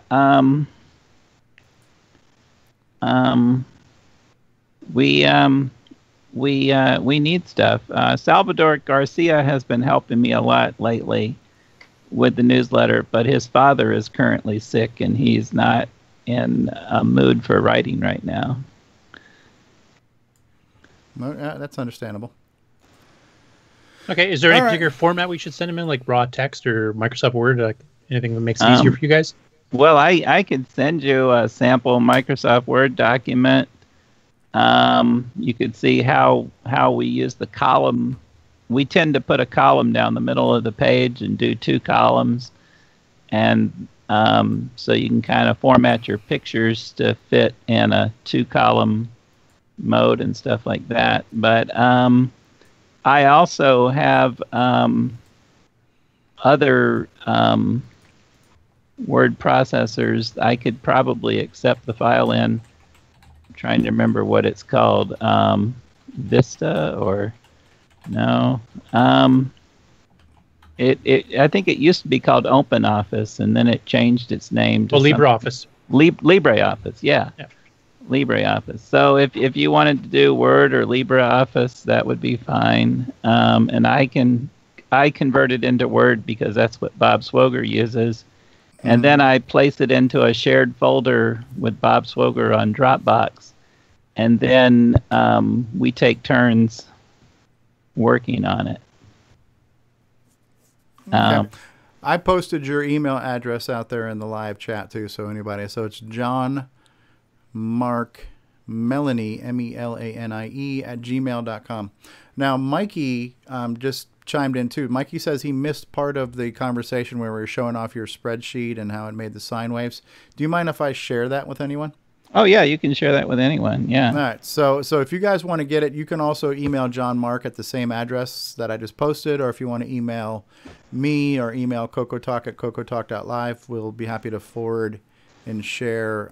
we need stuff. Salvador Garcia has been helping me a lot lately with the newsletter, but his father is currently sick and he's not in a mood for writing right now. Well, that's understandable. Okay, is there any particular format we should send them in, like raw text or Microsoft Word, like anything that makes it easier for you guys? Well, I could send you a sample Microsoft Word document. You could see how we use the column. We tend to put a column down the middle of the page and do 2 columns. And so you can kind of format your pictures to fit in a 2-column mode and stuff like that. But I also have other word processors. I could probably accept the file in. I'm trying to remember what it's called. Vista or no? I think it used to be called OpenOffice, and then it changed its name to LibreOffice. LibreOffice, yeah. LibreOffice. So if you wanted to do Word or LibreOffice, that would be fine. And I convert it into Word because that's what Bob Swoger uses. And then I place it into a shared folder with Bob Swoger on Dropbox. And then we take turns working on it. Okay. I posted your email address out there in the live chat too, so anybody. So it's John Mark Melanie MELANIE @gmail.com. Now Mikey just chimed in too. Mikey says he missed part of the conversation where we were showing off your spreadsheet and how it made the sine waves. Do you mind if I share that with anyone? Oh yeah, you can share that with anyone. Yeah. All right. So if you guys want to get it, you can also email John Mark at the same address that I just posted, or if you want to email me or email CoCoTALK at cocotalk.live, we'll be happy to forward and share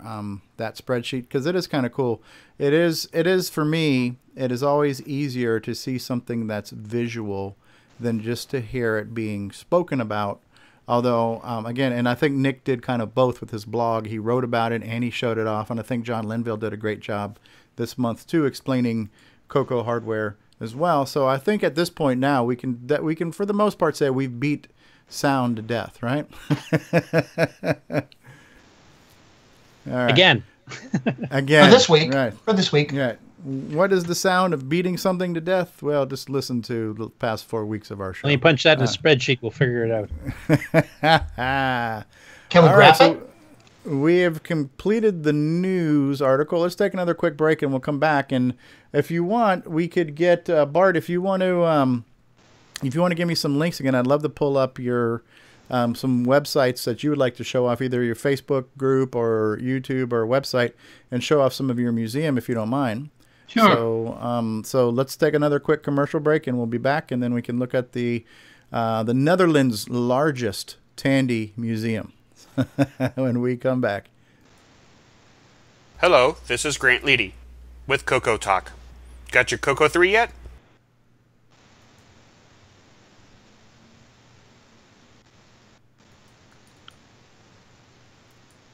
that spreadsheet because it is kind of cool. It is for me. It is always easier to see something that's visual than just to hear it being spoken about. Although, again, and I think Nick did kind of both with his blog. He wrote about it and he showed it off. And I think John Linville did a great job this month, too, explaining CoCo hardware as well. So I think at this point now, we can for the most part, say we've beat sound to death, right? All right. Again. Again. For this week. Right. For this week. Right. What is the sound of beating something to death? Well, just listen to the past 4 weeks of our show. Let me punch that in a spreadsheet. We'll figure it out. Can we grab it? We have completed the news article. Let's take another quick break and we'll come back. And if you want, we could get Bart. If you want to give me some links again, I'd love to pull up your some websites that you would like to show off, either your Facebook group or YouTube or website, and show off some of your museum if you don't mind. Sure. So let's take another quick commercial break, and we'll be back, and then we can look at the Netherlands' largest Tandy museum when we come back. Hello, this is Grant Leighty with CoCoTALK. Got your CoCo 3 yet?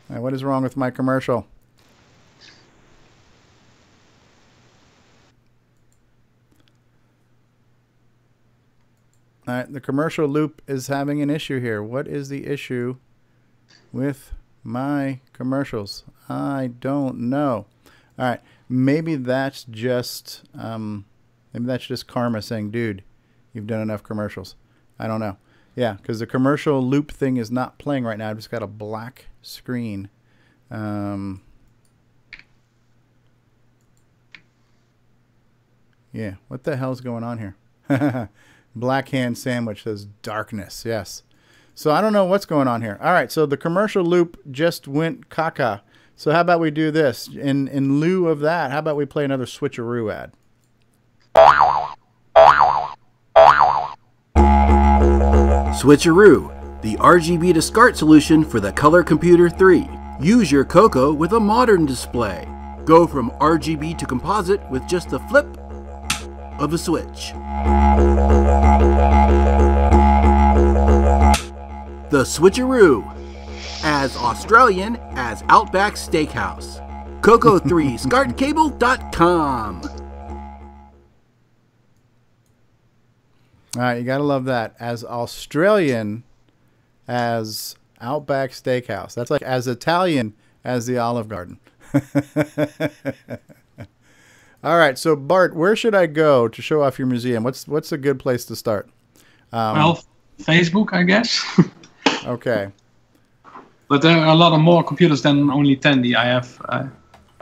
All right, what is wrong with my commercial? All right, the commercial loop is having an issue here. What is the issue with my commercials? I don't know. All right, maybe that's just karma saying, "Dude, you've done enough commercials." I don't know. Yeah, because the commercial loop thing is not playing right now. I've just got a black screen. Yeah, what the hell's going on here? Black hand sandwich says darkness. Yes. So I don't know what's going on here. All right, so the commercial loop just went caca. So how about we do this? In lieu of that, how about we play another switcheroo ad? Switcheroo, the RGB to SCART solution for the Color Computer 3. Use your CoCo with a modern display. Go from RGB to composite with just the flip of a switch. The Switcheroo, as Australian as Outback Steakhouse. CoCo3SCARTcable.com. All right, you got to love that. As Australian as Outback Steakhouse. That's like as Italian as the Olive Garden. All right, so Bart, where should I go to show off your museum? What's a good place to start? Well, Facebook, I guess. Okay. But there are a lot of more computers than only Tandy. I have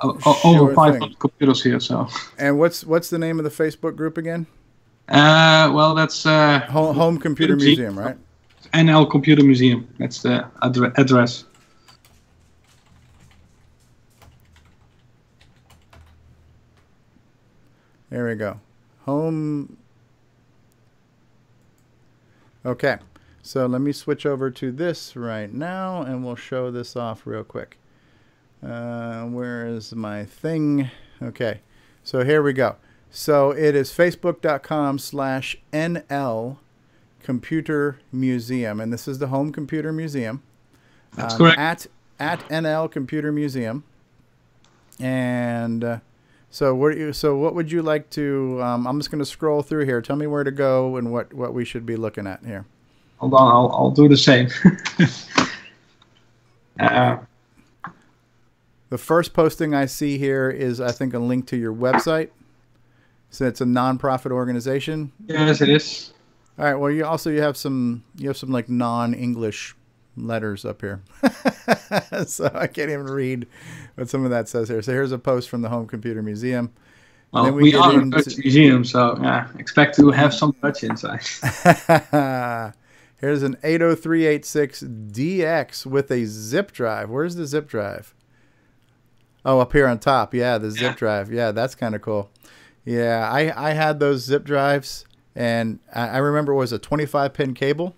over 500 computers here. So. And what's the name of the Facebook group again? Well, that's Home Computer Museum, right? NL Computer Museum. That's the address. There we go. Home. Okay. So let me switch over to this right now, and we'll show this off real quick. Where is my thing? Okay. So here we go. So it is facebook.com/NL Computer Museum, and this is the Home Computer Museum. That's correct. At NL Computer Museum. And so what would you like to? I'm just going to scroll through here. Tell me where to go and what we should be looking at here. Hold on, I'll do the same. The first posting I see here is, I think, a link to your website. So it's a non-profit organization. Yes, it is. All right. Well, you have some like non-English letters up here, so I can't even read what some of that says here. So here's a post from the Home Computer Museum. Well, then we are a Dutch museum, so yeah, expect to have some Dutch inside. Here's an 80386DX with a zip drive. Where's the zip drive? Oh, up here on top. Yeah, the zip drive. Yeah, that's kind of cool. Yeah, I had those zip drives, and I remember it was a 25-pin cable,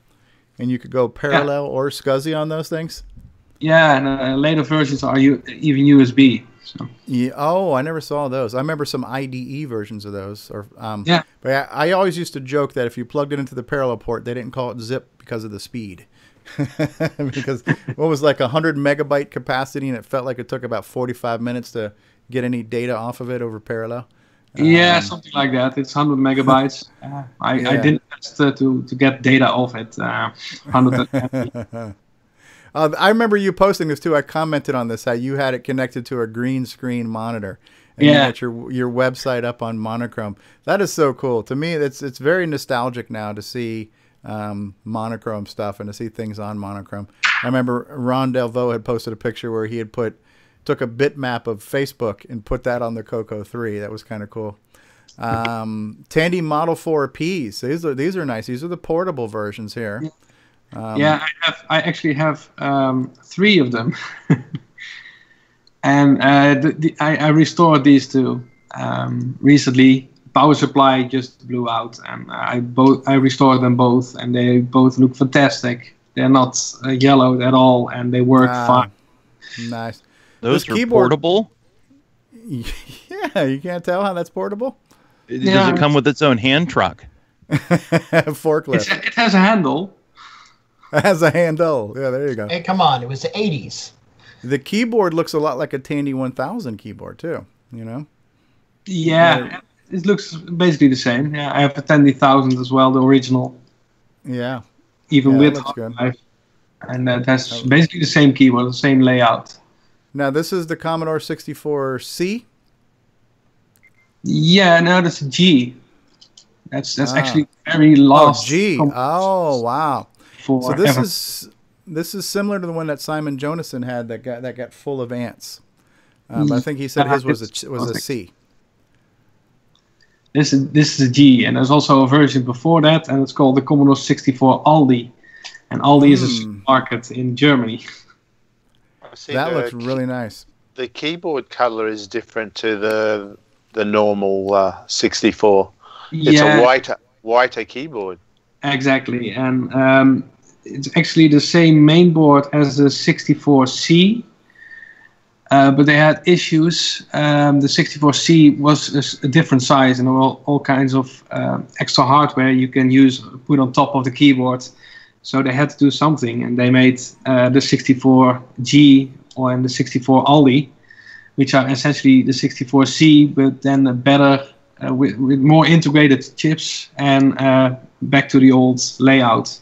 and you could go parallel or SCSI on those things. Yeah, and later versions are even USB. So. Yeah. Oh, I never saw those. I remember some IDE versions of those. Yeah. But I always used to joke that if you plugged it into the parallel port, they didn't call it zip because of the speed. Because what was like 100 megabyte capacity, and it felt like it took about 45 minutes to get any data off of it over parallel. Yeah, something like that. It's 100 megabytes. I didn't test to get data off it. 100. I remember you posting this too. I commented on this, how you had it connected to a green screen monitor, and you got your website up on monochrome. That is so cool. To me, it's very nostalgic now to see monochrome stuff and to see things on monochrome. I remember Ron Delvaux had posted a picture where he had took a bitmap of Facebook and put that on the CoCo 3. That was kind of cool. Tandy Model 4Ps. These are nice. These are the portable versions here. Yeah, I actually have 3 of them, and I restored these two recently. Power supply just blew out, and I restored them both, and they both look fantastic. They're not yellowed at all, and they work fine. Nice. Those are portable? Yeah, you can't tell how that's portable? Does it come with its own hand truck? Forklift. It has a handle. It has a handle. Yeah, there you go. Hey, come on. It was the 80s. The keyboard looks a lot like a Tandy 1000 keyboard, too. You know? Yeah, it looks basically the same. Yeah, I have a Tandy 1000 as well, the original. Yeah. Even with hard drive. And that has basically the same keyboard, the same layout. Now, this is the Commodore 64C? Yeah, no, that's a G. That's actually very last. Oh, G. Oh, wow. So this is similar to the one that Simon Jonason had that got full of ants. I think he said his was a C. This is a G, and there's also a version before that, and it's called the Commodore 64 Aldi, and Aldi is a supermarket in Germany. That looks really nice. The keyboard color is different to the normal 64. It's a whiter keyboard. Exactly, and it's actually the same mainboard as the 64C, but they had issues. The 64C was a different size, and there were all kinds of extra hardware you can put on top of the keyboard. So they had to do something, and they made the 64G and the 64 Aldi, which are essentially the 64C, but then a better, with more integrated chips and back to the old layout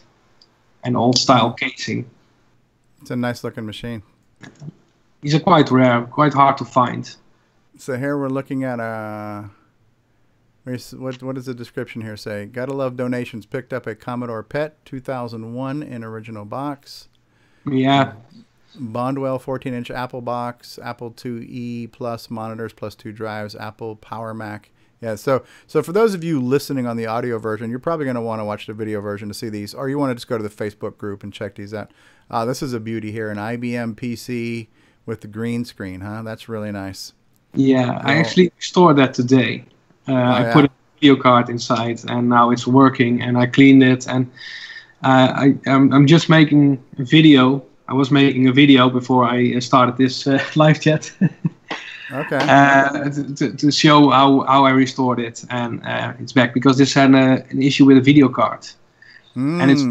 and old style casing. It's a nice looking machine. These are quite rare, quite hard to find. So here we're looking at what does the description here say? Gotta love donations. Picked up a Commodore PET 2001 in original box. Yeah. Bondwell 14-inch Apple box, Apple IIe plus monitors plus 2 drives, Apple Power Mac. Yeah, so for those of you listening on the audio version, you're probably going to want to watch the video version to see these, or you want to just go to the Facebook group and check these out. This is a beauty here, an IBM PC with the green screen, huh? That's really nice. Yeah, I actually stored that today. I put a video card inside, and now it's working, and I cleaned it, and I'm just making a video. I was making a video before I started this live chat. Okay. To show how I restored it, and it's back because this had an issue with a video card, and it's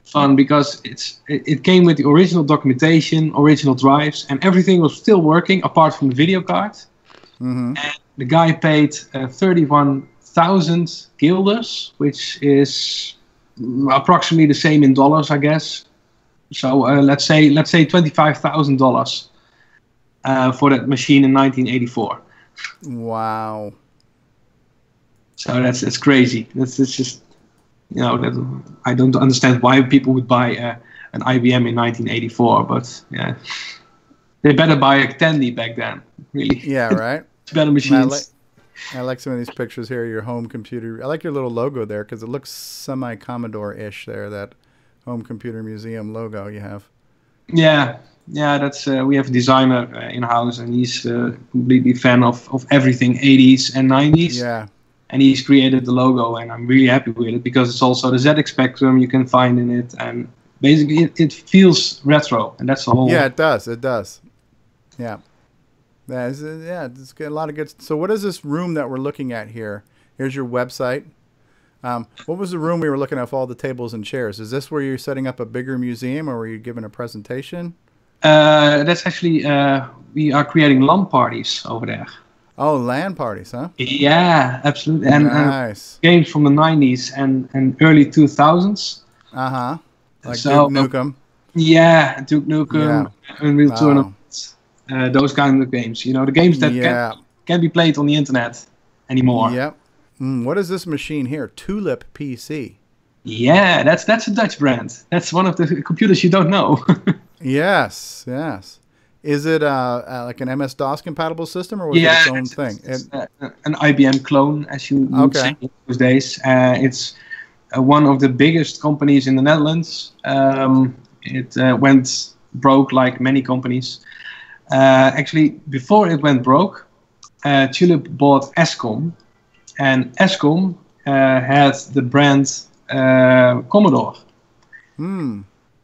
fun because it came with the original documentation, original drives, and everything was still working apart from the video card. And the guy paid 31,000 guilders, which is approximately the same in dollars, I guess. So let's say $25,000 for that machine in 1984. Wow. So that's crazy. That's just, you know, I don't understand why people would buy an IBM in 1984, but yeah, they better buy a Tandy back then. Really. Yeah, right. It's better machines. I like some of these pictures here. Your home computer. I like your little logo there because it looks semi-Commodore-ish there. That home computer museum logo you have. Yeah, that's we have a designer in house, and he's completely fan of everything 80s and 90s. Yeah. And he's created the logo, and I'm really happy with it because it's also the ZX Spectrum you can find in it, and basically it feels retro, and that's the whole. Yeah, it does. It does. Yeah. It's got a lot of good. So what is this room that we're looking at here? Here's your website. What was the room we were looking at for all the tables and chairs? Is this where you're setting up a bigger museum, or were you giving a presentation? That's actually, we are creating LAN parties over there. Oh, LAN parties, huh? Yeah, absolutely. And nice. Games from the 90s and early 2000s. Uh-huh. Like so, Duke Nukem. Yeah, Duke Nukem, Unreal Tournament. Those kind of games. You know, the games that can't be played on the internet anymore. Yep. What is this machine here? Tulip PC. Yeah, that's a Dutch brand. That's one of the computers you don't know. Yes. Is it like an MS-DOS compatible system, or was it its own thing? It's an IBM clone, as you would say in those days. It's one of the biggest companies in the Netherlands. It went broke like many companies. Actually, before it went broke, Tulip bought Escom, and Escom had the brand Commodore.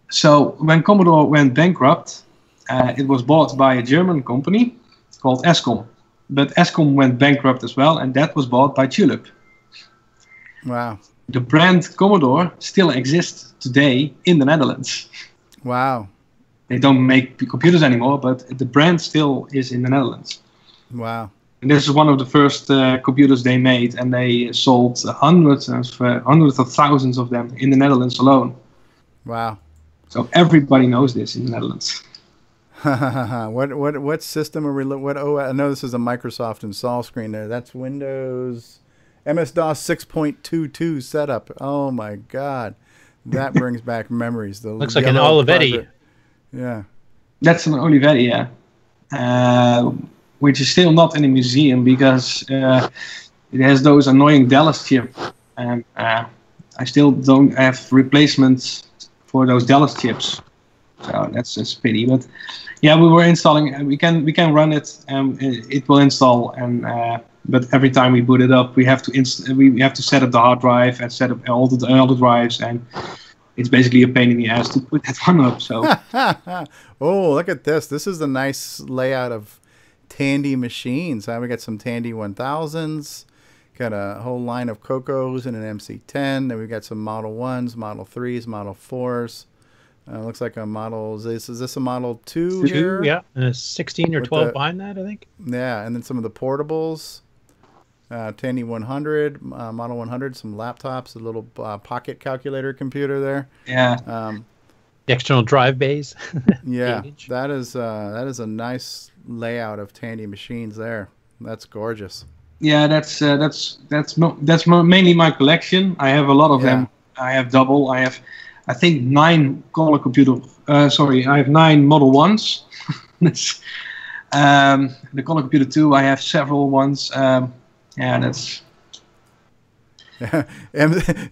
So when Commodore went bankrupt, it was bought by a German company called Escom. But Escom went bankrupt as well, and that was bought by Tulip. Wow. The brand Commodore still exists today in the Netherlands. Wow. They don't make computers anymore, but the brand still is in the Netherlands. Wow. And this is one of the first computers they made, and they sold hundreds of thousands of them in the Netherlands alone. Wow. So everybody knows this in the Netherlands. What system are we? I know this is a Microsoft install screen there. That's Windows MS-DOS 6.22 setup. Oh my God, that brings back memories. Looks like an Olivetti. Yeah. That's an Olivetti, yeah. Which is still not in a museum because it has those annoying Dallas chips, and I still don't have replacements for those Dallas chips. So that's just a pity. But yeah, we were installing. We can run it, and it will install. And but every time we boot it up, we have to we have to set up the hard drive and set up all the drives, and it's basically a pain in the ass to put that one up. So. Oh, look at this! This is a nice layout of Tandy machines. We got some Tandy 1000s. Got a whole line of CoCos and an MC10. Then we got some Model 1s, Model 3s, Model 4s. Looks like a model. Is this a Model 2 here? Yeah, and a 16 or 12 behind that, I think. Yeah, and then some of the portables. Tandy 100, Model 100, some laptops, a little pocket calculator computer there. Yeah. The external drive bays. Yeah, that is a nice layout of Tandy machines there. That's gorgeous. Yeah, that's mainly my collection. I have a lot of them. I have double. I think 9 color computer. Sorry, I have 9 Model 1s. The color computer 2. I have several ones. Yeah, that's.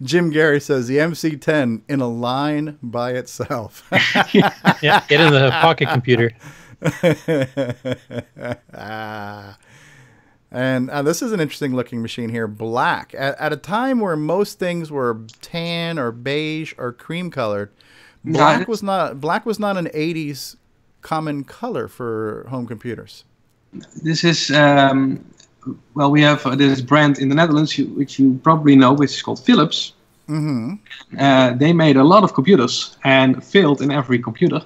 Jim Gerrie says the MC10 in a line by itself. Yeah, get in the pocket computer. And this is an interesting looking machine here. Black. At a time where most things were tan or beige or cream colored, black was not an 80s common color for home computers. This is well, we have this brand in the Netherlands, which you probably know, which is called Philips. Mm-hmm. They made a lot of computers and failed in every computer.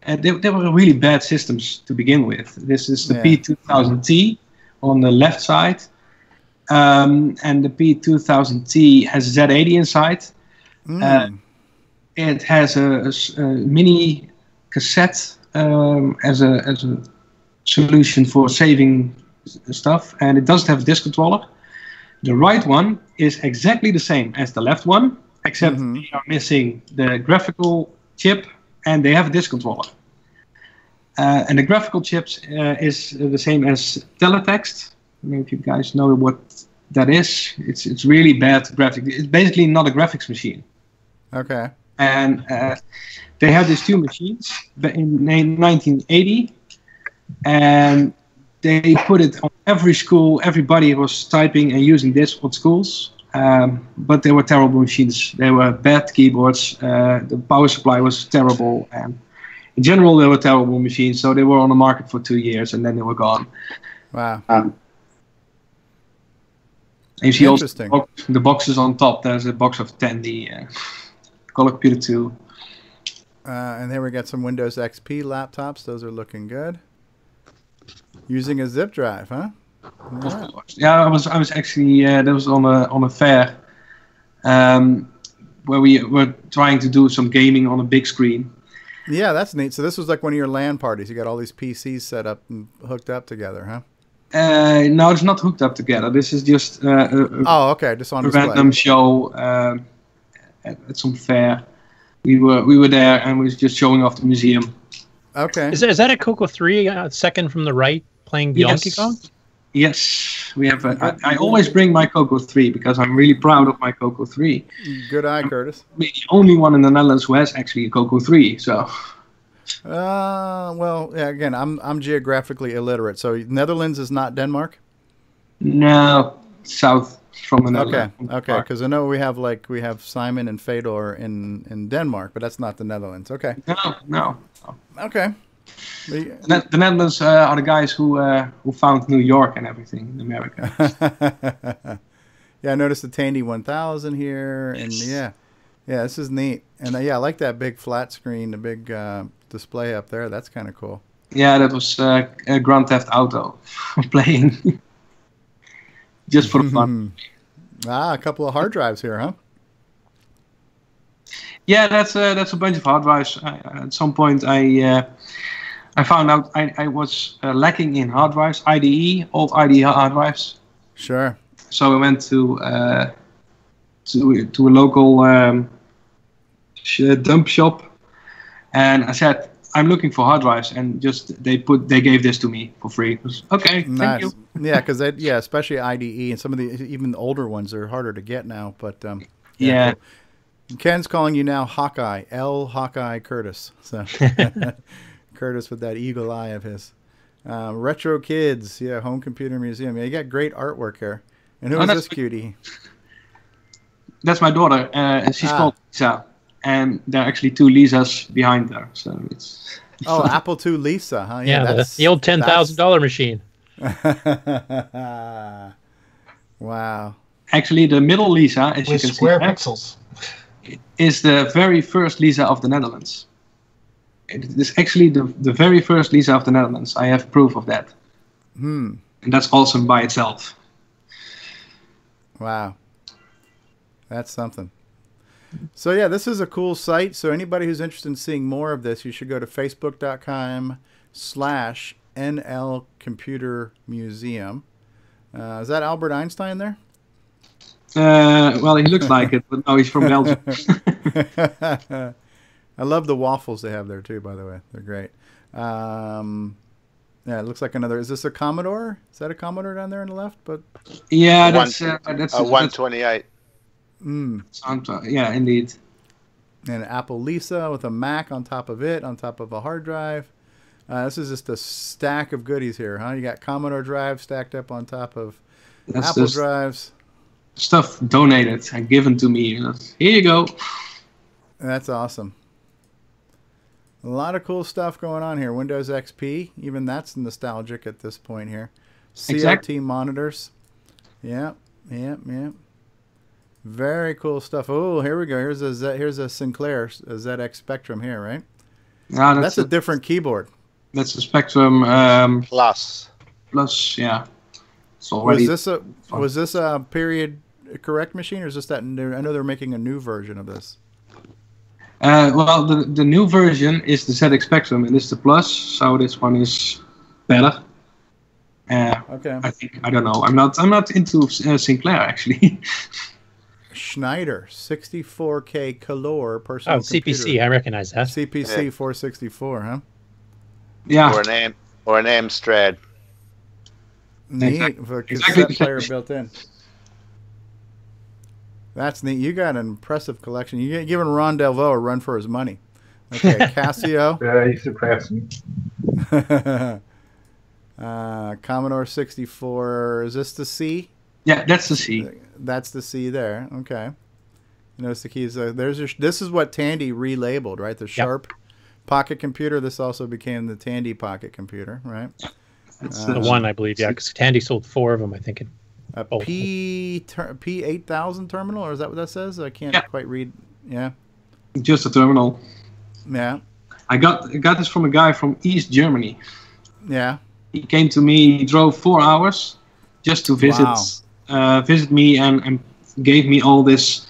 And they were really bad systems to begin with. This is the P2000T on the left side. And the P2000T has Z80 inside. It has a mini cassette as a solution for saving stuff. And it doesn't have a disk controller. The right one is exactly the same as the left one, except they are missing the graphical chip and they have a disk controller. And the graphical chips is the same as teletext. I don't know if you guys know what that is. It's really bad graphics. It's basically not a graphics machine. Okay. And they had these 2 machines in 1980, and they put it on every school. Everybody was typing and using this on schools. But they were terrible machines. They were bad keyboards. The power supply was terrible, and in general, they were terrible machines. So they were on the market for 2 years, and then they were gone. Wow. You see also the boxes on top. There's a box of Tandy, color computer 2. And then we got some Windows XP laptops. Those are looking good. Using a zip drive, huh? Yeah, I was actually that was on a fair where we were trying to do some gaming on a big screen. Yeah, that's neat. So this was like one of your LAN parties. You got all these PCs set up and hooked up together, huh? No, it's not hooked up together. This is just okay, just on a random show at some fair. We were there and we was just showing off the museum. Okay. Is that a CoCo 3 second from the right playing Donkey Kong? Yes, we have. I always bring my CoCo 3 because I'm really proud of my CoCo 3. Good eye, Curtis. I'm the only one in the Netherlands who has actually a CoCo 3. So. Well, yeah, again, I'm geographically illiterate. So Netherlands is not Denmark? No, south from the Netherlands. Okay, because I know we have Simon and Fedor in Denmark, but that's not the Netherlands. Okay. No. Okay. The Netherlands are the guys who found New York and everything in America. Yeah, I noticed the Tandy 1000 here, and yeah, this is neat. And I like that big flat screen, the big display up there. That's kind of cool. Yeah, that was Grand Theft Auto playing just for fun. A couple of hard drives here, huh? Yeah, that's a bunch of hard drives. At some point, I found out I was lacking in hard drives, old IDE hard drives. Sure. So I went to a local dump shop, and I said, I'm looking for hard drives, and they gave this to me for free. It was, okay, nice. Thank you. Yeah, because especially IDE and some of the even the older ones are harder to get now. But yeah. Cool. Ken's calling you now Hawkeye, L. Hawkeye Curtis. So Curtis with that eagle eye of his. Retro Kids, Home Computer Museum. Yeah, you got great artwork here. And who is this cutie? That's my daughter. She's called Lisa, and there are actually 2 Lisas behind her. So it's Apple II Lisa, huh? Yeah, the old $10,000 machine. Wow. Actually, the middle Lisa, as you can square see, pixels, is the very first Lisa of the Netherlands. It is actually the very first Lisa of the Netherlands. I have proof of that. And that's awesome by itself. Wow. That's something. So yeah, this is a cool site. So anybody who's interested in seeing more of this, you should go to facebook.com/ NL Computer Museum. Is that Albert Einstein there? Well, he looks like it, but no, he's from Belgium. I love the waffles they have there too, by the way. They're great. Yeah, it looks like another. Is this a Commodore? Is that a Commodore down there on the left? But yeah, that's a 128. Yeah, indeed. And an Apple Lisa with a Mac on top of it, on top of a hard drive. This is just a stack of goodies here, huh? You got Commodore drives stacked up on top of Apple drives. Stuff donated and given to me. Here you go. That's awesome. A lot of cool stuff going on here. Windows XP, even that's nostalgic at this point here. CRT monitors. Yep. Very cool stuff. Oh, here we go. Here's a Sinclair, a ZX Spectrum here, right? No, that's a different keyboard. That's a Spectrum Plus. Plus, yeah. It's already. Was this a period correct machine, or is this that new? I know they're making a new version of this. Well, the new version is the ZX Spectrum, and it's the Plus, so this one is better. Okay. I don't know. I'm not into Sinclair actually. Snider 64K Color personal computer. CPC, I recognize that. CPC 464, huh? Yeah. Or an Amstrad. Neat. For a cassette player built in. That's neat. You got an impressive collection. You're giving Ron Delvaux a run for his money. Okay, Casio. Yeah, he surpassed me. Commodore 64. Is this the C? Yeah, that's the C. That's the C there. Okay. Notice the keys. This is what Tandy relabeled, right? The Sharp pocket computer. This also became the Tandy pocket computer, right? That's the one, I believe. Yeah, because Tandy sold 4 of them, I think. A P8000 terminal, or is that what that says? I can't quite read. Yeah. Just a terminal. Yeah. I got this from a guy from East Germany. Yeah. He came to me. He drove 4 hours just to visit visit me and gave me all this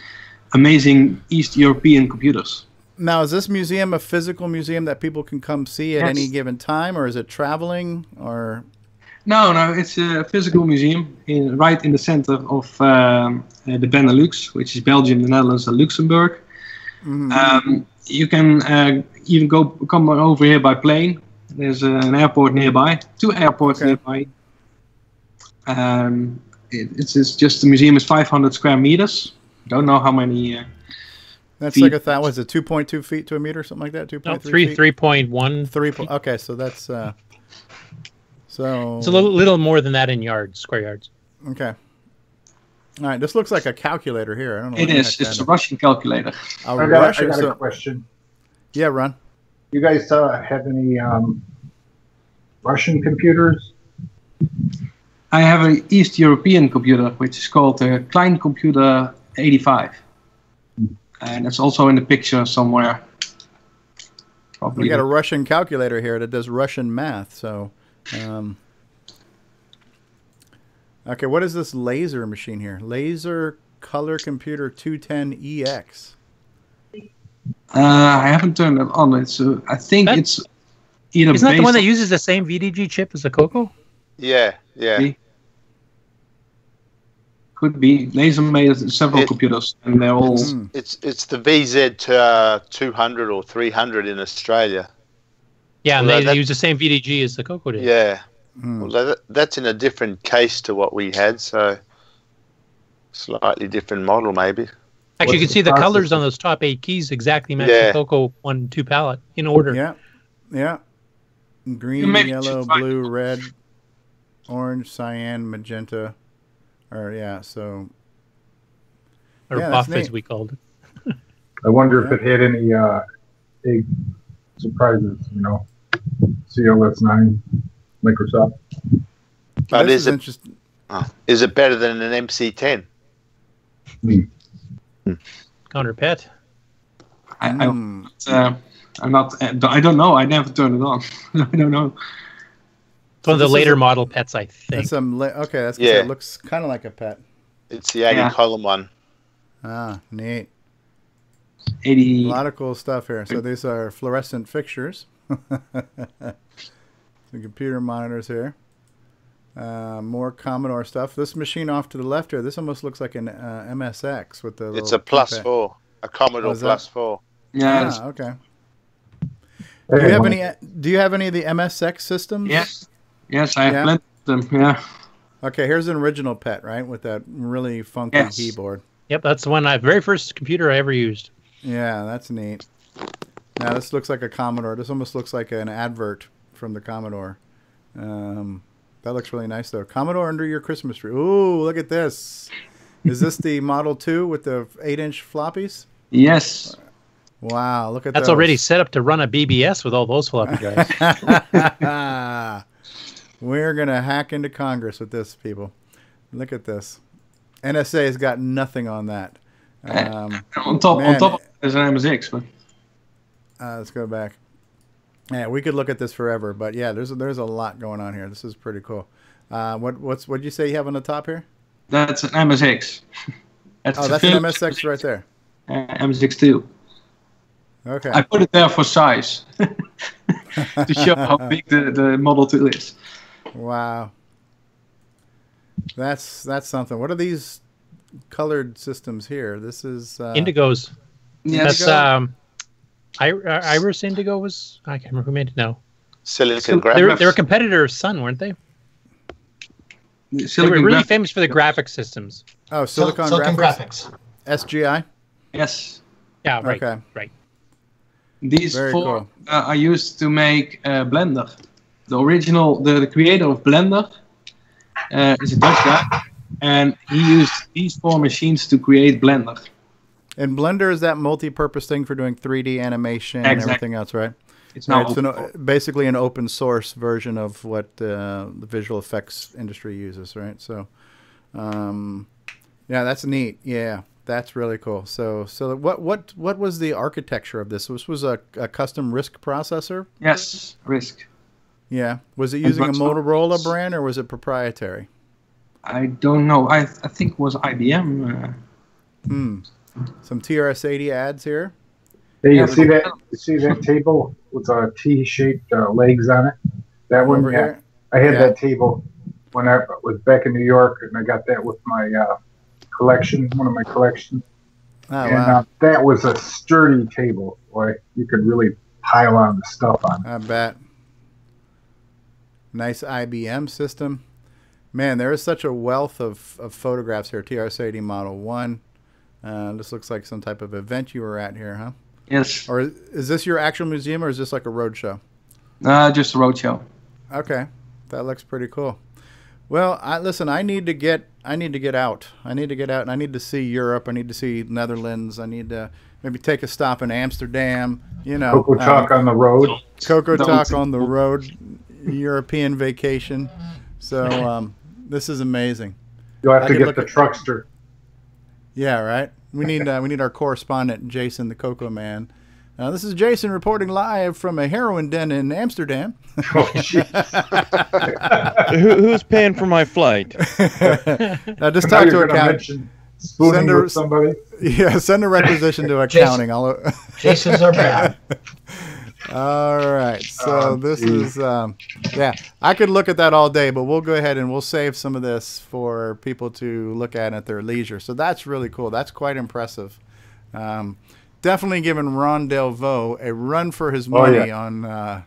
amazing East European computers. Now, is this museum a physical museum that people can come see at any given time, or is it traveling, or? No, it's a physical museum right in the center of the Benelux, which is Belgium, the Netherlands, and Luxembourg. Mm-hmm. You can even come over here by plane. There's an airport nearby, 2 airports nearby. It's just the museum is 500 square meters. Don't know how many. That's feet. like was it 2.2 feet to a meter, something like that? 2.3 feet? 3.1. Okay, so that's so. It's a little more than that in square yards. Okay. All right, this looks like a calculator here. I don't know. It is. It's a Russian calculator. I got a question. Yeah, Ron. You guys have any Russian computers? I have an East European computer, which is called a Klein Computer 85. And it's also in the picture somewhere. Probably. We got a Russian calculator here that does Russian math. So, okay, what is this laser machine here? Laser Color Computer 210EX. I haven't turned it on. It's I think it's either. Isn't that the one that uses the same VDG chip as the CoCo? Yeah. Could be. Laser made several computers, and they're all. It's the VZ 200 or 300 in Australia. Yeah, and they use the same VDG as the CoCo did. Yeah. Well, that's in a different case to what we had, so slightly different model maybe. Actually, you can see the colors on those top 8 keys exactly match the CoCo 1 and 2 palette in order. Yeah. Green, yellow, blue, red, orange, cyan, magenta. Or buff as we called it. I wonder if it had any big surprises, COS9, Microsoft. But is it better than an MC10? Connor Pet. I'm not. I don't know. I never turned it on. I don't know. It's one of the later model pets, I think. That's it looks kind of like a pet. It's the 80 column one. Ah, neat. 80. A lot of cool stuff here. So these are fluorescent fixtures. Some computer monitors here. More Commodore stuff. This machine off to the left here, this almost looks like an MSX with the. It's a +4, a Commodore +4. Yeah. Okay. Do you have any of the MSX systems? Yes. Yes, I have plenty of them. Yeah. Okay, here's an original pet, right, with that really funky keyboard. Yep, that's the one. Very first computer I ever used. Yeah, that's neat. Now this looks like a Commodore. This almost looks like an advert from the Commodore. That looks really nice, though. Commodore under your Christmas tree. Ooh, look at this. Is this the Model 2 with the 8-inch floppies? Yes. Wow, look at That's those. already set up to run a BBS with all those floppy drives. We're going to hack into Congress with this, people. Look at this. NSA has got nothing on that. On top of it, there's an MSX. But... let's go back. Yeah, we could look at this forever, but yeah, there's a lot going on here. This is pretty cool. What'd you say you have on the top here? That's an MSX. That's an MSX right there. MSX2. Okay. I put it there for size to show how big the Model 2 is. Wow. That's something. What are these colored systems here? This is Indigos. Yes. That's Iris Indigo was. I can't remember who made it now. Silicon Graphics. They were a competitor's son, weren't they? They were really famous for the graphic systems. Oh, Silicon Graphics. SGI. Yes. Yeah. Right. Okay. Right. These Very four cool. are used to make Blender. The original, the creator of Blender is a Dutch guy, and he used these 4 machines to create Blender. And Blender is that multi-purpose thing for doing 3D animation and everything else, right? It's not basically an open source version of what the visual effects industry uses, right? So, yeah, that's neat. Yeah, that's really cool. So what was the architecture of this? This was a custom RISC processor? Yes, RISC. Yeah. Was it using a Motorola brand or was it proprietary? I don't know. I think it was IBM. Some TRS-80 ads here. Hey, you see that? You see that table with T-shaped legs on it? That one. Yeah. I had that table when I was back in New York, and I got that with my collection, one of my collections. Oh, wow. That was a sturdy table. Boy, you could really pile on the stuff on it. I bet. Nice IBM system. Man, there is such a wealth of photographs here. TRS-80 Model 1. This looks like some type of event you were at here, huh? Yes. Or is this your actual museum, or is this like a road show? Just a road show. Okay, that looks pretty cool. Well, listen, I need to get out. I need to get out, and I need to see Europe. I need to see Netherlands. I need to maybe take a stop in Amsterdam. You know, CoCoTALK on the road. CoCoTALK on the road. European vacation. So this is amazing. You'll have to get the truckster. Yeah, right. We need our correspondent Jason, the Coco Man. This is Jason reporting live from a heroin den in Amsterdam. Oh, who's paying for my flight? Just talk to accounting. Spooning with somebody. Yeah, send a requisition to accounting. Jason's our bad. All right, so this is, yeah, I could look at that all day, but we'll go ahead and we'll save some of this for people to look at their leisure. So that's really cool. That's quite impressive. Definitely giving Ron Delvaux a run for his money on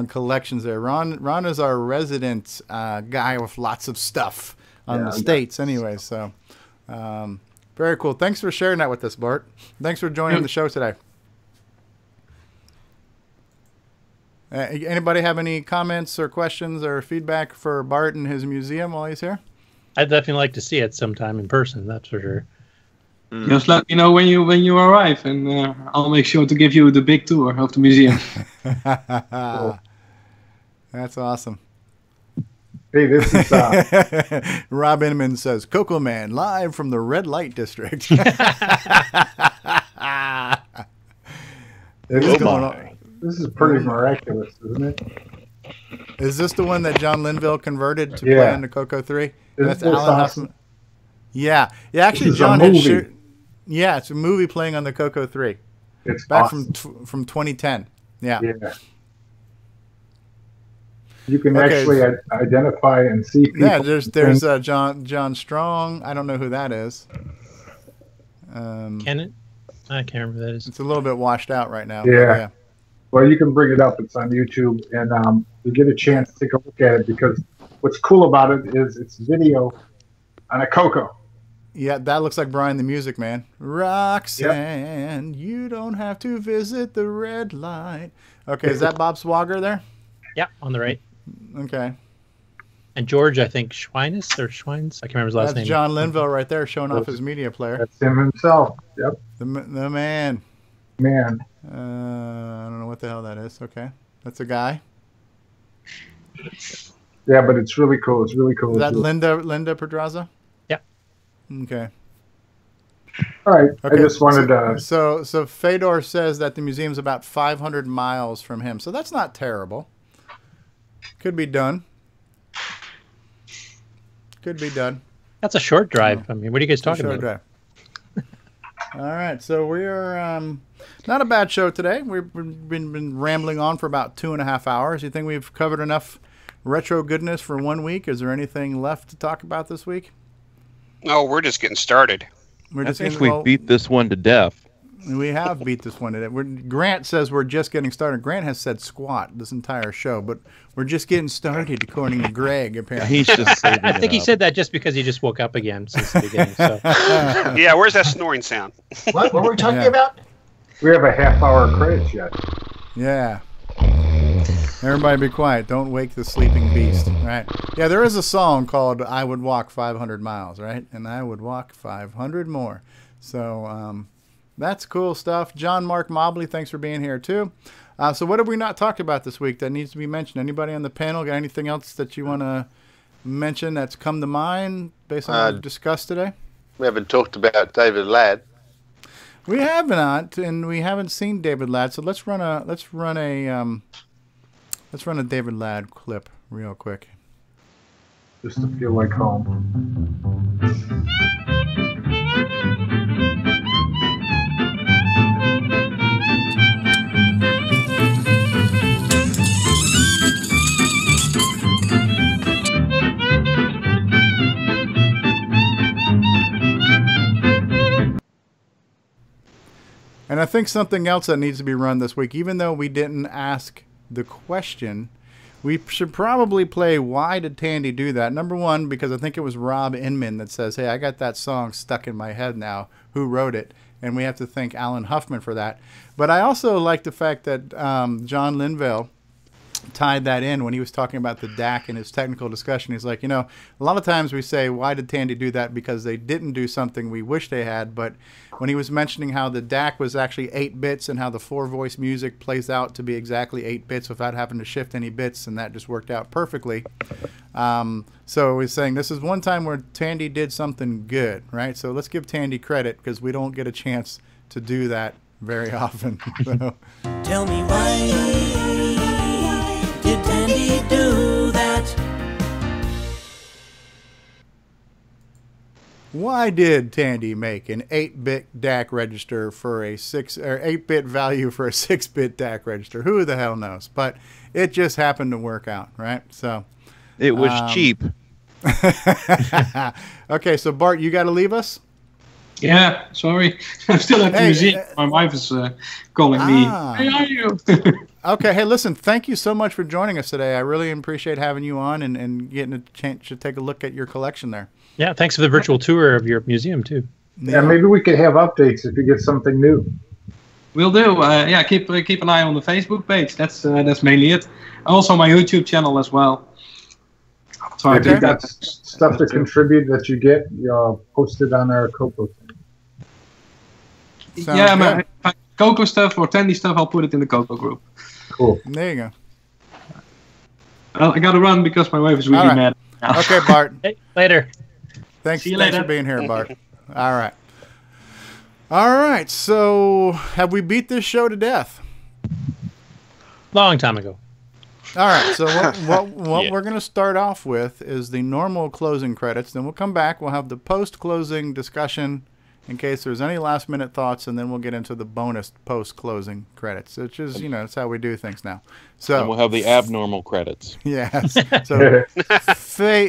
collections there. Ron is our resident guy with lots of stuff on the States anyway. So very cool. Thanks for sharing that with us, Bart. Thanks for joining the show today. Anybody have any comments or questions or feedback for Bart and his museum while he's here? I'd definitely like to see it sometime in person. That's for sure. Just let me know when you arrive, and I'll make sure to give you the big tour of the museum. Cool. That's awesome. Hey, this is Rob Inman says, "Coco Man live from the red light district." This is pretty miraculous, isn't it? Is this the one that John Linville converted to play on the CoCo 3? That's Alan Huffman. Yeah. Yeah, actually, John had shared. Yeah, it's a movie playing on the CoCo 3. It's back awesome. from 2010. Yeah. You can actually identify and see people. Yeah, there's John Strong. I don't know who that is. Can it? I can't remember who that is. It's a little bit washed out right now. Yeah. Well, you can bring it up. It's on YouTube, and you get a chance to take a look at it, because what's cool about it is it's video on a CoCo. Yeah, that looks like Brian the Music Man. Roxanne, you don't have to visit the red light. Okay, is that Bob Swagger there? Yeah, on the right. Okay. And George, I think, Schweines or Schweins? I can't remember his last name. That's John Linville right there showing off his media player. That's him himself. Yep. The man. Man. I don't know what the hell that is. Okay. That's a guy. Yeah, but it's really cool. It's really cool. Is that Linda Pedraza? Yeah. Okay. All right. I just wanted to... So Fedor says that the museum's about 500 miles from him. So that's not terrible. Could be done. Could be done. That's a short drive. I mean, what are you guys talking about? Drive. All right. So we are not a bad show today. We've been rambling on for about 2.5 hours. You think we've covered enough retro goodness for 1 week? Is there anything left to talk about this week? No, we're just getting started. I think we beat this one to death. We have beat this one to death. Grant says we're just getting started. Grant has said squat this entire show, but we're just getting started, according to Greg, apparently. He's just I think he said that just because he just woke up again since the beginning. So. Yeah, where's that snoring sound? What were we talking about? We have a half-hour credits yet. Yeah. Everybody be quiet. Don't wake the sleeping beast. Right? Yeah, there is a song called I Would Walk 500 Miles, right? And I would walk 500 more. So that's cool stuff. John Mark Mobley, thanks for being here too. So what have we not talked about this week that needs to be mentioned? Anybody on the panel got anything else that you want to mention that's come to mind based on what we've discussed today? We haven't talked about David Ladd. We have not, and we haven't seen David Ladd. So let's run a David Ladd clip real quick. Just to feel like home. And I think something else that needs to be run this week, even though we didn't ask the question, we should probably play Why Did Tandy Do That? Number one, because I think it was Rob Inman that says, hey, I got that song stuck in my head now. Who wrote it? And we have to thank Alan Huffman for that. But I also like the fact that John Linville tied that in when he was talking about the DAC in his technical discussion. He's like, a lot of times we say, why did Tandy do that? Because they didn't do something we wish they had. But when he was mentioning how the DAC was actually 8 bits and how the 4-voice music plays out to be exactly 8 bits without having to shift any bits, and that just worked out perfectly. So he's saying this is one time where Tandy did something good, right? So let's give Tandy credit because we don't get a chance to do that very often. So. Tell me why did Tandy do that? Why did Tandy make an 8-bit DAC register for a 8-bit value for a 6-bit DAC register? Who the hell knows? But it just happened to work out, right? So it was cheap. Okay, so Bart, you got to leave us. Yeah, sorry. I'm still at the museum. My wife is calling me. Hey, are you? Okay, hey, listen, thank you so much for joining us today. I really appreciate having you on and getting a chance to take a look at your collection there. Yeah, thanks for the virtual tour of your museum, too. Yeah, maybe we could have updates if you get something new. Will do. Yeah, keep an eye on the Facebook page. That's mainly it. Also my YouTube channel as well. So if you've got stuff to contribute that you get, post it on our CoCo thing. Yeah, my CoCo stuff or Tandy stuff, I'll put it in the CoCo group. Cool. There you go. Well, I got to run because my wife is really mad. Okay, Bart. Hey, later. Thanks for being here, Bart. All right. All right. So, have we beat this show to death? Long time ago. All right. So, what we're going to start off with is the normal closing credits. Then we'll come back. We'll have the post-closing discussion in case there's any last-minute thoughts, and then we'll get into the bonus post-closing credits, which is, you know, that's how we do things now. So and we'll have the abnormal credits. Yes. So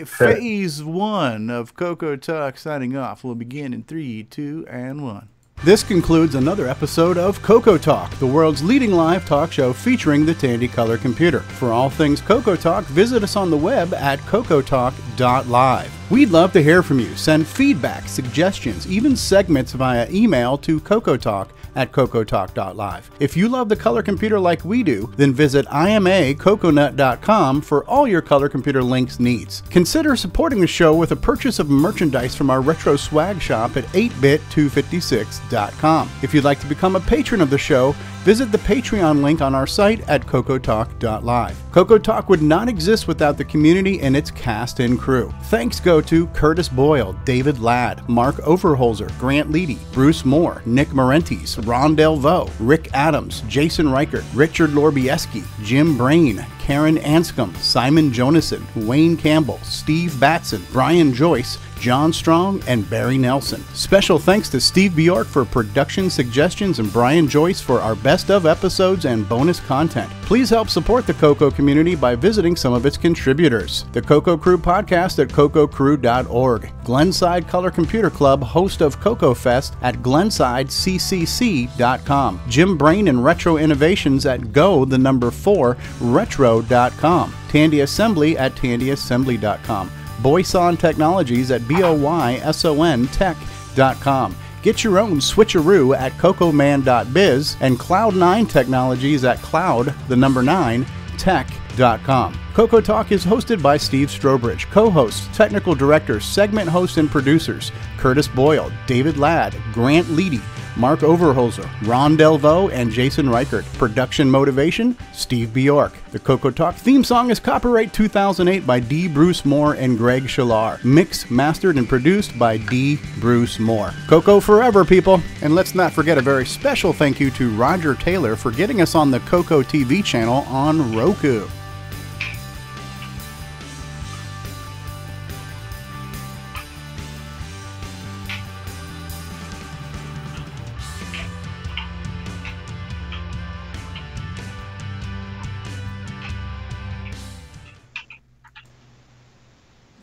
phase 1 of CoCoTALK signing off will begin in 3, 2, and 1. This concludes another episode of CoCoTALK, the world's leading live talk show featuring the Tandy Color Computer. For all things CoCoTALK, visit us on the web at CoCoTalk.live. We'd love to hear from you. Send feedback, suggestions, even segments via email to CoCoTalk@CoCoTalk.live. If you love the color computer like we do, then visit IMACoconut.com for all your color computer links needs. Consider supporting the show with a purchase of merchandise from our retro swag shop at 8bit256.com. If you'd like to become a patron of the show, visit the Patreon link on our site at CoCoTalk.live. CoCoTALK would not exist without the community and its cast and crew. Thanks go to Curtis Boyle, David Ladd, Mark Overholser, Grant Leighty, Bruce Moore, Nick Marentes, Ron Delvaux, Rick Adams, Jason Reighard, Richard Lorbieski, Jim Brain, Karen Anscombe, Simon Jonason, Wayne Campbell, Steve Batson, Brian Joyce, John Strong, and Barry Nelson. Special thanks to Steve Bjork for production suggestions and Brian Joyce for our best of episodes and bonus content. Please help support the CoCo community by visiting some of its contributors. The CoCo Crew podcast at CoCoCrew.org. Glenside Color Computer Club, host of CoCo Fest at GlensideCCC.com. Jim Brain and Retro Innovations at Go4Retro.com. Tandy Assembly at TandyAssembly.com. Boyson Technologies at BOYSONTech.com. Get your own switcheroo at cocoman.biz and Cloud9 Technologies at cloud9tech.com. CoCoTALK is hosted by Steve Strobridge, co-hosts, technical directors, segment hosts, and producers Curtis Boyle, David Ladd, Grant Leighty, Mark Overholser, Ron Delvaux, and Jason Reichert. Production motivation, Steve Bjork. The CoCoTALK theme song is copyright 2008 by D. Bruce Moore and Greg Schalar. Mixed, mastered, and produced by D. Bruce Moore. CoCo Forever, people. And let's not forget a very special thank you to Roger Taylor for getting us on the CoCo TV channel on Roku.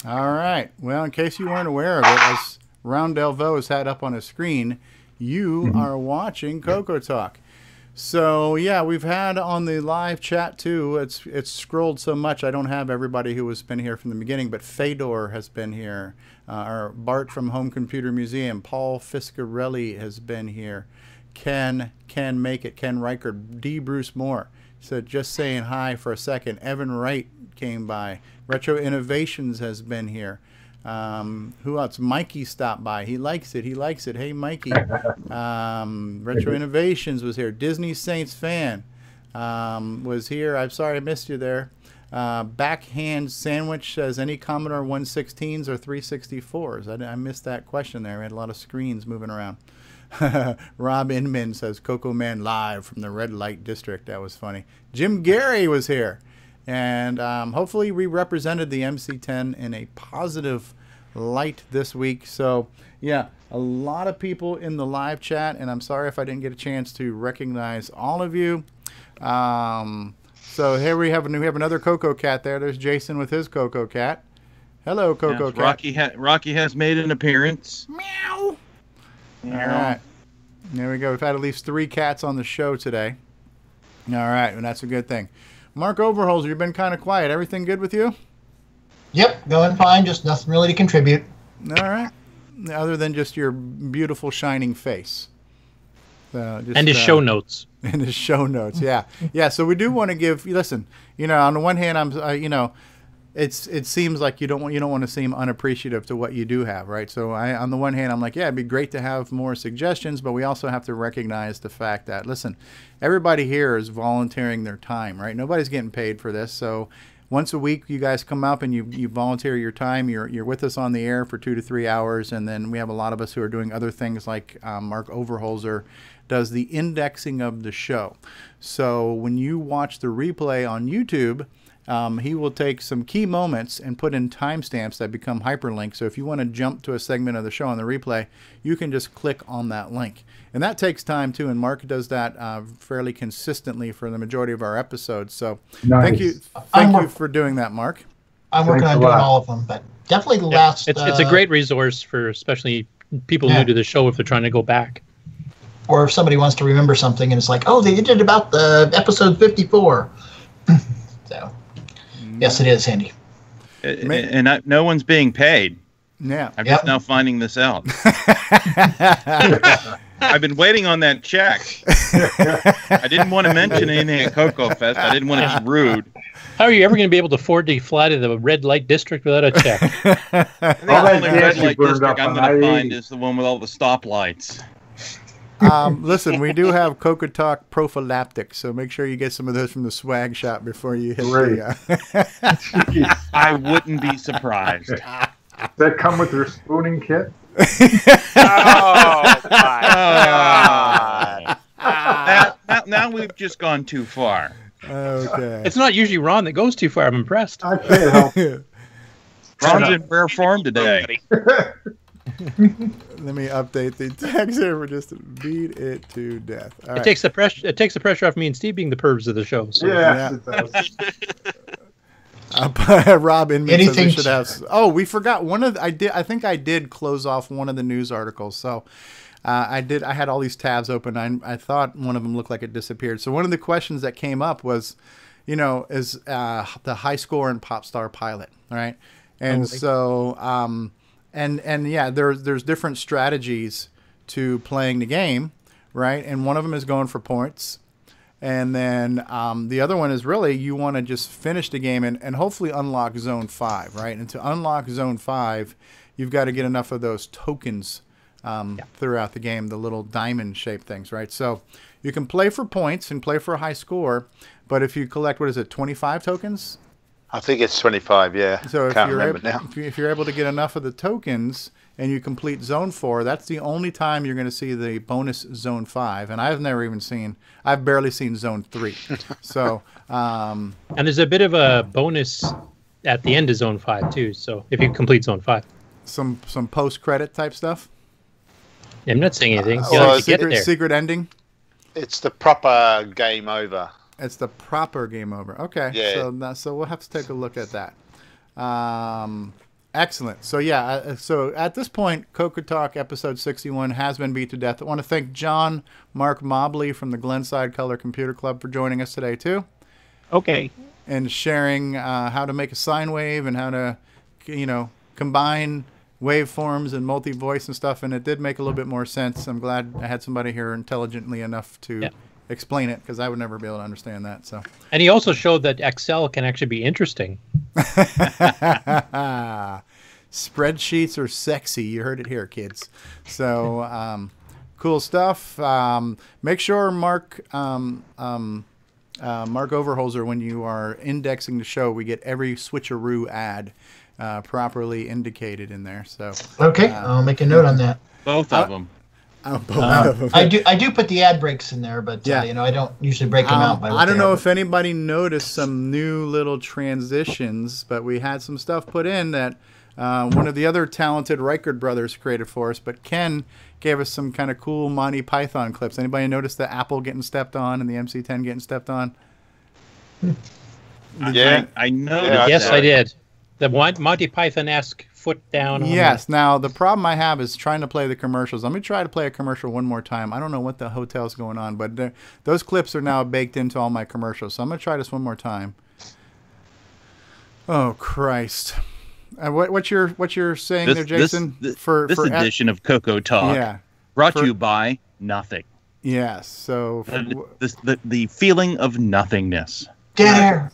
All right. Well, in case you weren't aware of it, as Ron Delvaux has had up on his screen, you are watching CoCoTALK. So, yeah, we've had on the live chat, too. It's scrolled so much, I don't have everybody who has been here from the beginning, but Fedor has been here. Our Bart from Home Computer Museum. Paul Fiscarelli has been here. Ken Make It. Ken Reichard. D. Bruce Moore. So just saying hi for a second. Evan Wright came by. Retro Innovations has been here. Who else? Mikey stopped by. He likes it. He likes it. Hey, Mikey. Retro Innovations was here. Disney Saints fan was here. I'm sorry I missed you there. Backhand Sandwich says, any Commodore 116s or 364s? I missed that question there. We had a lot of screens moving around. Rob Inman says, Coco Man live from the Red Light District. That was funny. Jim Gerrie was here. And hopefully we represented the MC10 in a positive light this week. So, yeah, a lot of people in the live chat, and I'm sorry if I didn't get a chance to recognize all of you. So here we have another Coco Cat there. There's Jason with his Coco Cat. Hello, Coco Cat. Rocky has made an appearance. Meow. All right. There we go. We've had at least 3 cats on the show today. All right, and that's a good thing. Mark Overholser, you've been kind of quiet. Everything good with you? Yep, going fine. Just nothing really to contribute. All right. Other than just your beautiful shining face. And his show notes. And his show notes, yeah. Yeah, so we do want to give, listen, on the one hand, it seems like you don't want to seem unappreciative to what you do have, right? So on the one hand, I'm like, yeah, it'd be great to have more suggestions, but we also have to recognize the fact that, listen, everybody here is volunteering their time, right? Nobody's getting paid for this. So once a week, you guys come up and you volunteer your time. You're with us on the air for 2 to 3 hours, and then we have a lot of us who are doing other things, like Mark Overholser does the indexing of the show. So when you watch the replay on YouTube, he will take some key moments and put in timestamps that become hyperlinks. So if you want to jump to a segment of the show on the replay, you can just click on that link. And that takes time too, and Mark does that fairly consistently for the majority of our episodes. So thank you for doing that, Mark. I'm working on doing all of them, but definitely the last. It's a great resource for especially people new to the show if they're trying to go back. Or if somebody wants to remember something and it's like, oh, they did about the episode 54. So, yes, it is handy. And no one's being paid. Yeah. I'm just now finding this out. I've been waiting on that check. I didn't want to mention anything at CoCo Fest. I didn't want to be rude. How are you ever going to be able to afford to fly to the red light district without a check? The only red light district I'm going to find is the one with all the stoplights. Listen, we do have CoCoTALK prophylactics, so make sure you get some of those from the swag shop before you hit the... I wouldn't be surprised. Does that come with your spooning kit? Oh, my God. Now we've just gone too far. Okay. It's not usually Ron that goes too far. I'm impressed. I can't help it. Ron's in rare form today. Let me update the text here for just to beat it to death. All right. It takes the pressure. It takes the pressure off me and Steve being the pervs of the show. So. Yeah. It does. Rob Inman says we Anything should have. Oh, we forgot one of. I think I did close off one of the news articles. So I did. I had all these tabs open. I thought one of them looked like it disappeared. So one of the questions that came up was, is the high score in Popstar Pilot. All right, and so. And yeah, there's different strategies to playing the game, right? And one of them is going for points. And then the other one is really you want to just finish the game and hopefully unlock Zone 5, right? And to unlock Zone 5, you've got to get enough of those tokens throughout the game, the little diamond-shaped things, right? So you can play for points and play for a high score, but if you collect, 25 tokens? I think it's 25, yeah. So Can't remember now. If you're able to get enough of the tokens and you complete Zone 4, that's the only time you're going to see the bonus Zone 5. And I've barely seen Zone 3. So, and there's a bit of a bonus at the end of Zone 5 too. So if you complete Zone 5, some post-credit type stuff. I'm not saying anything. Secret ending. It's the proper game over. It's the proper game over. Okay. Yeah. So we'll have to take a look at that. Excellent. So yeah. So at this point, CoCoTALK episode 61 has been beat to death. I want to thank John Mark Mobley from the Glenside Color Computer Club for joining us today too. Okay. And sharing how to make a sine wave and how to, combine waveforms and multi-voice and stuff. And it did make a little bit more sense. I'm glad I had somebody here intelligently enough to. Explain it, because I would never be able to understand that. So, and he also showed that Excel can actually be interesting. Spreadsheets are sexy. You heard it here, kids. So cool stuff. Make sure Mark Overholser, when you are indexing the show, we get every switcheroo ad properly indicated in there. So okay, I'll make a note on that. Both of them. I do put the ad breaks in there, but I don't usually break them out. I don't know if anybody noticed some new little transitions, but we had some stuff put in that one of the other talented Reighard brothers created for us. But Ken gave us some kind of cool Monty Python clips. Anybody notice the apple getting stepped on and the MC-10 getting stepped on? I know. Yes, I did. The Monty Python-esque foot down. Yes. Now, the problem I have is trying to play the commercials. Let me try to play a commercial one more time. I don't know what the hotel's going on, but those clips are now baked into all my commercials. So I'm going to try this one more time. Oh, Christ. What you're saying there, Jason? This edition of CoCoTALK brought to you by nothing. Yes. So the feeling of nothingness. Dead air.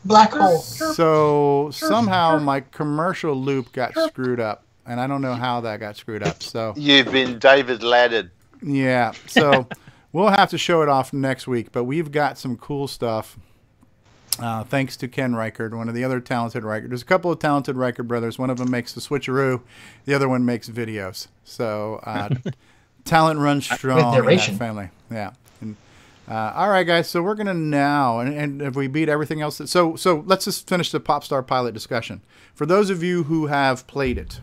Black hole. So somehow my commercial loop got screwed up, and I don't know how that got screwed up. So you've been David Ladded. Yeah. So we'll have to show it off next week, but we've got some cool stuff. Thanks to Ken Reighard, one of the other talented Reighard. There's a couple of talented Reighard brothers. One of them makes the switcheroo. The other one makes videos. So talent runs strong in that family. Yeah. And All right, guys. So we're gonna now, and if we beat everything else, so let's just finish the Popstar pilot discussion. For those of you who have played it,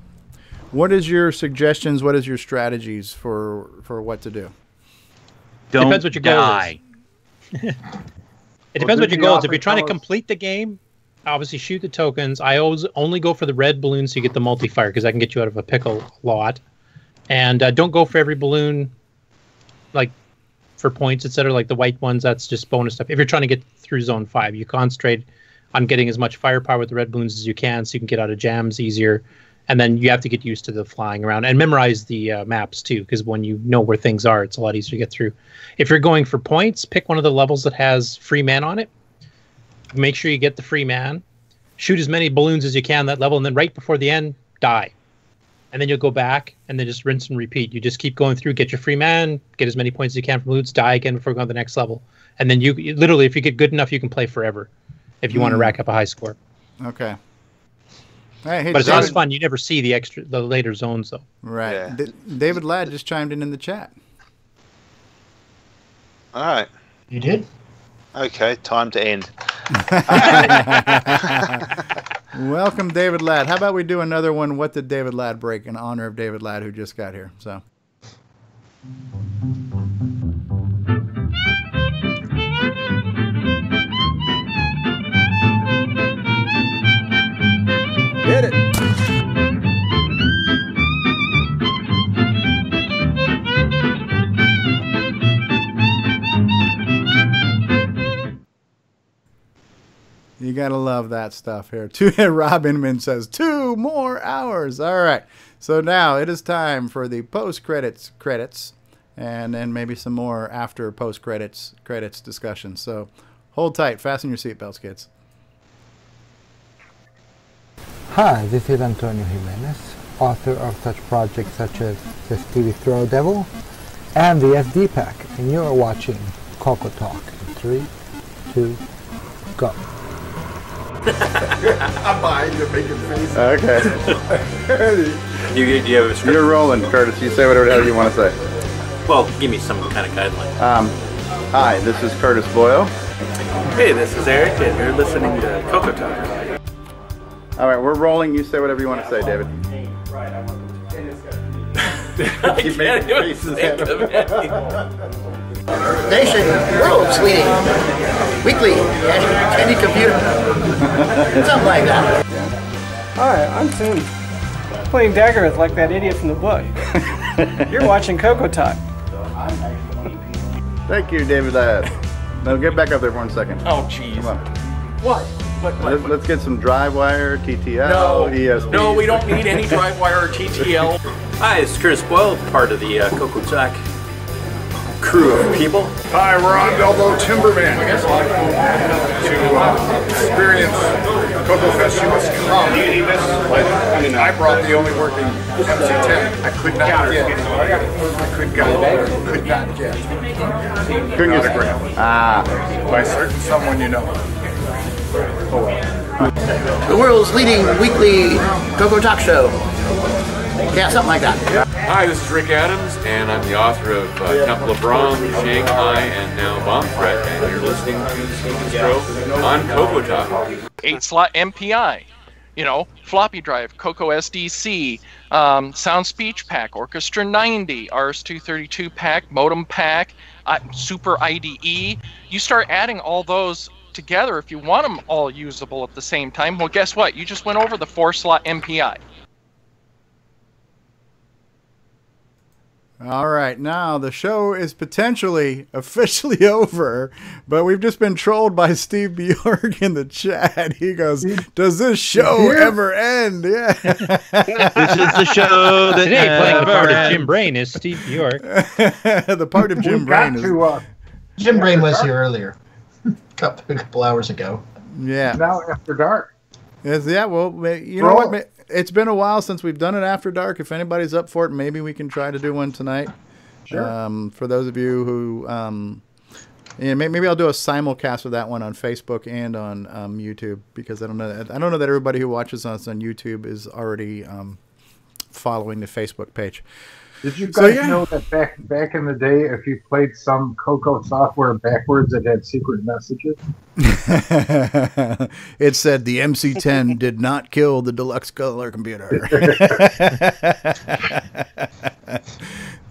what is your suggestions? What is your strategies for what to do? Don't depends what your goal is. It depends what your goal is. If you're trying to complete the game, obviously shoot the tokens. I always only go for the red balloon so you get the multi-fire because I can get you out of a pickle a lot. And don't go for every balloon, like for points, etc. Like the white ones, that's just bonus stuff. If you're trying to get through Zone 5, you concentrate on getting as much firepower with the red balloons as you can so you can get out of jams easier. And then you have to get used to the flying around and memorize the maps too, because when you know where things are, it's a lot easier to get through. If you're going for points, pick one of the levels that has free man on it. Make sure you get the free man. Shoot as many balloons as you can that level, and then right before the end, die. And then you'll go back and then just rinse and repeat. You just keep going through, get your free man, get as many points as you can from balloons, die again before going to the next level. And then you literally, if you get good enough, you can play forever if you want to rack up a high score. Okay. Hey, but it's always fun. You never see the later zones, though. Right. Yeah. David Ladd just chimed in the chat. All right. You did? Okay, time to end. Welcome, David Ladd. How about we do another one, What Did David Ladd Break, in honor of David Ladd, who just got here. So. Hit it. You gotta love that stuff here. Rob Inman says 2 more hours. All right. So now it is time for the post-credits and then maybe some more after post-credits discussion. So hold tight. Fasten your seatbelts, kids. Hi, this is Antonio Jimenez, author of such projects such as the Stevie Throw Devil and the SD Pack, and you are watching CoCoTALK. 3, 2, go. I'm behind you making faces. Okay. Do you have a script? You're rolling, Curtis. You say whatever the hell you want to say. Well, give me some kind of guideline. Hi, this is Curtis Boyle. Hey, this is Eric, and you're listening to CoCoTALK. All right, we're rolling. You say whatever you want to say, David. Keep making faces at him. Nation, world, sweetie. Weekly, any computer. Something like that. Hi, I'm Tim. Playing Daggerith like that idiot from the book. You're watching CoCoTALK. Thank you, David Ladd. Now get back up there for 1 second. Oh, jeez. Come on. What? Let's get some DriveWire, TTL, No, ESP. no, we don't need any DriveWire or TTL. Hi, it's Curtis Boyle, part of the CoCoTALK crew of people. Hi, we're on Elbow Timberman. To experience CoCo Fest, you must come. I brought the only working MC-10. I could not get. Couldn't autograph. By certain someone you know. Oh well. The world's leading weekly CoCoTALK show. Yeah, something like that. Hi, this is Rick Adams, and I'm the author of Temple of Brahm, Shanghai, and now Bomb Threat, and you're listening to Stevie Throw on CoCoTALK. 8-slot MPI, you know, floppy drive, CoCo SDC, Sound Speech Pack, Orchestra 90, RS-232 Pack, Modem Pack, Super IDE. You start adding all those together if you want them all usable at the same time. Well, guess what? You just went over the 4-slot MPI. All right, now the show is potentially officially over, but we've just been trolled by Steve Bjork in the chat. He goes, "Does this show ever end?" Yeah. This is the show that today playing the part of Jim Brain is Steve Bjork. The part of Jim Brain is Jim Brain was here earlier, a couple hours ago. Yeah. Now after dark. Yeah. Well, you know what? It's been a while since we've done it after dark. If anybody's up for it, maybe we can try to do one tonight. Sure. For those of you who, maybe I'll do a simulcast of that one on Facebook and on YouTube, because I don't know that everybody who watches us on YouTube is already following the Facebook page. Did you guys know that back in the day, if you played some CoCo software backwards, it had secret messages? It said the MC10 did not kill the deluxe color computer.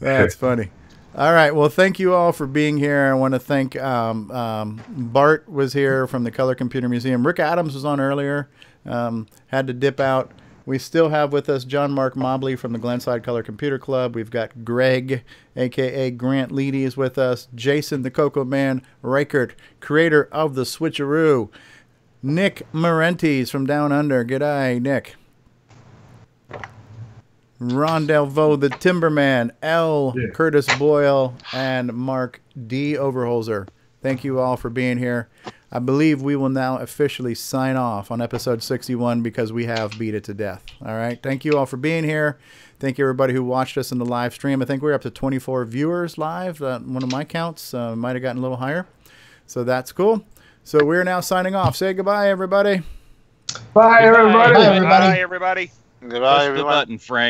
That's funny. All right. Well, thank you all for being here. I want to thank Bart was here from the Color Computer Museum. Rick Adams was on earlier. Had to dip out. We still have with us John Mark Mobley from the Glenside Color Computer Club. We've got Greg, a.k.a. Grant Leighty, is with us. Jason, the Coco Man. Reighard, creator of the Switcheroo. Nick Marentes from Down Under. G'day, Nick. Ron Delvaux, the Timberman. Curtis Boyle, and Mark D. Overholser. Thank you all for being here. I believe we will now officially sign off on episode 61 because we have beat it to death. All right. Thank you all for being here. Thank you, everybody who watched us in the live stream. I think we're up to 24 viewers live. One of my counts might have gotten a little higher. So that's cool. So we're now signing off. Say goodbye, everybody. Bye, everybody. Bye, everybody. Bye, everybody. Goodbye, Push the button, Frank.